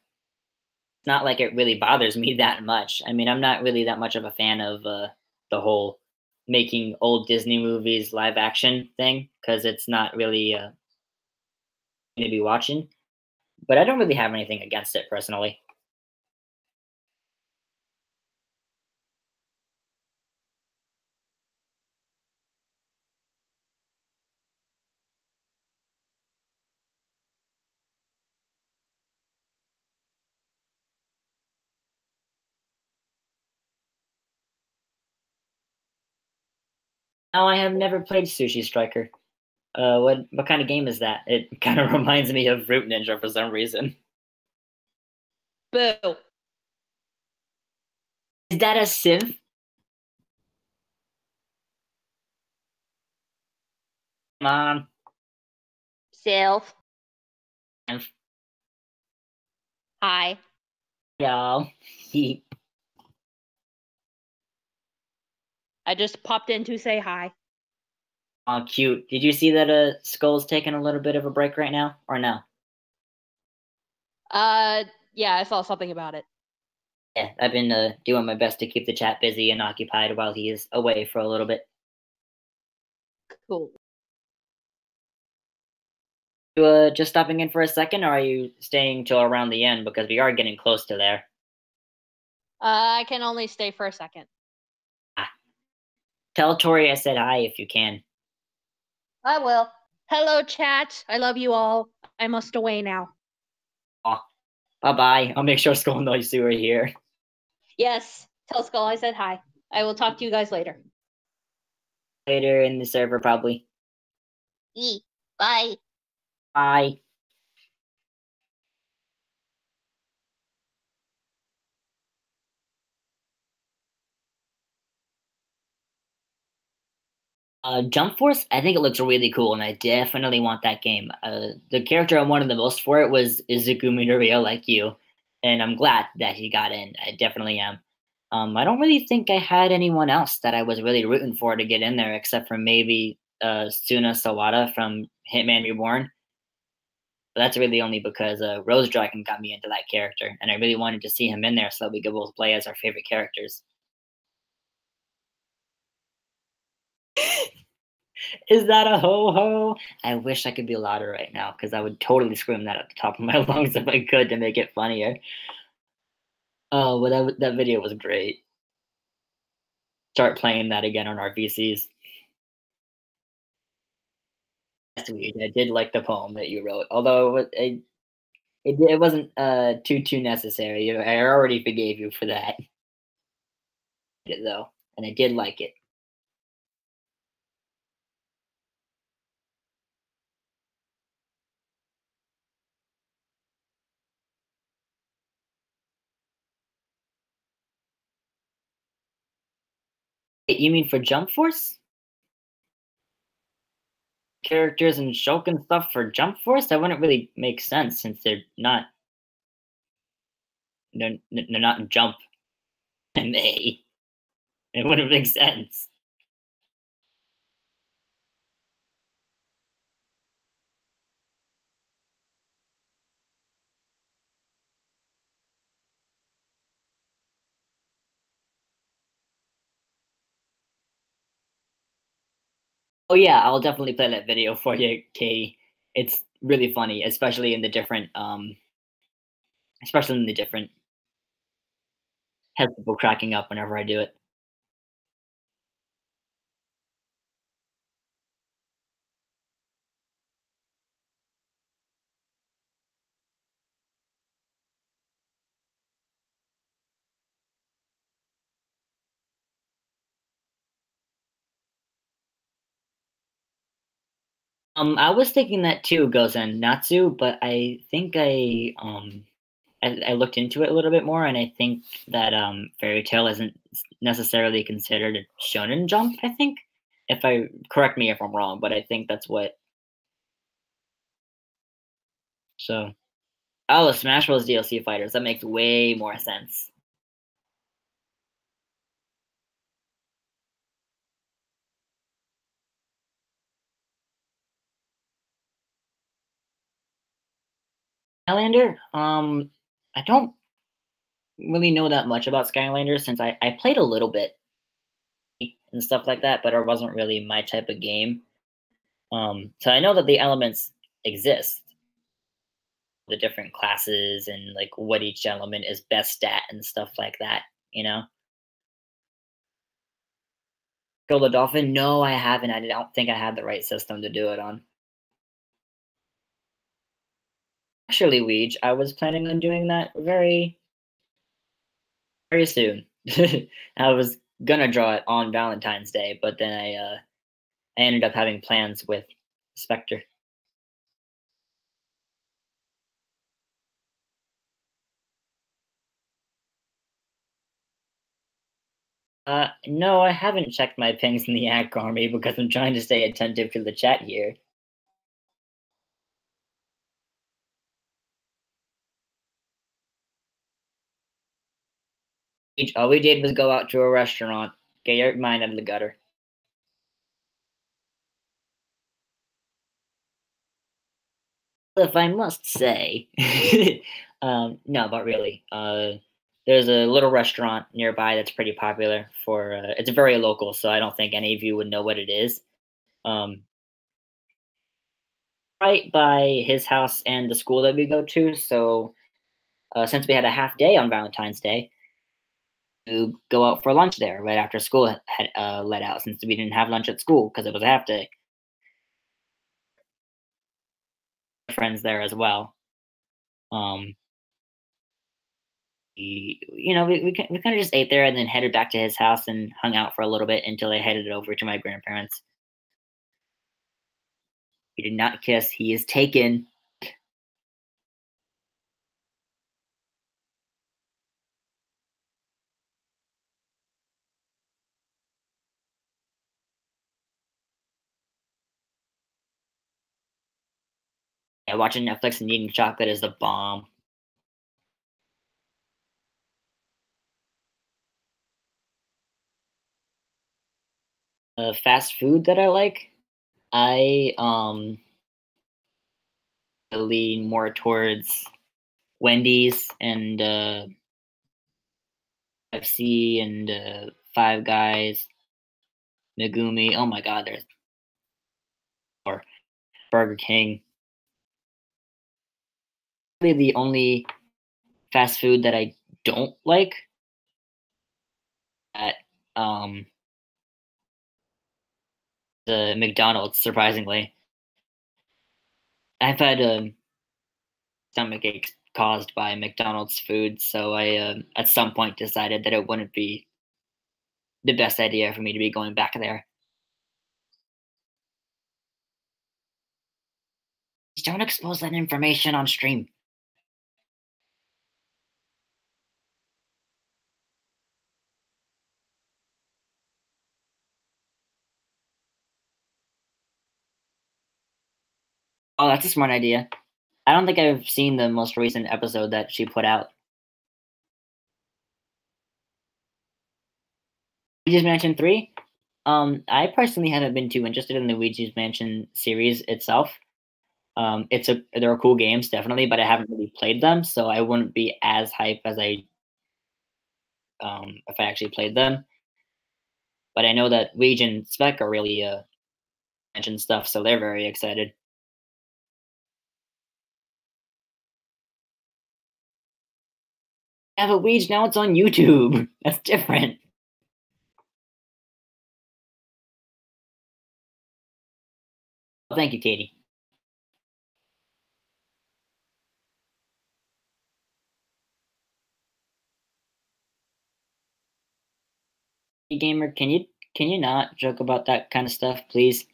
not like it really bothers me that much. I mean, I'm not really that much of a fan of the whole making old Disney movies live action thing, because it's not really to be watching. But I don't really have anything against it personally. No, I have never played Sushi Striker. What kind of game is that? It kind of reminds me of Fruit Ninja for some reason. Boo. Is that a Civ? Come on. Silv. Civ. Hi. Y'all. I just popped in to say hi. Oh, cute. Did you see that Skull's taking a little bit of a break right now, or no? Yeah, I saw something about it. Yeah, I've been doing my best to keep the chat busy and occupied while he is away for a little bit. Cool. You just stopping in for a second, or are you staying till around the end, because we are getting close to there? I can only stay for a second. Tell Tori I said hi if you can. I will. Hello, chat. I love you all. I must away now. Oh, bye-bye. I'll make sure skull902 are here. Yes, tell Skull I said hi. I will talk to you guys later. Later in the server, probably. Bye. Bye. Jump Force, I think it looks really cool, and I definitely want that game. The character I wanted the most for it was Izuku Midoriya, like you, and I'm glad that he got in. I definitely am. I don't really think I had anyone else that I was really rooting for to get in there, except for maybe Suna Sawada from Hitman Reborn. But that's really only because Rose Dragon got me into that character, and I really wanted to see him in there so that we could both play as our favorite characters. Is that a ho-ho? I wish I could be louder right now because I would totally scream that at the top of my lungs if I could to make it funnier. Oh, but that video was great. Start playing that again on our VCs. Sweet. I did like the poem that you wrote, although it wasn't too necessary. I already forgave you for that. Though, and I did like it. You mean for Jump Force? Characters and Shulk stuff for Jump Force? That wouldn't really make sense since they're not in Jump MA. It wouldn't make sense. Oh yeah, I'll definitely play that video for you, Katie. It's really funny, especially in the different heads people cracking up whenever I do it. I was thinking that too, Gozen Natsu, but I think I looked into it a little bit more, and I think that Fairy Tail isn't necessarily considered a shonen jump. I think, if I correct me if I'm wrong, but I think that's what. So, oh, Smash Bros. DLC fighters. That makes way more sense. Skylander. I don't really know that much about Skylander since I played a little bit and stuff like that, but it wasn't really my type of game. So I know that the elements exist, the different classes and like what each element is best at and stuff like that, you know? Go the Dolphin? No, I haven't. I don't think I had the right system to do it on. Actually, Weege, I was planning on doing that very, very soon. I was gonna draw it on Valentine's Day, but then I ended up having plans with Spectre. No, I haven't checked my pings in the Yak Army because I'm trying to stay attentive to the chat here. All we did was go out to a restaurant, get your mind out of the gutter. If I must say, no, but really, there's a little restaurant nearby that's pretty popular for. It's very local, so I don't think any of you would know what it is. Right by his house and the school that we go to. So, since we had a half day on Valentine's Day, to go out for lunch there right after school had let out, since we didn't have lunch at school because it was a half day. Friends there as well. We kind of just ate there and then headed back to his house and hung out for a little bit until I headed over to my grandparents. He did not kiss. He is taken. Yeah, watching Netflix and eating chocolate is the bomb. Fast food that I like, I lean more towards Wendy's and FC and Five Guys, Megumi. Oh my God, there's more. Burger King. Really, the only fast food that I don't like at the McDonald's. Surprisingly, I've had stomach aches caused by McDonald's food, so I at some point decided that it wouldn't be the best idea for me to be going back there. Don't expose that information on stream. Oh, that's a smart idea. I don't think I've seen the most recent episode that she put out. Luigi's Mansion 3? I personally haven't been too interested in the Luigi's Mansion series itself. There are cool games, definitely, but I haven't really played them, so I wouldn't be as hype as if I actually played them. But I know that Luigi and Spec are really Mansion stuff, so they're very excited. Yeah, but Luigi, now it's on YouTube. That's different. Well, thank you, Katie. Gamer, can you not joke about that kind of stuff, please?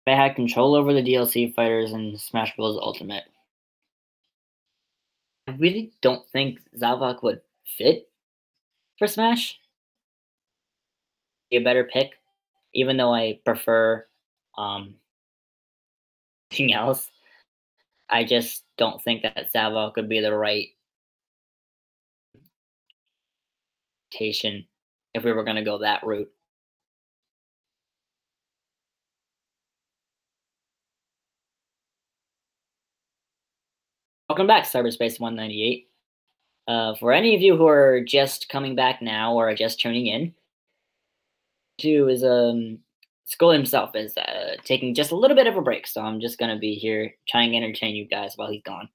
If I had control over the DLC fighters in Smash Bros. Ultimate, I really don't think Zavok would fit for Smash. Be a better pick, even though I prefer anything else. I just don't think that Zavok would be the right rotation if we were going to go that route. Welcome back, Cyberspace198. For any of you who are just coming back now or are just tuning in, Skull himself is taking just a little bit of a break, so I'm just gonna be here trying to entertain you guys while he's gone.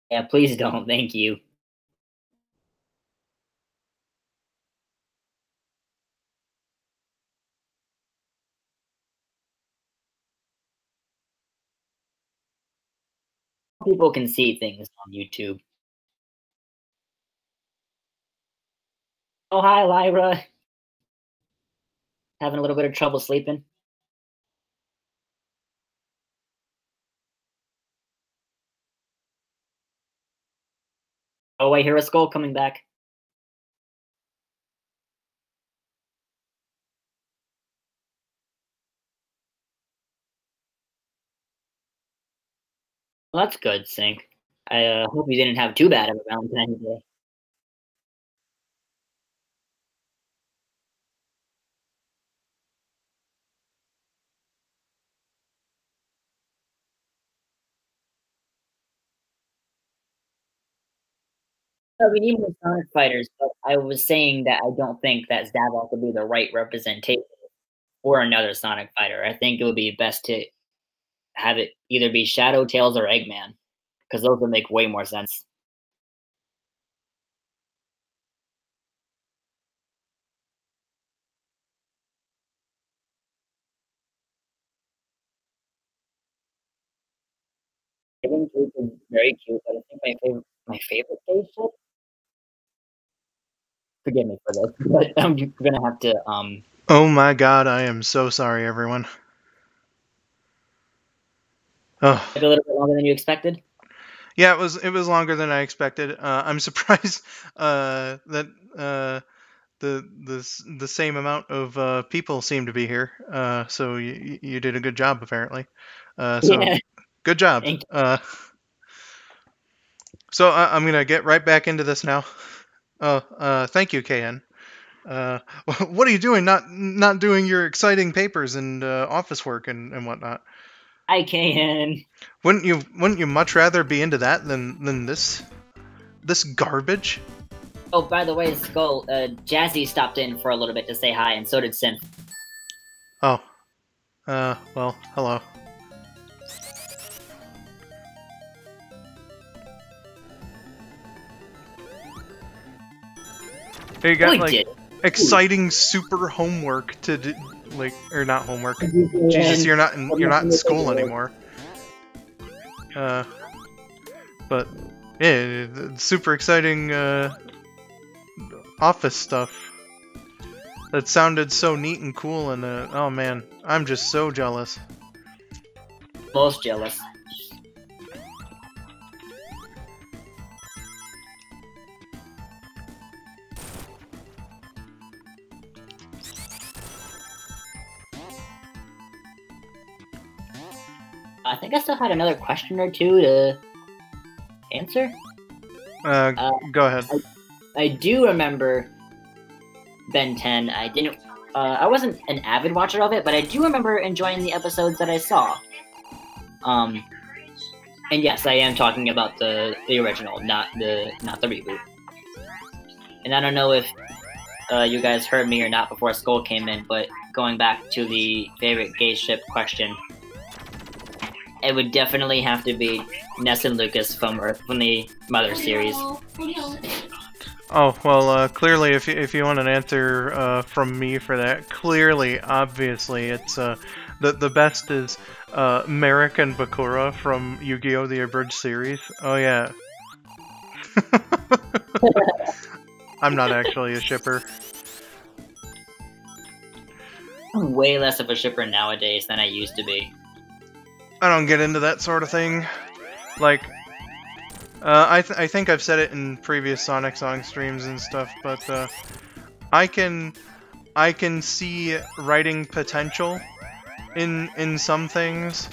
Yeah, please don't. Thank you. People can see things on YouTube. Oh, hi, Lyra. Having a little bit of trouble sleeping? Oh, I hear a skull coming back. Well, that's good, Sync. I hope you didn't have too bad of a Valentine's Day. No, we need more Sonic fighters, but I was saying that I don't think that Zavok would be the right representation for another Sonic fighter. I think it would be best to have it either be Shadow, Tails, or Eggman, because those would make way more sense. think Jake is very cute, but I think my favorite gay ship. Forgive me for this, but I'm gonna have to Oh my god, I am so sorry, everyone. Oh. a little bit longer than you expected. Yeah, it was longer than I expected. I'm surprised that the same amount of people seem to be here. So you did a good job, apparently. So Yeah. good job. Thank So I'm gonna get right back into this now. Thank you, KN. What are you doing? Not doing your exciting papers and office work and whatnot. I can. Wouldn't you much rather be into that than this garbage? Oh, by the way, Skull, Jazzy stopped in for a little bit to say hi, and so did Synth. Oh. Well, hello. You got like exciting super homework to do, like, or not homework. Jesus, you're not in school anymore. But yeah, super exciting office stuff. That sounded so neat and cool, and oh man, I'm just so jealous. Most jealous. I think I still had another question or two to answer. Go ahead. I do remember Ben 10. I wasn't an avid watcher of it, but I do remember enjoying the episodes that I saw. And yes, I am talking about the original, not the reboot. And I don't know if you guys heard me or not before Skull came in, but going back to the favorite gay ship question, it would definitely have to be Ness and Lucas from the Mother series. Oh, well, clearly, if you want an answer from me for that, clearly, obviously, it's the best is Merrick and Bakura from Yu-Gi-Oh! The Abridged series. Oh yeah. I'm not actually a shipper. I'm way less of a shipper nowadays than I used to be. I don't get into that sort of thing. Like, I think I've said it in previous Sonic Song streams and stuff, but I can see writing potential in some things,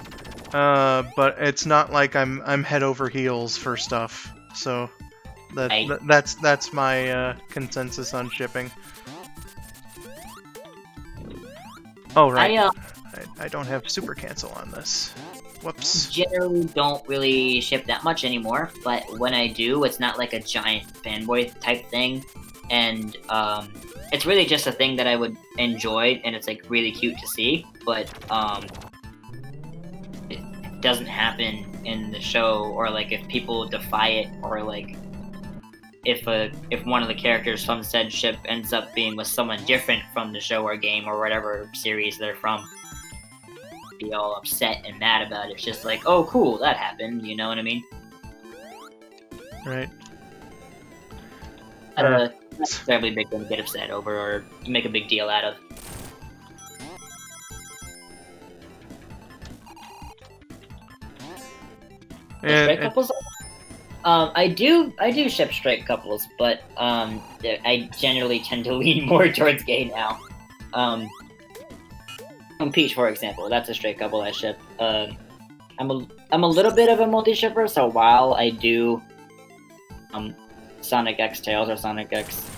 but it's not like I'm head over heels for stuff. So that's my consensus on shipping. Oh right, I don't have super cancel on this. Whoops. Generally don't really ship that much anymore, but when I do, it's not like a giant fanboy type thing, and it's really just a thing that I would enjoy, and it's like really cute to see, but it doesn't happen in the show, or like if people defy it, or like if one of the characters from said ship ends up being with someone different from the show or game or whatever series they're from, be all upset and mad about it. It's just like, oh cool, that happened, you know what I mean? Right. Not necessarily big thing to get upset over or make a big deal out of. Straight couples? I do ship straight couples, but I generally tend to lean more towards gay now. Peach, for example, that's a straight couple I ship. I'm a little bit of a multi-shipper, so while I do Sonic X Tails or Sonic X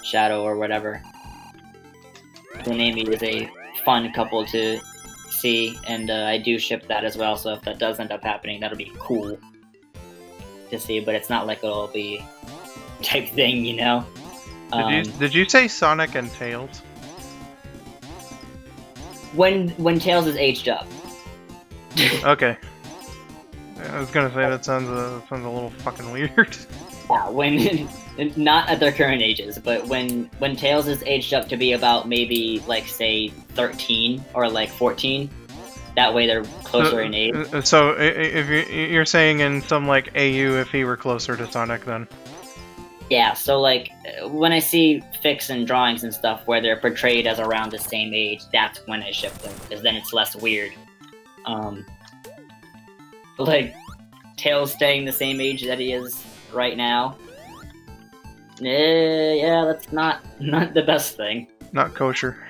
Shadow or whatever, Amy is a fun couple to see, and I do ship that as well, so if that does end up happening, that'll be cool to see, but it's not like it'll be type thing, you know? Did you say Sonic and Tails? When Tails is aged up. Okay. I was gonna say that sounds a little fucking weird. Yeah, when not at their current ages, but when Tails is aged up to be about maybe like say 13 or like 14, That way they're closer in age. So if you're saying in some like AU, if he were closer to Sonic, then. Yeah, so like when I see fics and drawings and stuff where they're portrayed as around the same age, that's when I ship them, because then it's less weird. Like Tails staying the same age that he is right now. Yeah, that's not the best thing. Not kosher.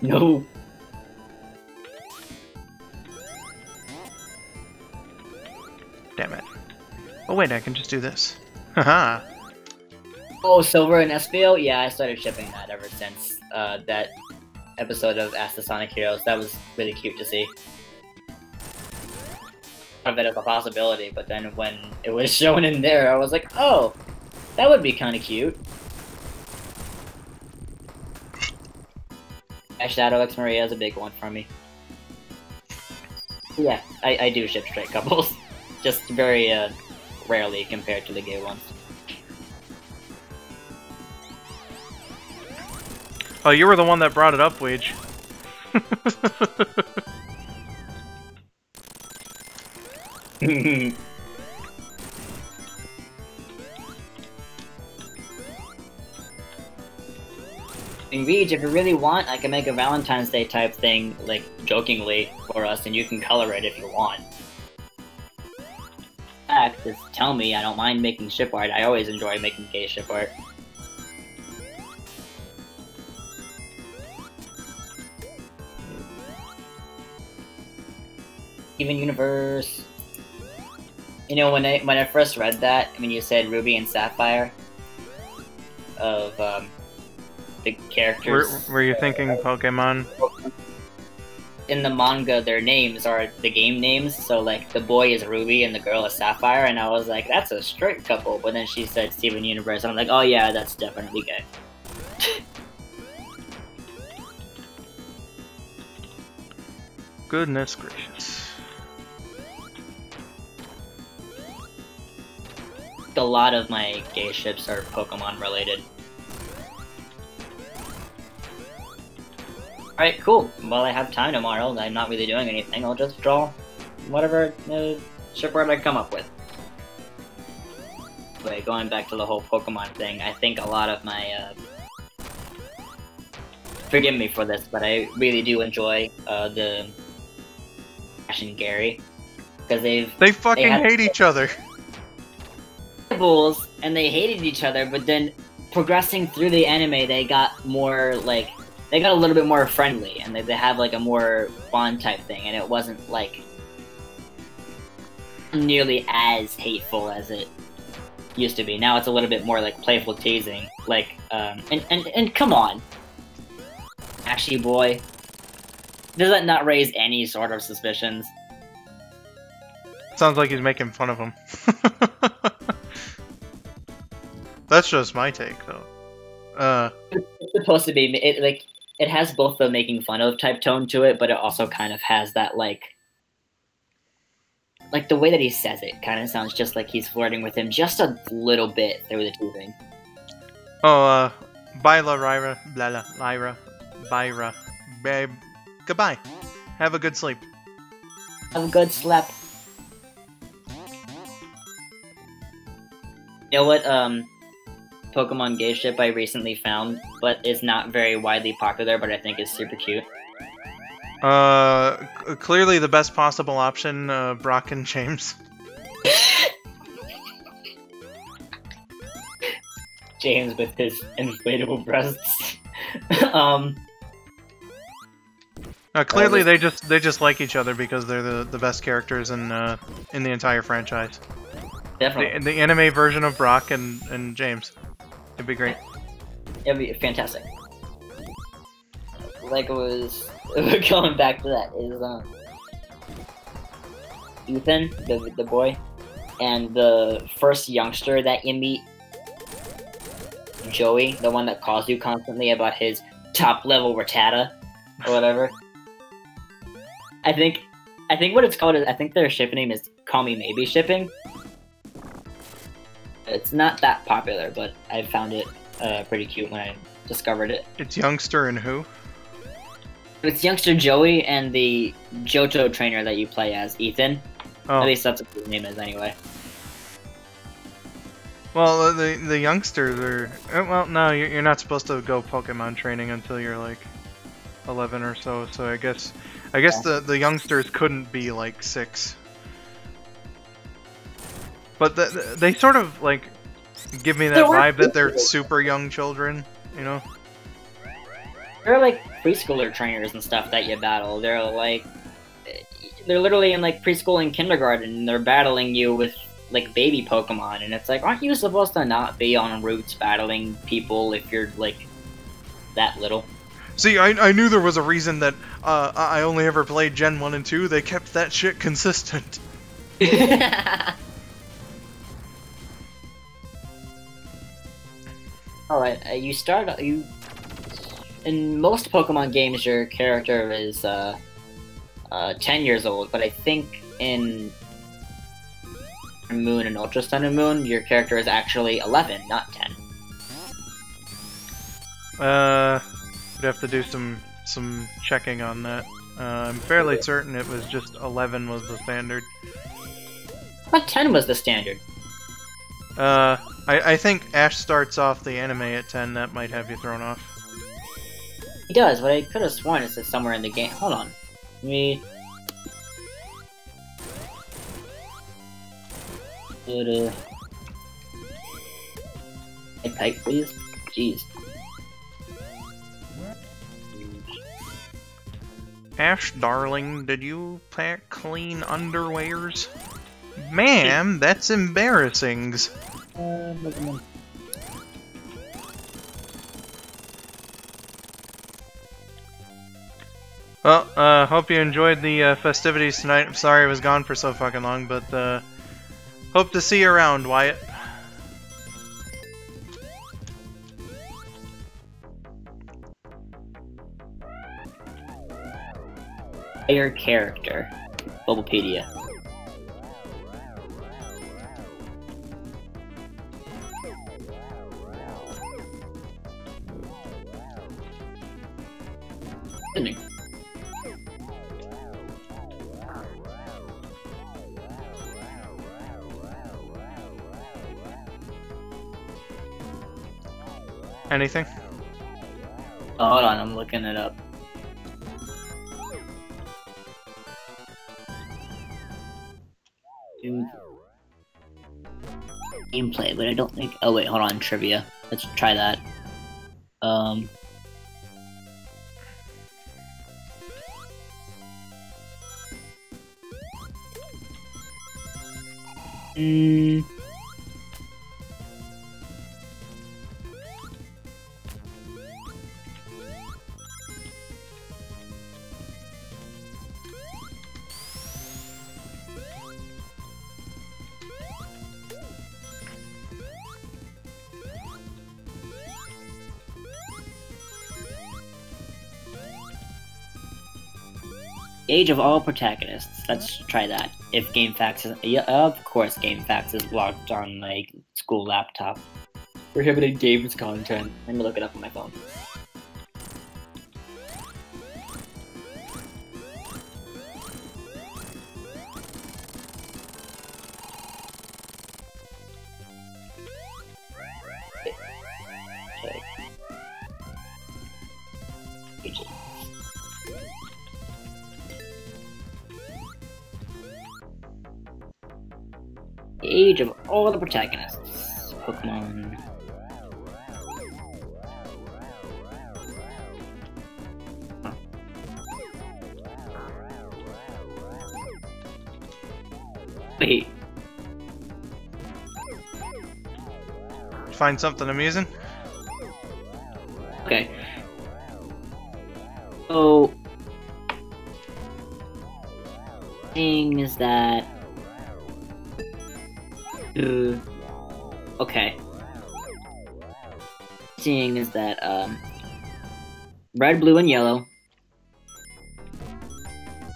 No. Damn it. Oh wait, I can just do this. Haha. Oh, Silver and Espio? Yeah, I started shipping that ever since that episode of Ask the Sonic Heroes. That was really cute to see. I thought of it as a possibility, but then when it was shown in there, I was like, oh, that would be kind of cute. Shadow X Maria is a big one for me. Yeah, I do ship straight couples. Just very rarely compared to the gay ones. Oh, you were the one that brought it up, Weege. And Reed, if you really want, I can make a Valentine's Day type thing, like, jokingly for us, and you can color it if you want. In fact, just tell me, I don't mind making ship art. I always enjoy making gay ship art. Even Universe. You know, when I first read that, when you said Ruby and Sapphire, of, the characters... Were you thinking Pokemon? In the manga, their names are the game names, so, like, the boy is Ruby and the girl is Sapphire, and I was like, that's a straight couple, but then she said Steven Universe, and I'm like, oh yeah, that's definitely gay. Goodness gracious. A lot of my gay ships are Pokemon related. Alright, cool. Well, I have time tomorrow. I'm not really doing anything. I'll just draw whatever ship art I come up with. Wait, going back to the whole Pokemon thing, I think a lot of my, forgive me for this, but I really do enjoy, the Ash and Gary. Because they fucking hate each other. Rivals, and they hated each other, but then progressing through the anime, they got more, like, they got a little bit more friendly, and they have, like, a more bond type thing, and it wasn't, like, nearly as hateful as it used to be. Now it's a little bit more, like, playful teasing. Like, and come on. Ashy boy. Does that not raise any sort of suspicions? Sounds like he's making fun of him. That's just my take, though. It's supposed to be, it has both the making fun of type tone to it, but it also kind of has that, like the way that he says it kind of sounds just like he's flirting with him just a little bit through the teasing. Oh, bye, Lyra, Byra, babe. Goodbye. Have a good sleep. Have a good sleep. You know what, Pokemon gay ship I recently found, but is not very widely popular, but I think is super cute? Clearly the best possible option, Brock and James. James with his inflatable breasts. Clearly they just like each other because they're the best characters in the entire franchise. Definitely. The anime version of Brock and James. It'd be great. It'd be fantastic. Like it was going back to that is Ethan, the boy, and the first youngster that you meet, Joey, the one that calls you constantly about his top level Rattata or whatever. I think what it's called is, I think their ship name is Call Me Maybe shipping. It's not that popular, but I found it pretty cute when I discovered it. It's youngster and who? It's youngster Joey and the Johto trainer that you play as, Ethan. Oh. At least that's what his name is, anyway. Well, the youngsters are... Well, no, you're not supposed to go Pokemon training until you're, like, 11 or so, so I guess the youngsters couldn't be, like, 6. But they sort of, like, give me that vibe that they're super young children, you know? They're like preschooler trainers and stuff that you battle. They're literally in like preschool and kindergarten, and they're battling you with like baby Pokemon, and it's like, aren't you supposed to not be on routes battling people if you're like that little? See, I knew there was a reason that I only ever played Gen 1 and 2. They kept that shit consistent. Alright, in most Pokemon games, your character is 10 years old, but I think in Moon and Ultra Sun and Moon, your character is actually 11, not 10. We'd have to do some checking on that. I'm fairly certain it was just 11 was the standard. I thought 10 was the standard. I think Ash starts off the anime at 10. That might have you thrown off. He does, but I could have sworn it said somewhere in the game. Hold on. Let me... Hey, pipe, please? Jeez. Ash, darling, did you pack clean underwears? Ma'am, that's embarrassing. Well, hope you enjoyed the festivities tonight. I'm sorry I was gone for so fucking long, but hope to see you around, Wyatt. Player character. Bulbapedia. Anything? Oh, hold on, I'm looking it up. Gameplay, but I don't think. Oh wait, hold on, trivia. Let's try that. Age of all protagonists. Let's try that. If GameFAQs is... Yeah, of course GameFAQs is logged on my school laptop. Prohibited games content. Let me look it up on my phone. Age of all the protagonists. Pokemon. Huh. Wait. Find something amusing? Okay. So, thing is that. Okay. Seeing is that, red, blue, and yellow.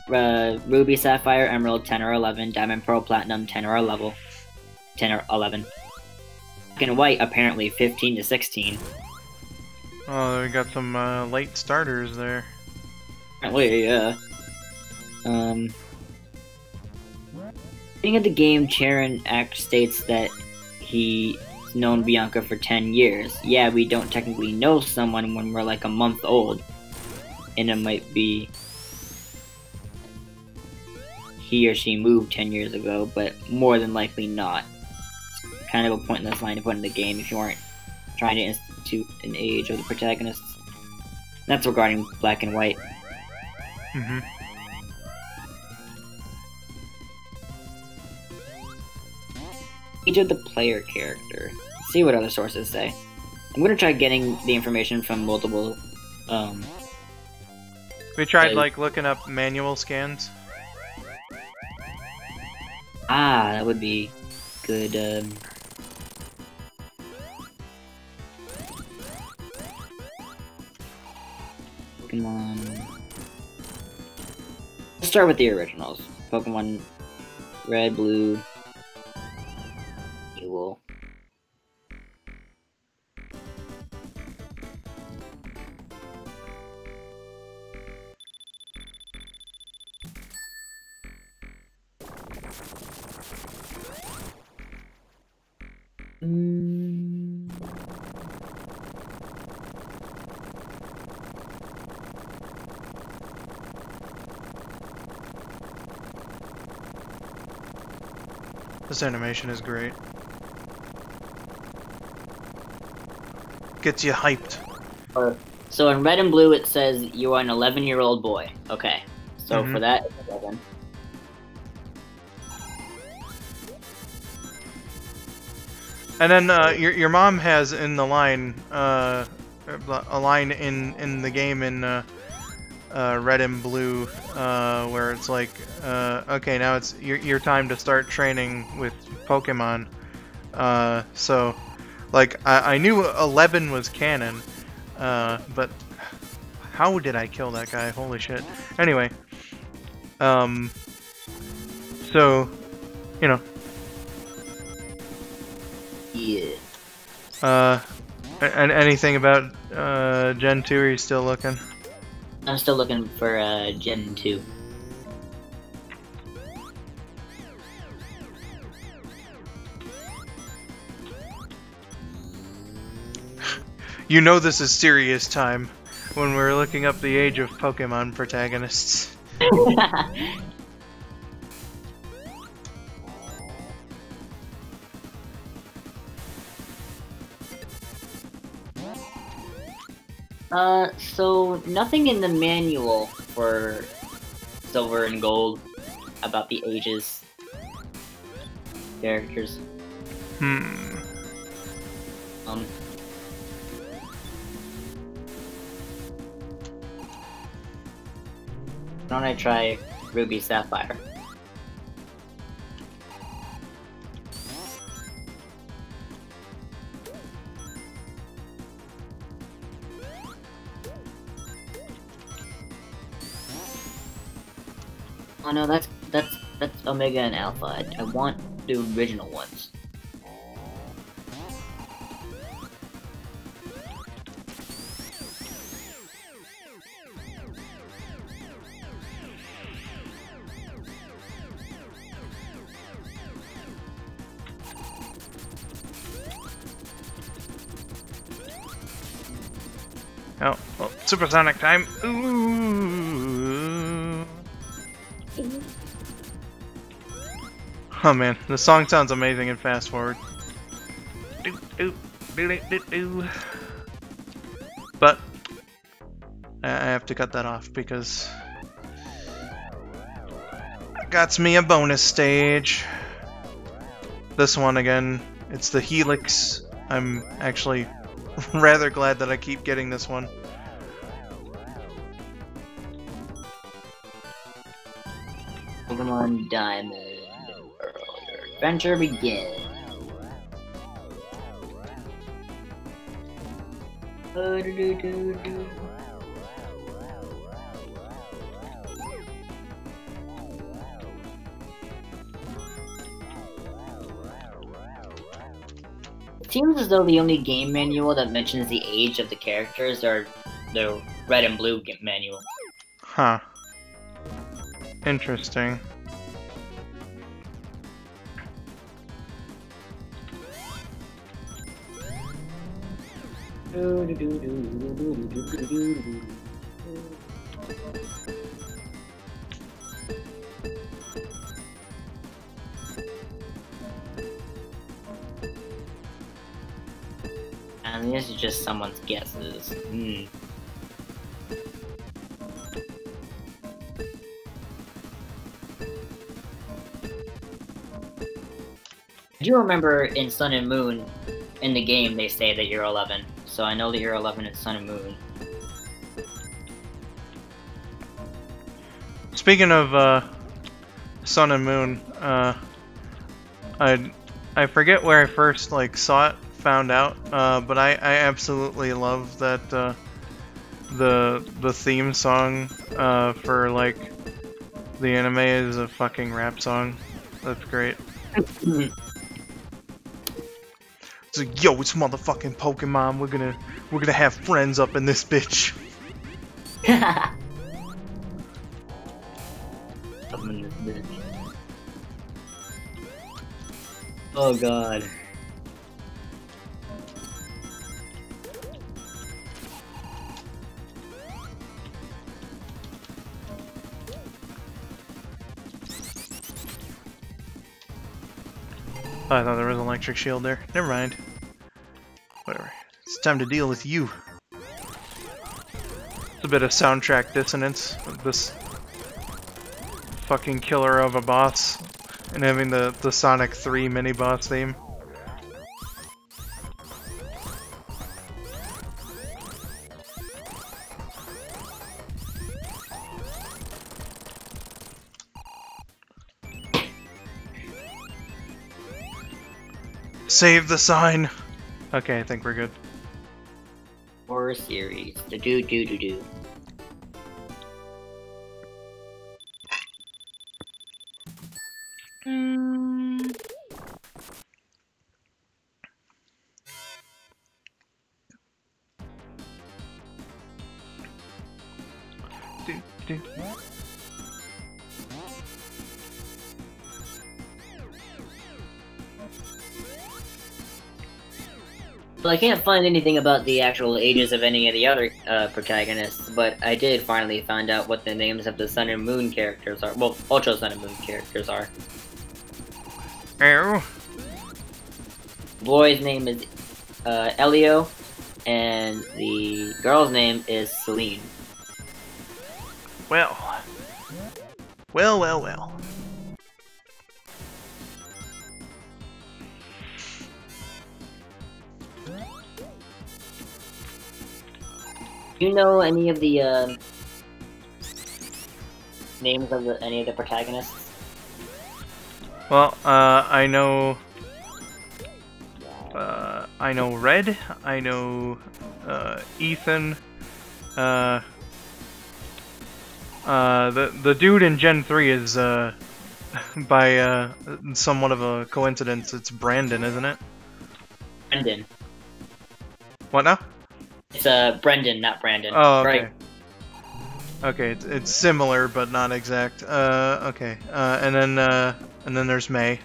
Ruby, Sapphire, Emerald, 10 or 11. Diamond, Pearl, Platinum, 10 or 11. 10 or 11. Black and white, apparently, 15 to 16. Oh, we got some late starters there. Apparently, yeah. Beginning of the game, Charon Act states that he's known Bianca for 10 years. Yeah, we don't technically know someone when we're like a month old. And it might be he or she moved 10 years ago, but more than likely not. It's kind of a pointless line to put in the game if you aren't trying to institute an age of the protagonists. That's regarding Black and White. Mm-hmm. Age of the player character. Let's see what other sources say. I'm gonna try getting the information from multiple, We tried, like, looking up manual scans. Ah, that would be good, Pokemon... Let's start with the originals. Pokemon Red, Blue... Evil. This animation is great. Gets you hyped. So in Red and Blue it says you are an 11-year-old boy. Okay. So for that, it's 11. And then your mom has in the line a line in the game in Red and Blue where it's like okay, now it's your time to start training with Pokemon. So like I knew 11 was canon, but how did I kill that guy? Holy shit. Anyway, so you know. Yeah. And anything about Gen 2? Are you still looking? I'm still looking for Gen 2. You know this is serious time when we're looking up the age of Pokemon protagonists. So nothing in the manual for Silver and Gold about the ages characters. Why don't I try Ruby Sapphire? Oh no, that's Omega and Alpha. I want the original ones. Oh, well, supersonic time. Ooh. Oh man, the song sounds amazing in fast forward. But I have to cut that off because got me a bonus stage. This one again, it's the Helix. I'm actually rather glad that I keep getting this one. Pokemon Diamond and Pearl, your adventure begins. It seems as though the only game manual that mentions the age of the characters are the Red and Blue manual. Huh. Interesting. And this is just someone's guesses. Hmm. I do remember in Sun and Moon, in the game, they say that you're 11. So I know that you're 11 in Sun and Moon. Speaking of Sun and Moon, I forget where I first like saw it, found out, but I absolutely love that the theme song for like the anime is a fucking rap song. That's great. It's like, yo, it's motherfucking Pokemon. We're gonna have friends up in this bitch. Oh god. Oh, I thought there was an electric shield there. Never mind. Whatever. It's time to deal with you. It's a bit of soundtrack dissonance with this fucking killer of a boss and having the Sonic 3 mini-boss theme. Save the sign! Okay, I think we're good. Horror series. Do. Do. Well, I can't find anything about the actual ages of any of the other protagonists, but I did finally find out what the names of the Sun and Moon characters are. Well, Ultra Sun and Moon characters are. Ow. The boy's name is Elio, and the girl's name is Celine. Well. Well. Do you know any of the names of any of the protagonists? Well, I know Red, I know Ethan, the dude in Gen 3 is by somewhat of a coincidence, it's Brandon, isn't it? Brendan. What now? It's Brendan, not Brandon. Oh, okay. Right. Okay, it's similar but not exact. Okay. And then there's May,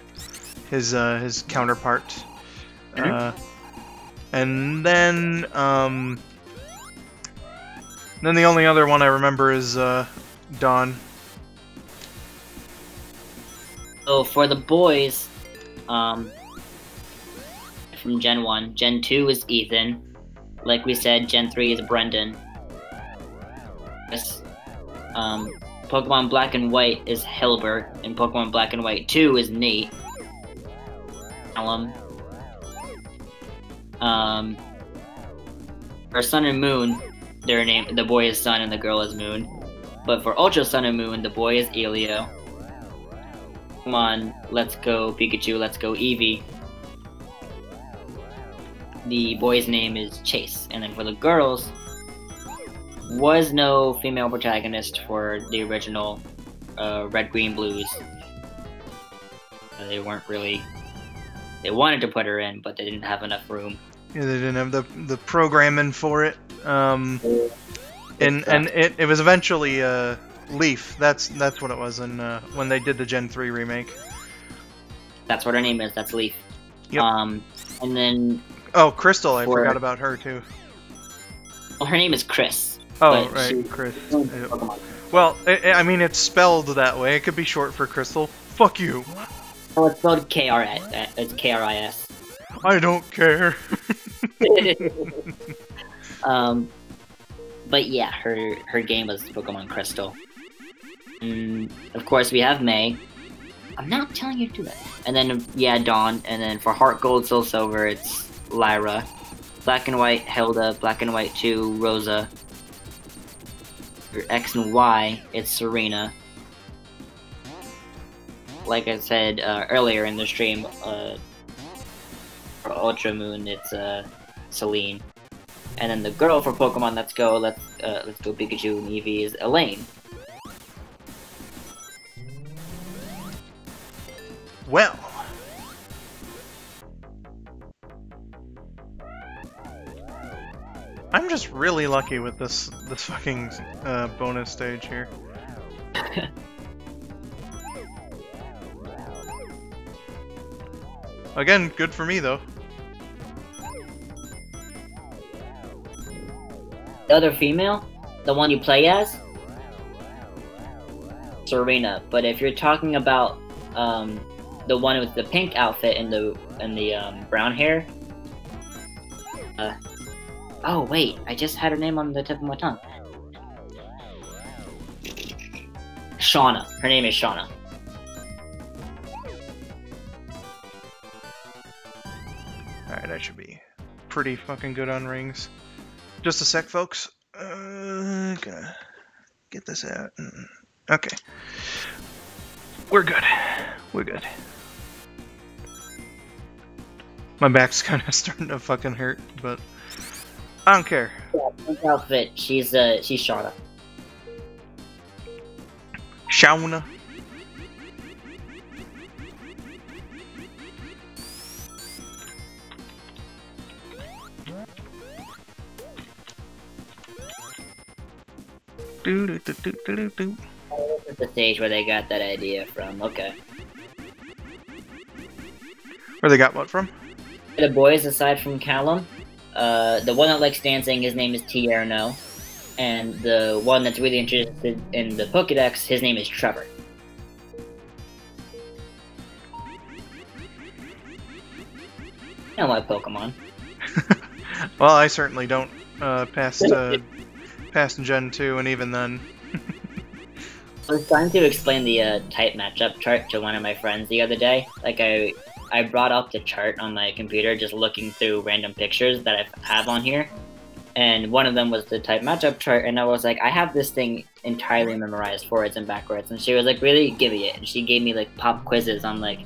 his counterpart. And then the only other one I remember is Dawn. So for the boys, from Gen 1, Gen 2 is Ethan. Like we said, Gen 3 is Brendan. Yes. Pokemon Black and White is Hilbert, and Pokemon Black and White 2 is Nate. For Sun and Moon, the boy is Sun and the girl is Moon. But for Ultra Sun and Moon, the boy is Elio. Pokemon Let's Go Pikachu, Let's Go Eevee, the boy's name is Chase. And then for the girls, was no female protagonist for the original Red, Green, Blues. They weren't really... They wanted to put her in, but they didn't have enough room. Yeah, they didn't have the programming for it. and it was eventually Leaf. That's what it was, and when they did the Gen 3 remake. That's what her name is. That's Leaf. Yep. And then Oh, Crystal, I forgot about her too. well, her name is Chris. Oh, right, Chris. Well, I mean, it's spelled that way. It could be short for Crystal. Fuck you. Oh, it's spelled K-R-S. It's K-R-I-S. I don't care. But yeah, her game was Pokemon Crystal. And of course, we have May. I'm not telling you to do that. And then, yeah, Dawn. And then for Heart Gold, Soul Silver, it's Lyra. Black and White, Hilda. Black and White 2, Rosa. For X and Y, it's Serena. Like I said earlier in the stream, for Ultra Moon, it's Celine. And then the girl for Pokemon Let's Go Pikachu and Eevee is Elaine. Well, I'm just really lucky with this fucking bonus stage here. Again, good for me though. The other female, the one you play as, Serena. But if you're talking about the one with the pink outfit and the brown hair, oh wait, I just had her name on the tip of my tongue. Shauna. Her name is Shauna. Alright, I should be pretty fucking good on rings. Just a sec, folks. Gonna get this out. Okay. We're good. We're good. My back's kind of starting to fucking hurt, but I don't care. Yeah, pink outfit. She's Shauna. Shauna. This is the stage where they got that idea from. Okay. Where they got what from? The boys, aside from Callum, the one that likes dancing, his name is Tierno, and the one that's really interested in the Pokédex, his name is Trevor. You know my Pokemon. Well, I certainly don't. Past Gen 2, and even then. I was trying to explain the type matchup chart to one of my friends the other day. Like, I brought up the chart on my computer, just looking through random pictures that I have on here. And one of them was the type matchup chart, and I was like, I have this thing entirely memorized forwards and backwards. And she was like, really? Give me it. And she gave me, like, pop quizzes on, like,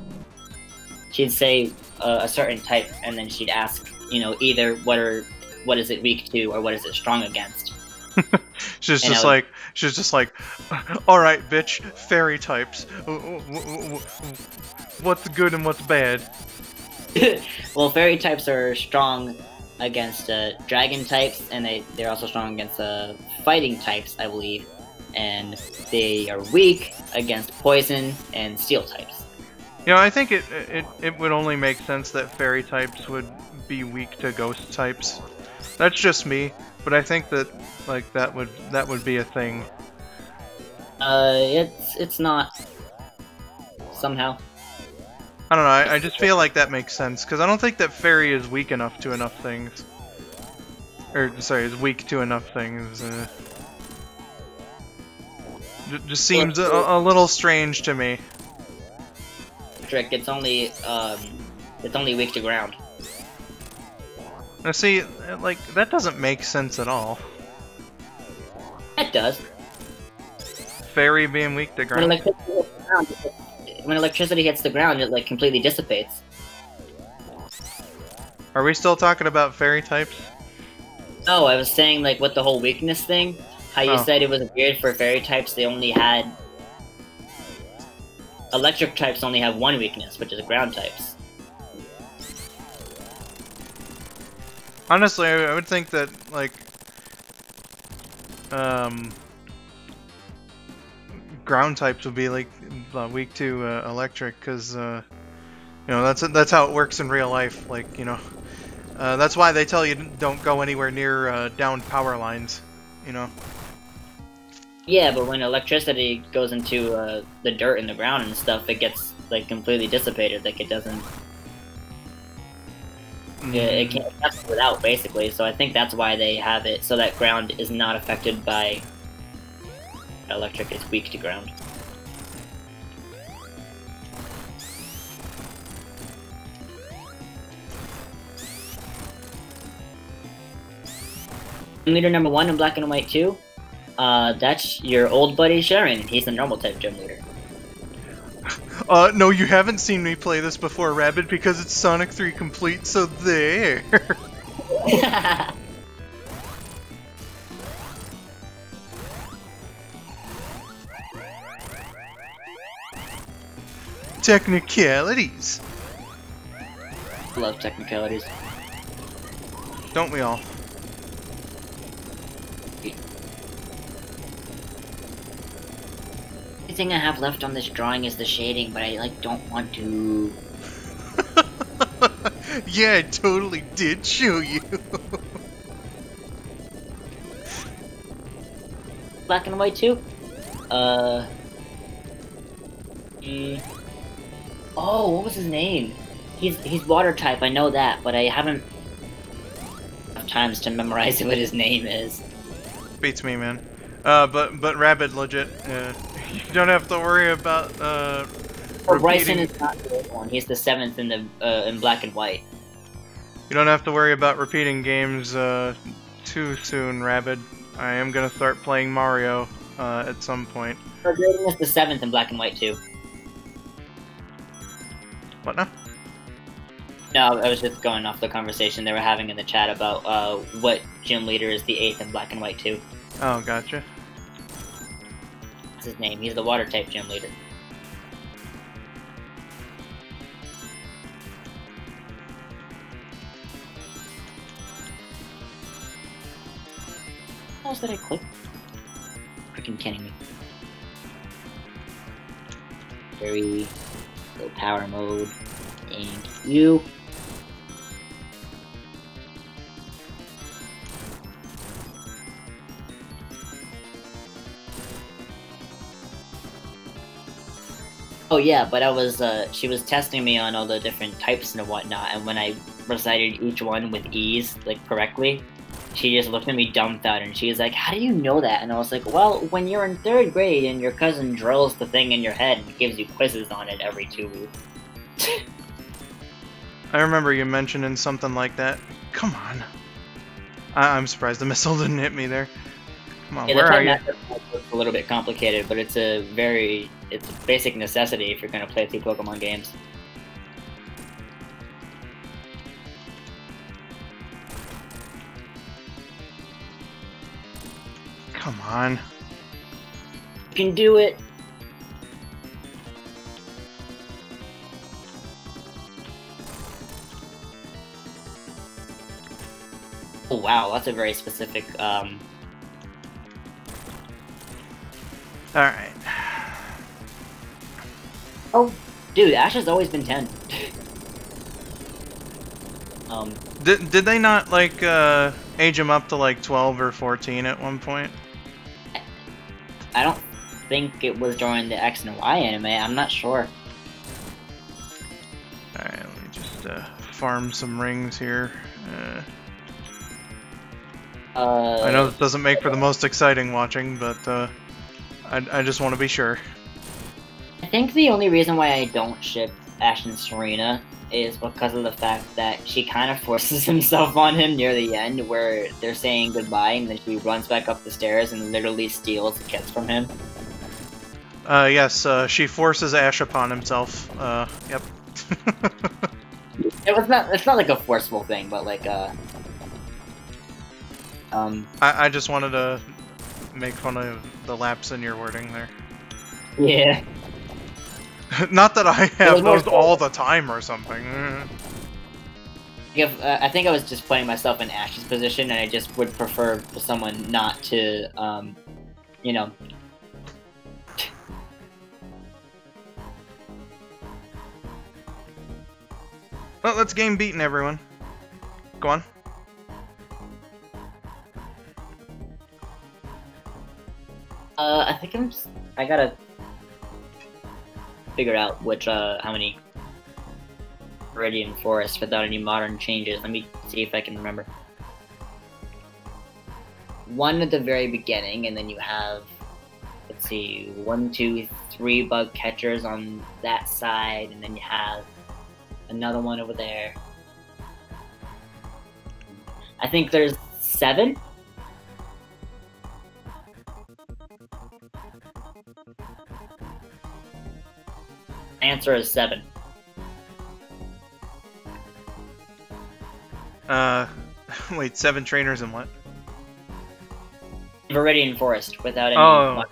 she'd say a certain type, and then she'd ask, you know, either what is it weak to, or what is it strong against. She's just like, all right, bitch, fairy types. What's good and what's bad? Well, fairy types are strong against dragon types, and they're also strong against fighting types, I believe. And they are weak against poison and steel types. You know, I think it would only make sense that fairy types would be weak to ghost types. That's just me, but I think that like that would be a thing. It's not somehow. I don't know. I just feel like that makes sense because I don't think that fairy is weak enough to enough things. Or sorry, is weak to enough things. Just seems a little strange to me. Trick. It's only weak to ground. Now see, like that doesn't make sense at all. It does. Fairy being weak to ground. When electricity hits the ground, it like completely dissipates. Are we still talking about fairy types? No, I was saying like with the whole weakness thing, how you said it was weird for fairy types. They only had electric types only have one weakness, which is ground types. Honestly, I would think that like ground types will be like weak to electric, because you know, that's how it works in real life. Like, you know, that's why they tell you don't go anywhere near downed power lines. You know. Yeah, but when electricity goes into the dirt in the ground and stuff, it gets like completely dissipated. Like it doesn't. It can't cancel it out, basically. So I think that's why they have it so that ground is not affected by electric. It's weak to ground. Leader number 1 in Black and White 2. That's your old buddy Sharon. He's the normal type gym leader. No, you haven't seen me play this before, Rabbit, because it's Sonic 3 complete, so there. Technicalities. Love technicalities. Don't we all? The thing I have left on this drawing is the shading, but I like don't want to. Yeah, I totally did show you. Black and White 2? Oh, what was his name? He's water type, I know that, but I haven't enough times to memorize what his name is. Beats me, man. But Rabbit, legit, you don't have to worry about Oh, repeating. Bryson is not the old one. He's the 7th in the in Black and White. You don't have to worry about repeating games too soon, Rabbit. I am gonna start playing Mario at some point. Raiden is the 7th in Black and White 2. What now? No, I was just going off the conversation they were having in the chat about what gym leader is the 8th in Black and White 2. Oh, gotcha. That's his name. He's the water type gym leader. What else did I click? Freaking kidding me. Very low power mode. Thank you. Oh yeah, but I was, she was testing me on all the different types and whatnot, and when I recited each one with ease, like, correctly, she just looked at me dumbfounded, and she was like, how do you know that? And I was like, well, when you're in 3rd grade and your cousin drills the thing in your head and gives you quizzes on it every 2 weeks. I remember you mentioning something like that. Come on. I'm surprised the missile didn't hit me there. Come on, Yeah, where are you? It's a little bit complicated, but it's a basic necessity if you're gonna play 2 Pokemon games. Come on. You can do it. Oh wow, that's a very specific, Alright. Oh, dude, Ash has always been 10. Did they not, like, age him up to, like, 12 or 14 at one point? I don't think it was during the X and Y anime, I'm not sure. Alright, let me just, farm some rings here. I know this doesn't make for the most exciting watching, but, I just want to be sure. I think the only reason why I don't ship Ash and Serena is because of the fact that she kind of forces himself on him near the end, where they're saying goodbye, and then she runs back up the stairs and literally steals the kiss from him. Yes, she forces Ash upon himself. Yep. It's not like a forceful thing, but like, I just wanted to make fun of the lapse in your wording there. Yeah. Not that I have those all the time or something. I think I was just putting myself in Ash's position, and I just would prefer for someone not to, you know. Well, that's game beaten, everyone. Go on. I think I gotta figure out which, how many Viridian Forest without any modern changes. Let me see if I can remember. One at the very beginning, and then you have, let's see, 1, 2, 3 bug catchers on that side, and then you have another one over there. I think there's 7. Answer is 7. Wait, 7 trainers and what? Viridian Forest without any. Oh,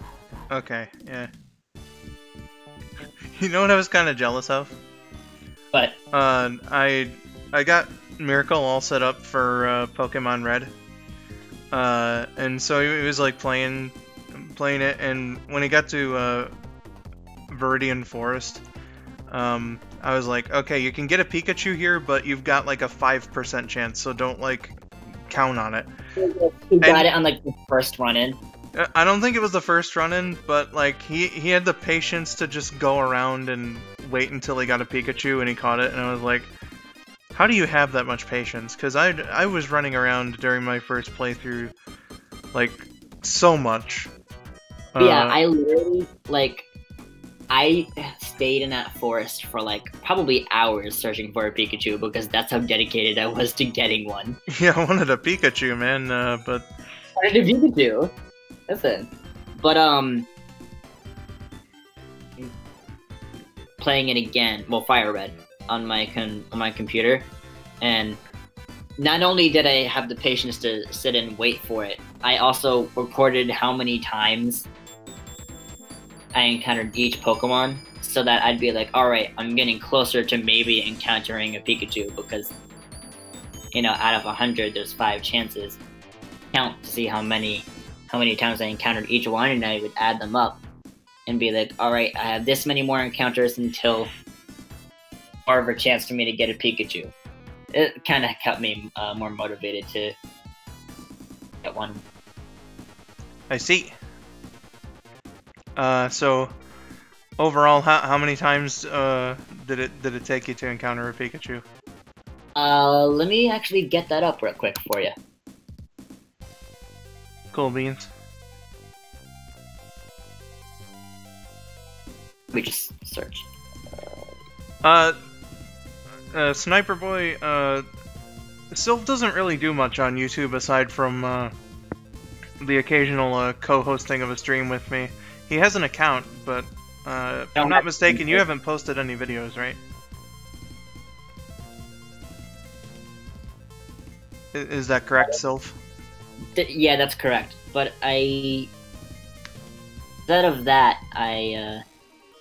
okay, yeah. You know what I was kind of jealous of? But I got Miracle all set up for Pokemon Red, and so he was like playing it, and when he got to Viridian Forest, I was like, okay, you can get a Pikachu here, but you've got like a 5% chance, so don't like count on it. He got it on like the first run-in. I don't think it was the first run-in, but like he had the patience to just go around and wait until he got a Pikachu and he caught it, and I was like, how do you have that much patience? Because I was running around during my first playthrough like so much. Yeah, I literally like I stayed in that forest for like probably hours searching for a Pikachu because that's how dedicated I was to getting one. Yeah, I wanted a Pikachu, man, but I wanted a Pikachu. Listen, but playing it again, well, Fire Red on my computer, and not only did I have the patience to sit and wait for it, I also recorded how many times I encountered each Pokemon, so that I'd be like, alright, I'm getting closer to maybe encountering a Pikachu, because, you know, out of 100, there's 5 chances. Count to see how many times I encountered each one, and I would add them up, and be like, alright, I have this many more encounters until more of a chance for me to get a Pikachu. It kind of kept me more motivated to get one. I see. So overall, how many times did it take you to encounter a Pikachu? Let me actually get that up real quick for you. Cool beans. Let me just search. Sniper Boy, Silv doesn't really do much on YouTube aside from the occasional co-hosting of a stream with me. He has an account, but if I'm not mistaken, you haven't posted any videos, right? Is that correct, Silv? Yeah, that's correct. But instead of that,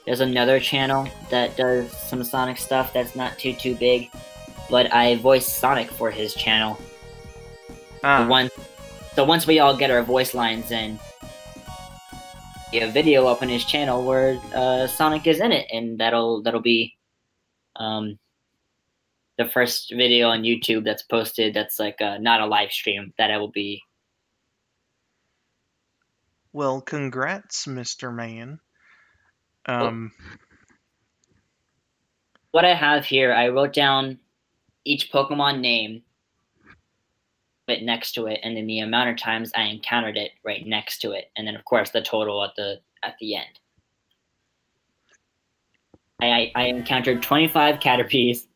there's another channel that does some Sonic stuff that's not too big, but I voice Sonic for his channel. So once we all get our voice lines in, a video up on his channel where Sonic is in it, and that'll be the first video on YouTube that's posted that's like not a live stream that I will be. Well, congrats, Mr. Man. What I have here, I wrote down each Pokemon name right next to it, and then the amount of times I encountered it right next to it, and then of course the total at the end. I encountered 25 Caterpies,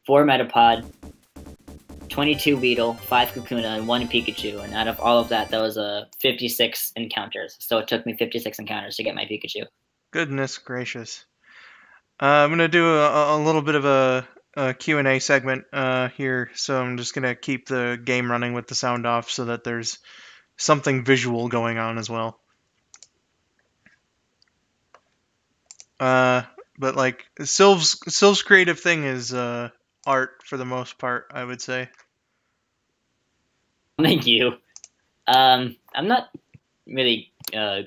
4 Metapod, 22 Weedle, 5 Kakuna, and 1 Pikachu, and out of all of that, was 56 encounters. So it took me 56 encounters to get my Pikachu. Goodness gracious. I'm gonna do a little bit of a Q&A segment here, so I'm just gonna keep the game running with the sound off so that there's something visual going on as well. But like Silv's creative thing is art for the most part, I would say. Thank you. I'm not really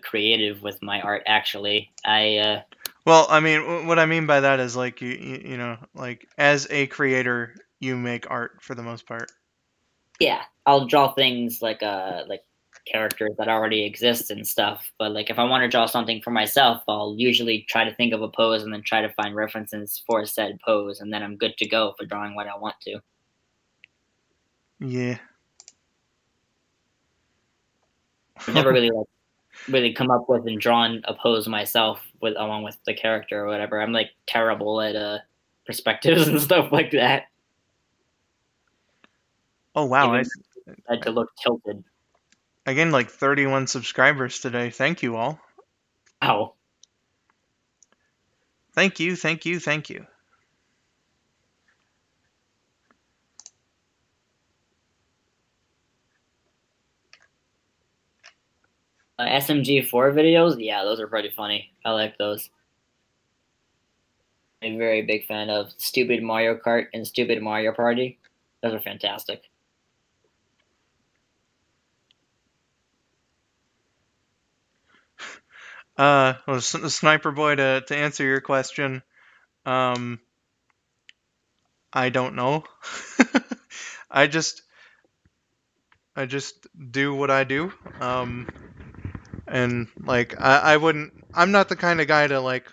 creative with my art, actually. Well, I mean, what I mean by that is like you know, like as a creator, you make art for the most part. Yeah, I'll draw things like characters that already exist and stuff. But like if I want to draw something for myself, I'll usually try to think of a pose and then try to find references for said pose, and then I'm good to go for drawing what I want to. Yeah. I've never really come up with and drawn a pose myself with along with the character or whatever. I'm like terrible at perspectives and stuff like that. Oh wow, Even I had to look tilted. I gained like 31 subscribers today. Thank you all. Wow. Thank you, thank you, thank you. SMG4 videos, yeah, those are pretty funny. I like those. I'm a very big fan of Stupid Mario Kart and Stupid Mario Party. Those are fantastic. Well, Sniper Boy, to answer your question, I don't know. I just do what I do. And like I'm not the kind of guy to like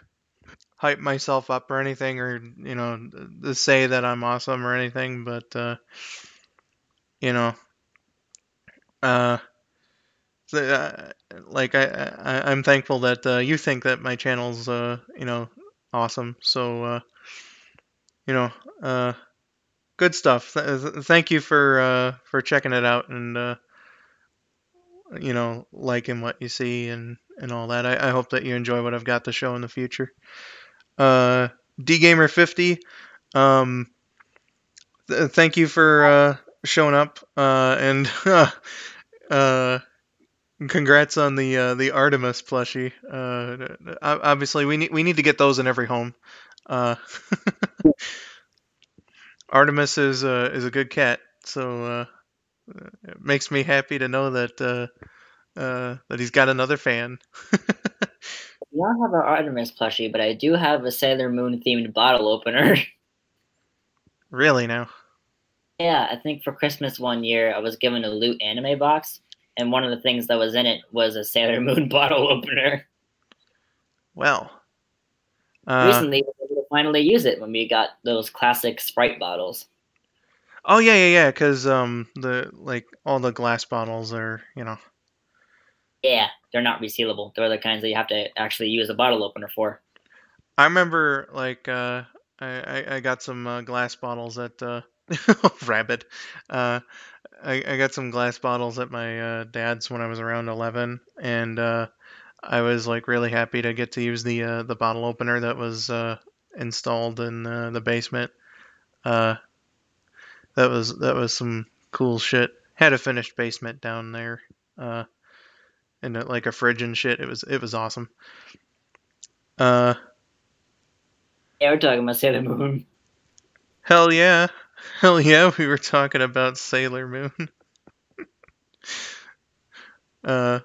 hype myself up or anything, or you know, to say that I'm awesome or anything, but you know, uh like I'm thankful that you think that my channel's you know, awesome. So you know, good stuff. Thank you for checking it out and you know, liking what you see and all that. I hope that you enjoy what I've got to show in the future. DGamer50, um, thank you for showing up and uh, congrats on the Artemis plushie. Obviously, we need to get those in every home. Uh, Artemis is a good cat, so it makes me happy to know that he's got another fan. I don't have an Artemis plushie, but I do have a Sailor Moon themed bottle opener. Really now? Yeah, I think for Christmas one year I was given a Loot anime box, and one of the things that was in it was a Sailor Moon bottle opener. Well, Recently, we were able to finally use it when we got those classic Sprite bottles. oh yeah, because the like all the glass bottles are, you know. Yeah, they're not resealable. They're the kinds that you have to actually use a bottle opener for. I remember like I got some glass bottles at Rabbit. Uh, I got some glass bottles at my dad's when I was around 11, and I was like really happy to get to use the bottle opener that was installed in the basement. Uh, that was some cool shit. Had a finished basement down there, and like a fridge and shit. It was awesome. Uh, Yeah, we're talking about Sailor Moon. hell yeah, hell yeah. We were talking about Sailor Moon. Uh,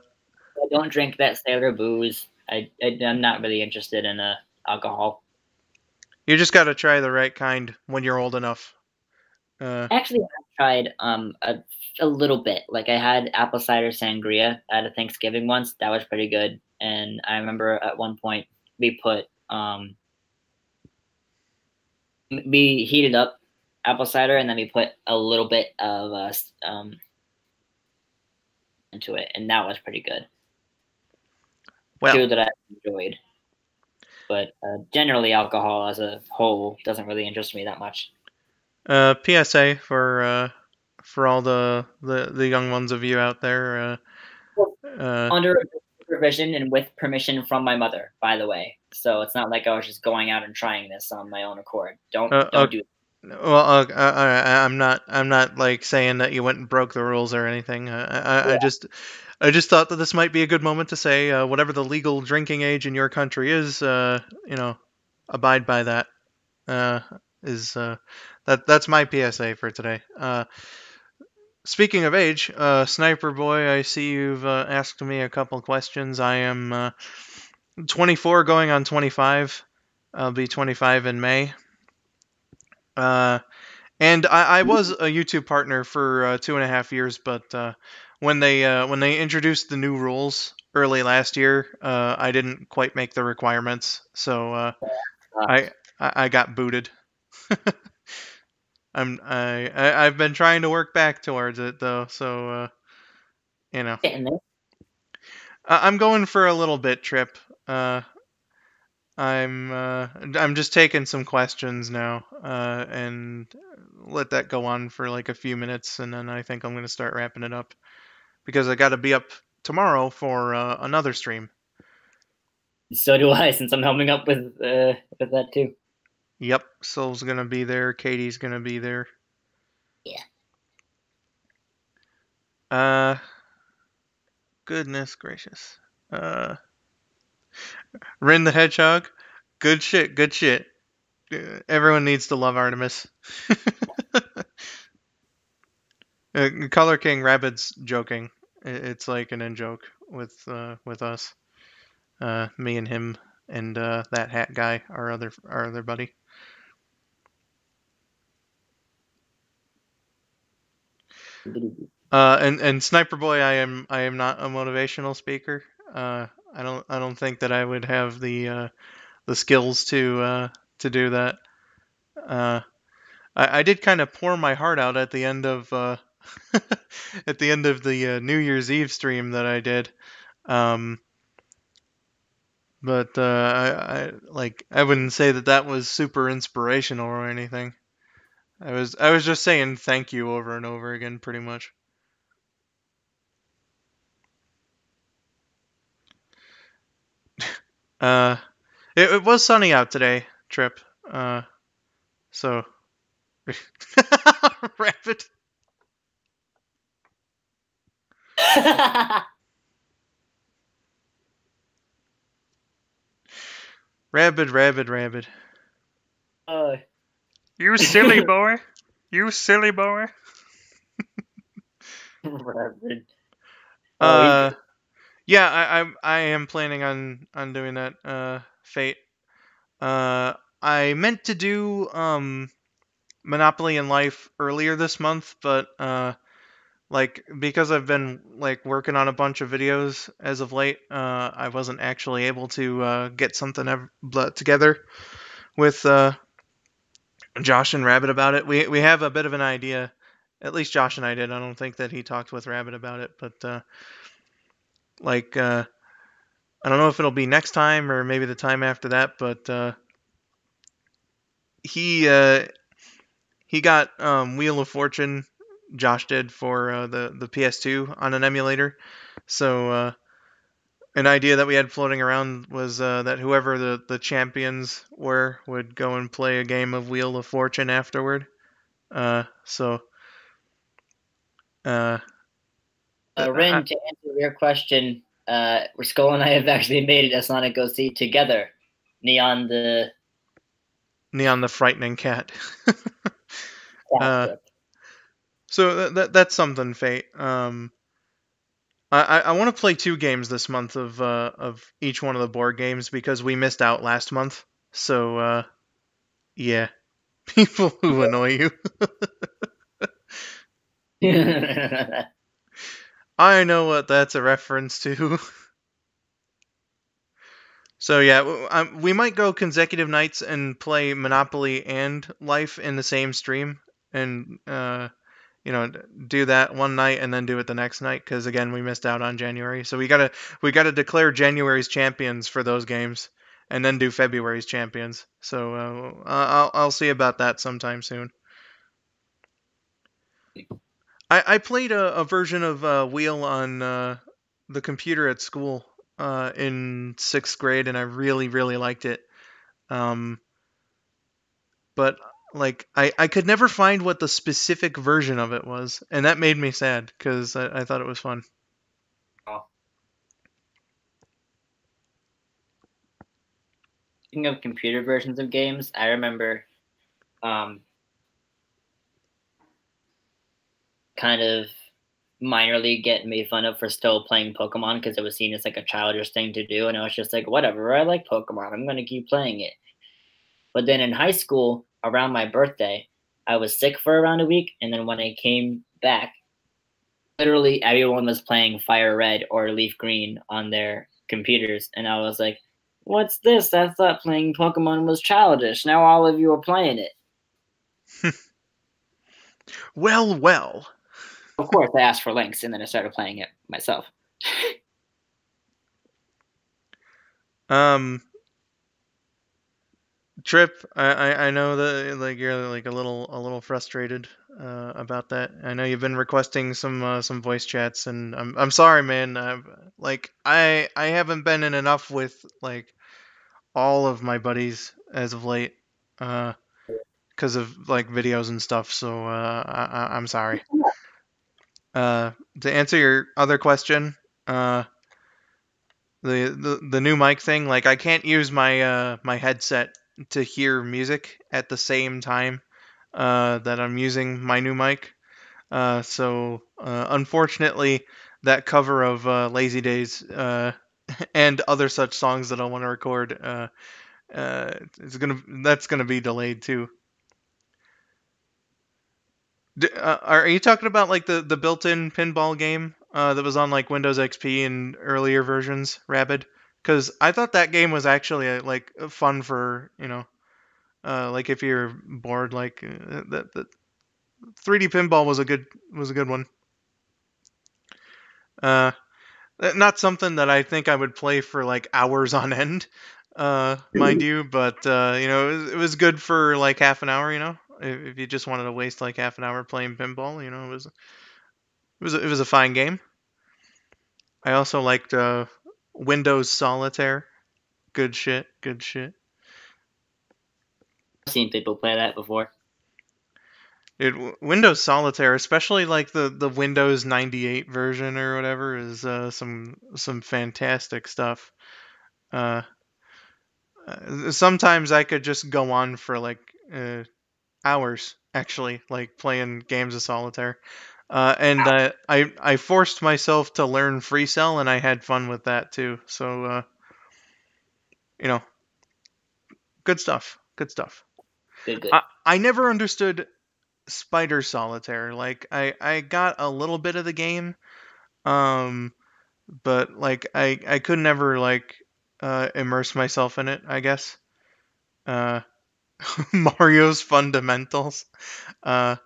I don't drink that Sailor booze. I'm not really interested in alcohol. you just got to try the right kind when you're old enough. Actually, I've tried a little bit. Like I had apple cider sangria at a Thanksgiving once. That was pretty good. And I remember at one point we put we heated up apple cider and then we put a little bit of into it, and that was pretty good. Well, Two that I enjoyed. But generally, alcohol as a whole doesn't really interest me that much. PSA for all the young ones of you out there. Under supervision and with permission from my mother, by the way. So it's not like I was just going out and trying this on my own accord. Don't do it. Well, I'm not like saying that you went and broke the rules or anything. I just thought that this might be a good moment to say whatever the legal drinking age in your country is, you know, abide by that. is that's my PSA for today. Speaking of age, Sniper Boy, I see you've asked me a couple questions. I am 24 going on 25. I'll be 25 in May. And I was a YouTube partner for 2.5 years, but when they introduced the new rules early last year, I didn't quite make the requirements, so I I got booted. I've been trying to work back towards it though, so you know. Getting there. I'm going for a little bit trip. Uh, I'm just taking some questions now, and let that go on for like a few minutes, and then I think I'm gonna start wrapping it up because I got to be up tomorrow for another stream. So do I, since I'm helping up with that too. Yep, Silv's gonna be there. Katie's gonna be there. Yeah. Goodness gracious. Rin the Hedgehog. Good shit. Good shit. Everyone needs to love Artemis. Color King Rabbit's joking. It's like an in joke with us, me and him and that hat guy, our other buddy. And Sniper Boy, I am not a motivational speaker. I don't think that I would have the skills to do that. I did kind of pour my heart out at the end of at the end of the New Year's Eve stream that I did. Um, but I wouldn't say that that was super inspirational or anything. I was just saying thank you over and over again, pretty much. Uh, it was sunny out today, Trip. So Rapid, Rabid. uh, You silly boy. You silly boy. Reverend. Uh, yeah, I am planning on doing that. Fate. I meant to do Monopoly in Life earlier this month, but like because I've been like working on a bunch of videos as of late, I wasn't actually able to get something together with Josh and Rabbit about it. We have a bit of an idea. At least Josh and I did. I don't think that he talked with Rabbit about it, but like I don't know if it'll be next time or maybe the time after that. But he uh, he got Wheel of Fortune. Josh did for the PS2 on an emulator. So an idea that we had floating around was that whoever the champions were would go and play a game of Wheel of Fortune afterward. So uh, Rin, to answer your question, Skull and I have actually made it a Sonic OC together. Neon the Neon the Frightening Cat. So that's something, Fate. I want to play 2 games this month of each one of the board games because we missed out last month. So yeah, people who annoy you. I know what that's a reference to. So yeah, we might go consecutive nights and play Monopoly and Life in the same stream, and do that one night and then do it the next night because again we missed out on January. So we gotta declare January's champions for those games and then do February's champions. So I'll see about that sometime soon. I played a version of Wheel on the computer at school in 6th grade, and I really liked it. Um, but like I could never find what the specific version of it was, and that made me sad because I thought it was fun. Speaking of computer versions of games, I remember kind of minorly get made fun of for still playing Pokemon because it was seen as like a childish thing to do, and I was just like, whatever, I like Pokemon, I'm gonna keep playing it. But then in high school, around my birthday, I was sick for around a week, and then when I came back, literally everyone was playing Fire Red or Leaf Green on their computers, and I was like, what's this? I thought playing Pokemon was childish. Now all of you are playing it. Well, well. Of course, I asked for links, and then I started playing it myself. Trip, I know that like you're like a little frustrated about that. I know you've been requesting some voice chats, and I'm sorry, man. I haven't been in enough with like all of my buddies as of late, because of like videos and stuff. So I'm sorry. To answer your other question, uh, the new mic thing, like I can't use my headset to hear music at the same time that I'm using my new mic. So unfortunately, that cover of Lazy Days and other such songs that I want to record that's gonna be delayed too. Are you talking about like the built-in pinball game that was on like Windows XP and earlier versions, Rabid? Because I thought that game was actually like fun for like if you're bored, like that 3D pinball was a good one. Uh, Not something that I think I would play for like hours on end, mind you, but it was good for like half an hour. If you just wanted to waste like half an hour playing pinball, it was a fine game. I also liked Windows Solitaire. Good shit. Good shit. I've seen people play that before. Dude, Windows Solitaire, especially like the Windows 98 version or whatever, is some fantastic stuff. Uh, Sometimes I could just go on for like hours, actually, like playing games of solitaire. And I forced myself to learn Free Cell, and I had fun with that too. So you know, good stuff. Good stuff. Good, good. I never understood Spider Solitaire. Like I got a little bit of the game, um, but like I could never like immerse myself in it, I guess. Uh, Mario's fundamentals. Uh,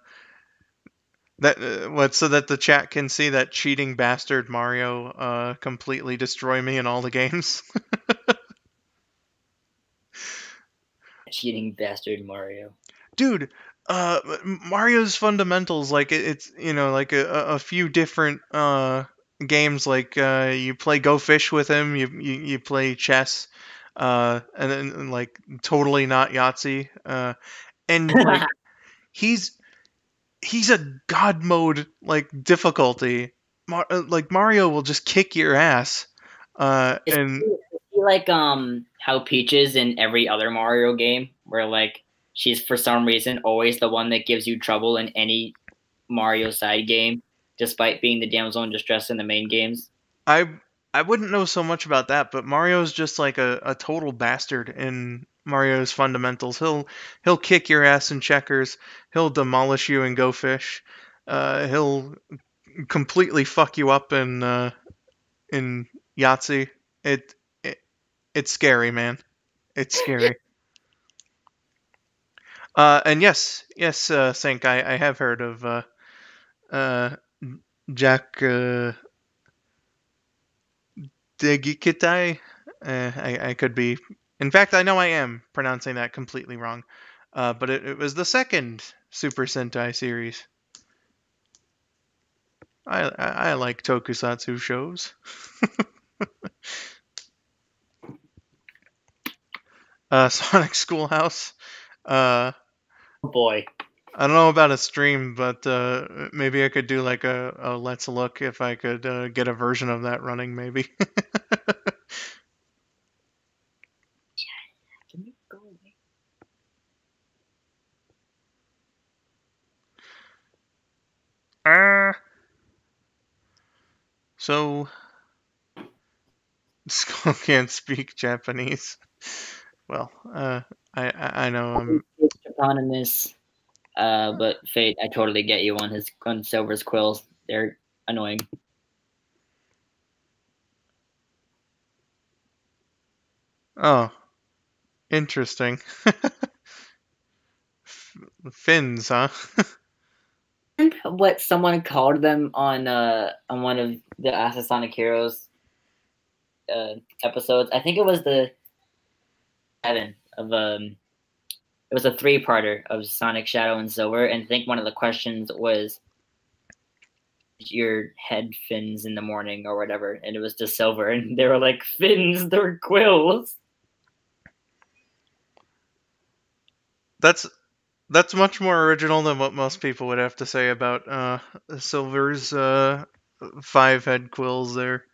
that what so that the chat can see that cheating bastard Mario completely destroy me in all the games. Cheating bastard Mario. Dude, Mario's fundamentals, like it's like a few different games, like you play Go Fish with him, you play chess, and then like totally not Yahtzee, and like he's he's a god mode like difficulty. Like Mario will just kick your ass, Is and he like how Peach is in every other Mario game, where like she's for some reason always the one that gives you trouble in any Mario side game, despite being the damsel in distress in the main games. I I wouldn't know so much about that, but Mario's just like a total bastard in Mario's fundamentals. He'll kick your ass in checkers. He'll demolish you in Go Fish. He'll completely fuck you up in Yahtzee. It it's scary, man. It's scary. And yes, Sync. I have heard of uh, Jack Digikitai. I could be. In fact, I know I am pronouncing that completely wrong. But it was the second Super Sentai series. I like tokusatsu shows. Sonic Schoolhouse. Uh, Oh boy. I don't know about a stream, but maybe I could do like a let's look if I could get a version of that running, maybe. Can you go away? So, Skull can't speak Japanese. Well, I know Japan in this, but Fate, I totally get you on Silver's quills. They're annoying. Oh, interesting. Fins, huh? What someone called them on one of the Ask the Sonic Heroes episodes. I think it was the 7 of it was a 3-parter of Sonic, Shadow, and Silver, and I think one of the questions was your head fins in the morning or whatever, and it was to Silver, and they were like, fins, they're quills. That's much more original than what most people would have to say about Silver's 5-head quills there.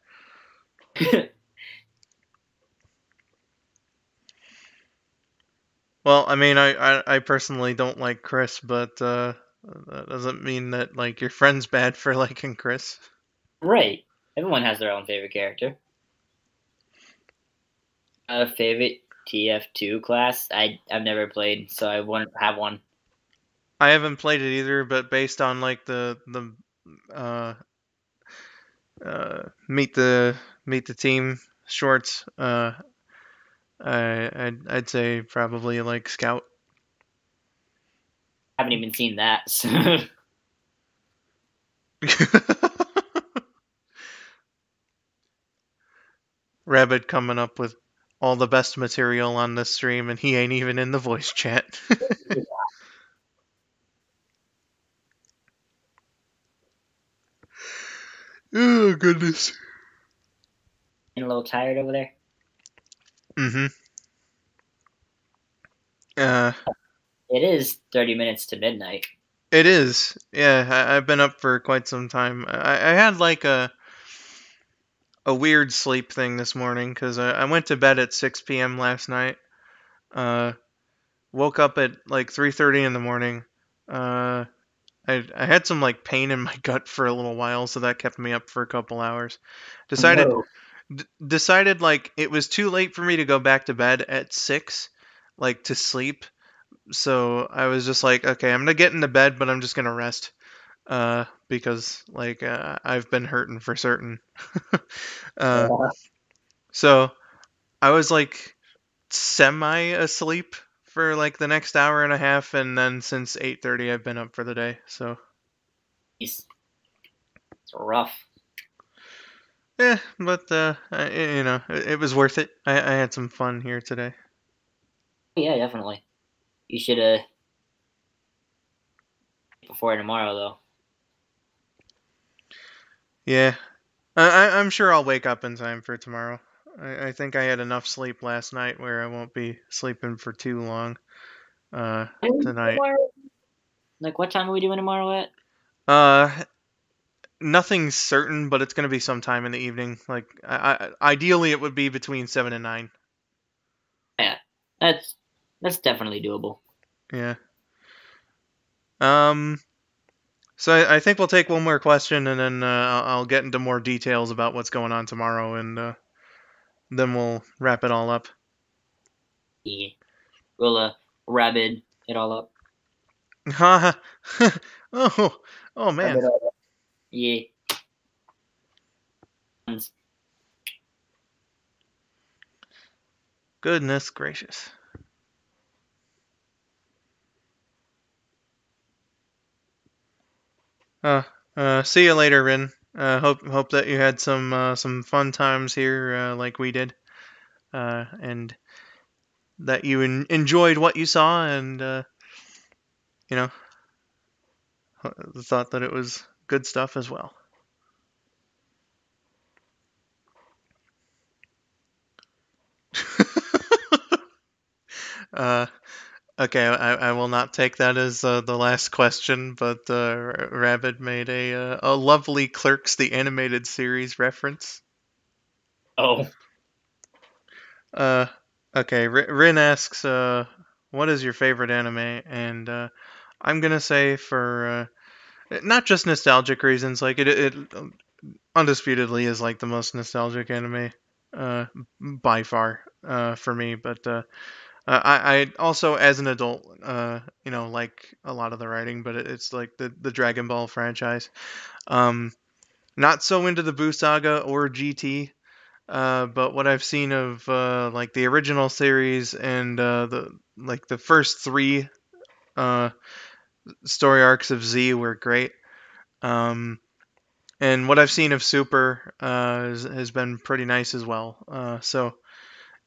Well, I mean, I personally don't like Chris, but that doesn't mean that like your friend's bad for liking Chris. Right. Everyone has their own favorite character. Favorite TF2 class? I've never played, so I wouldn't have one. I haven't played it either, but based on like the uh, meet the team shorts, I'd say probably like Scout. I haven't even seen that. So. Rabbit coming up with all the best material on this stream, and he ain't even in the voice chat. Oh goodness. A little tired over there. Mm-hmm. It is 30 minutes to midnight. It is. Yeah, I've been up for quite some time. I had like a weird sleep thing this morning because I went to bed at 6 p.m. last night. Woke up at like 3:30 in the morning. I had some like pain in my gut for a little while, so that kept me up for a couple hours. Decided No. decided like it was too late for me to go back to bed at 6, like to sleep. So I was just like, okay, I'm gonna get into bed, but I'm just gonna rest. Because like I've been hurting for certain. uh, Yeah. so I was like semi asleep for like the next hour and a half, and then since 8:30 I've been up for the day. So It's rough. yeah, but you know, it was worth it. I had some fun here today. Yeah, definitely. You should before tomorrow though. Yeah, I'm sure I'll wake up in time for tomorrow. I think I had enough sleep last night where I won't be sleeping for too long tonight. Like, what time are we doing tomorrow at? Uh, Nothing's certain, but it's gonna be sometime in the evening. Like, ideally, it would be between 7 and 9. Yeah, that's definitely doable. Yeah. So I think we'll take one more question, and then I'll get into more details about what's going on tomorrow, and then we'll wrap it all up. Yeah, we'll rabid it all up. Oh man. Rabid all up. Yeah. Goodness gracious. See you later, Rin. Hope that you had some fun times here, like we did, and that you enjoyed what you saw, and you know, thought that it was good stuff as well. uh, okay, I will not take that as the last question, but Rabbit made a lovely Clerks the Animated Series reference. Oh. Okay, Rin asks, what is your favorite anime? And I'm gonna say for not just nostalgic reasons, like undisputedly is like the most nostalgic anime by far for me. But I also, as an adult, like a lot of the writing, but it's like the Dragon Ball franchise. Not so into the Buu Saga or GT. But what I've seen of like the original series and the first three uh, story arcs of Z were great. Um, and what I've seen of Super has been pretty nice as well.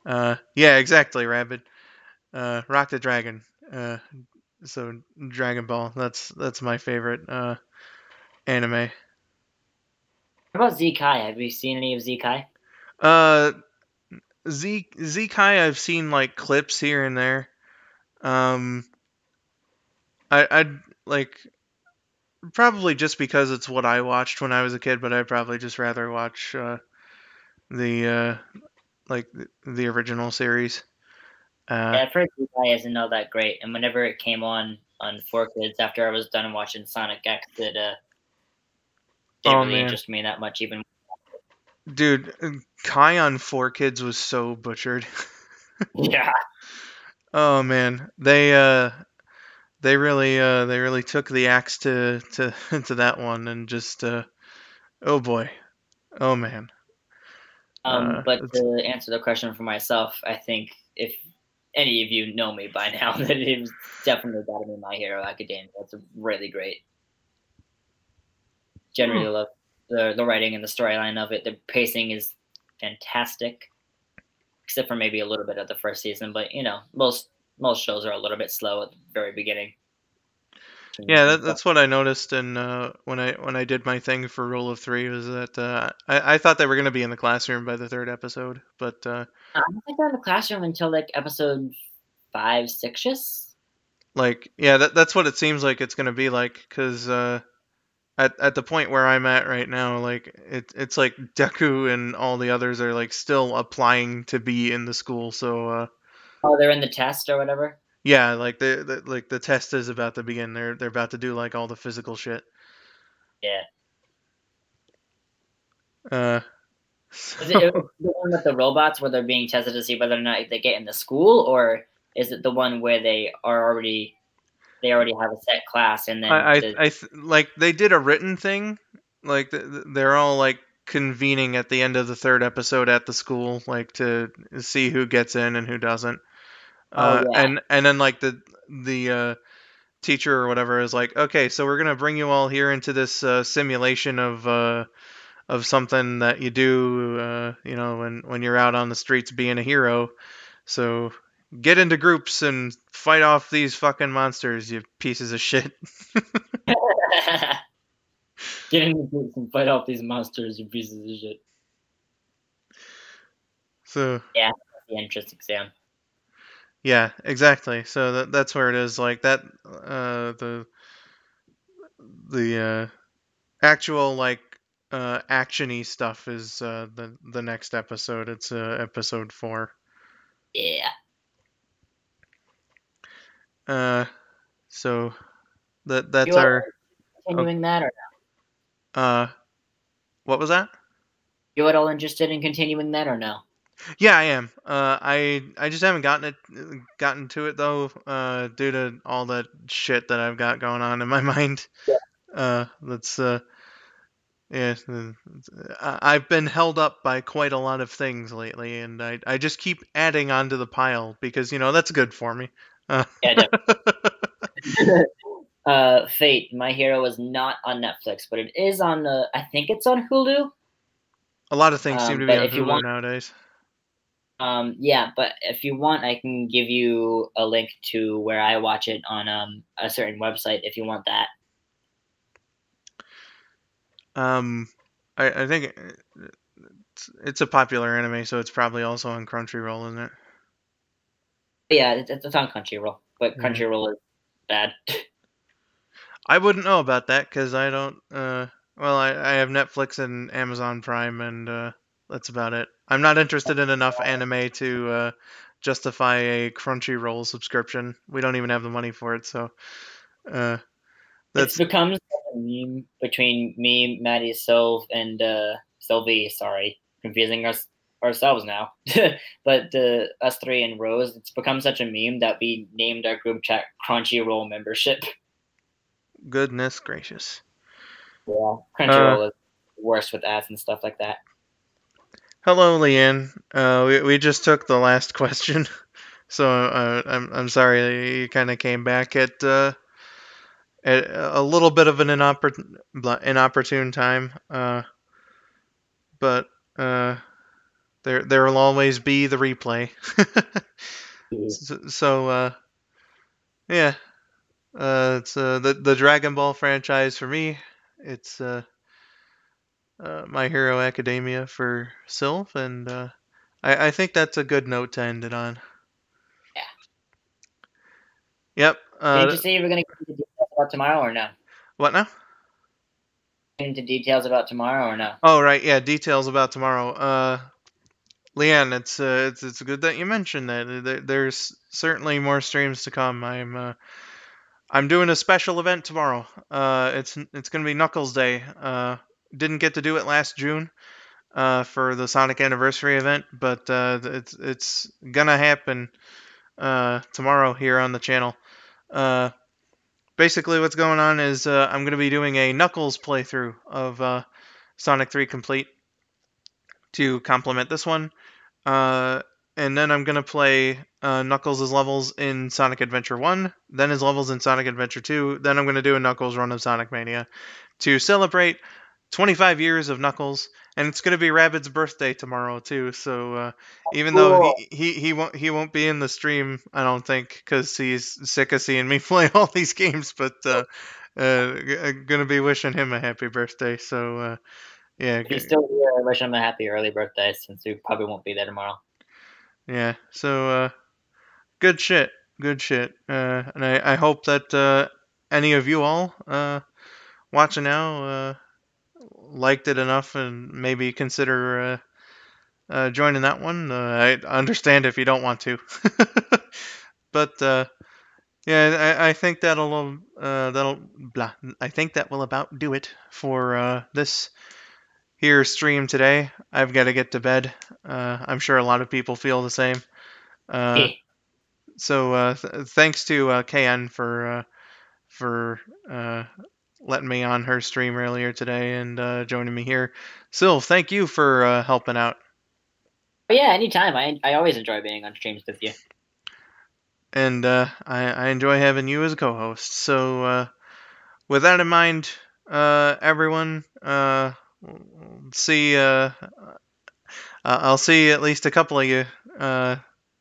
Yeah, exactly, Rabbit. Rock the Dragon. So Dragon Ball. That's my favorite anime. What about Zekai? Have you seen any of Zekai? Uh, Kai. I've seen like clips here and there. Um, I'd like probably just because it's what I watched when I was a kid, but I'd probably just rather watch the the original series. Yeah, I've heard Zekai isn't all that great, and whenever it came on 4Kids after I was done watching Sonic X, it didn't Oh really man, interest me that much. Even dude, Kai on 4Kids was so butchered. yeah, Oh man, they really took the axe to to that one and just oh boy, oh man. But to answer the question for myself, I think if any of you know me by now, that it was definitely got to be My Hero Academia. That's really great. Generally love the writing and the storyline of it. The pacing is fantastic, except for maybe a little bit of the first season. But most shows are a little bit slow at the very beginning. Yeah, that's what I noticed, and when I did my thing for Rule of Three was that I thought they were gonna be in the classroom by the third episode, but I don't think they're in the classroom until like episode 5, 6. like yeah, that's what it seems like it's gonna be like, because at the point where I'm at right now, like it's like Deku and all the others are like still applying to be in the school, so Oh, they're in the test or whatever. yeah, like the test is about to begin. They're about to do like all the physical shit. Yeah. Uh, Is so, it the one with the robots where they're being tested to see whether or not they get in the school, or is it the one where they already have a set class and then like they did a written thing, like they're all like convening at the end of the third episode at the school, like to see who gets in and who doesn't. oh yeah, And then like the teacher or whatever is like, okay, so we're gonna bring you all here into this simulation of something that you do, when you're out on the streets being a hero. So get into groups and fight off these fucking monsters, you pieces of shit. get in the groups and fight off these monsters, you pieces of shit. So Yeah, that's the entrance exam. yeah, exactly. So that's where it is. Like that, the actual like actiony stuff is the next episode. It's episode 4. Yeah. So that's You are our continuing that, or no? what was that? You at all interested in continuing that, or no? Yeah, I am. I just haven't gotten to it though, due to all that shit that I've got going on in my mind. That's yeah. I've been held up by quite a lot of things lately, and I just keep adding onto the pile because that's good for me. Yeah, Fate, My Hero is not on Netflix, but it is on I think it's on Hulu. A lot of things seem to be But on if you Hulu want, nowadays. yeah, but if you want, I can give you a link to where I watch it on a certain website if you want that. I think it's a popular anime, so it's probably also on Crunchyroll, isn't it? But yeah, it's on Crunchyroll, but Yeah. Crunchyroll is bad. I wouldn't know about that because I don't. Well, I have Netflix and Amazon Prime, and that's about it. I'm not interested in enough anime to justify a Crunchyroll subscription. We don't even have the money for it, so. That's become a meme between me, Maddie, Silv, and Sylvie. Sorry, confusing ourselves now. But us three and Rose, it's become such a meme that we named our group chat Crunchyroll membership. goodness gracious. Yeah, Crunchyroll is worse with ads and stuff like that. Hello, Leanne. We just took the last question, so I'm sorry you kind of came back at a little bit of an inopportune time. But there will always be the replay. So yeah, it's the Dragon Ball franchise for me. It's My Hero Academia for Silv, and I think that's a good note to end it on. Yeah. Yep. Did you say you were going to get into details about tomorrow or no? What now? Into details about tomorrow or no? Oh right, yeah, details about tomorrow. Leanne, it's good that you mentioned that. There's certainly more streams to come. I'm doing a special event tomorrow. It's gonna be Knuckles Day. Didn't get to do it last June for the Sonic Anniversary event, but it's gonna happen tomorrow here on the channel. Basically, what's going on is I'm gonna be doing a Knuckles playthrough of Sonic 3 Complete to complement this one. And then I'm going to play Knuckles' levels in Sonic Adventure 1, then his levels in Sonic Adventure 2, then I'm going to do a Knuckles run of Sonic Mania to celebrate 25 years of Knuckles, and it's going to be Rabbit's birthday tomorrow too. So even though he won't be in the stream, I don't think, because he's sick of seeing me play all these games, but gonna be wishing him a happy birthday. So yeah, If he's still here, I wish him a happy early birthday since he probably won't be there tomorrow. yeah. So good shit. Good shit. And I hope that any of you all watching now liked it enough and maybe consider joining that one. I understand if you don't want to. But yeah, I think that'll blah. I think that will about do it for this here stream today. I've got to get to bed. I'm sure a lot of people feel the same. So thanks to KN for letting me on her stream earlier today and joining me here. Silv, thank you for helping out. But yeah, anytime. I always enjoy being on streams with you. And I enjoy having you as a co-host. So with that in mind, everyone, see. I'll see at least a couple of you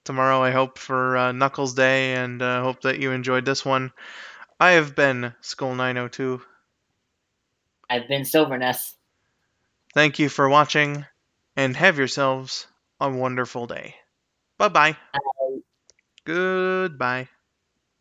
tomorrow. I hope for Knuckles Day, and hope that you enjoyed this one. I have been skull902. I've been Silver Ness. Thank you for watching, and have yourselves a wonderful day. Bye-bye. Bye. Goodbye.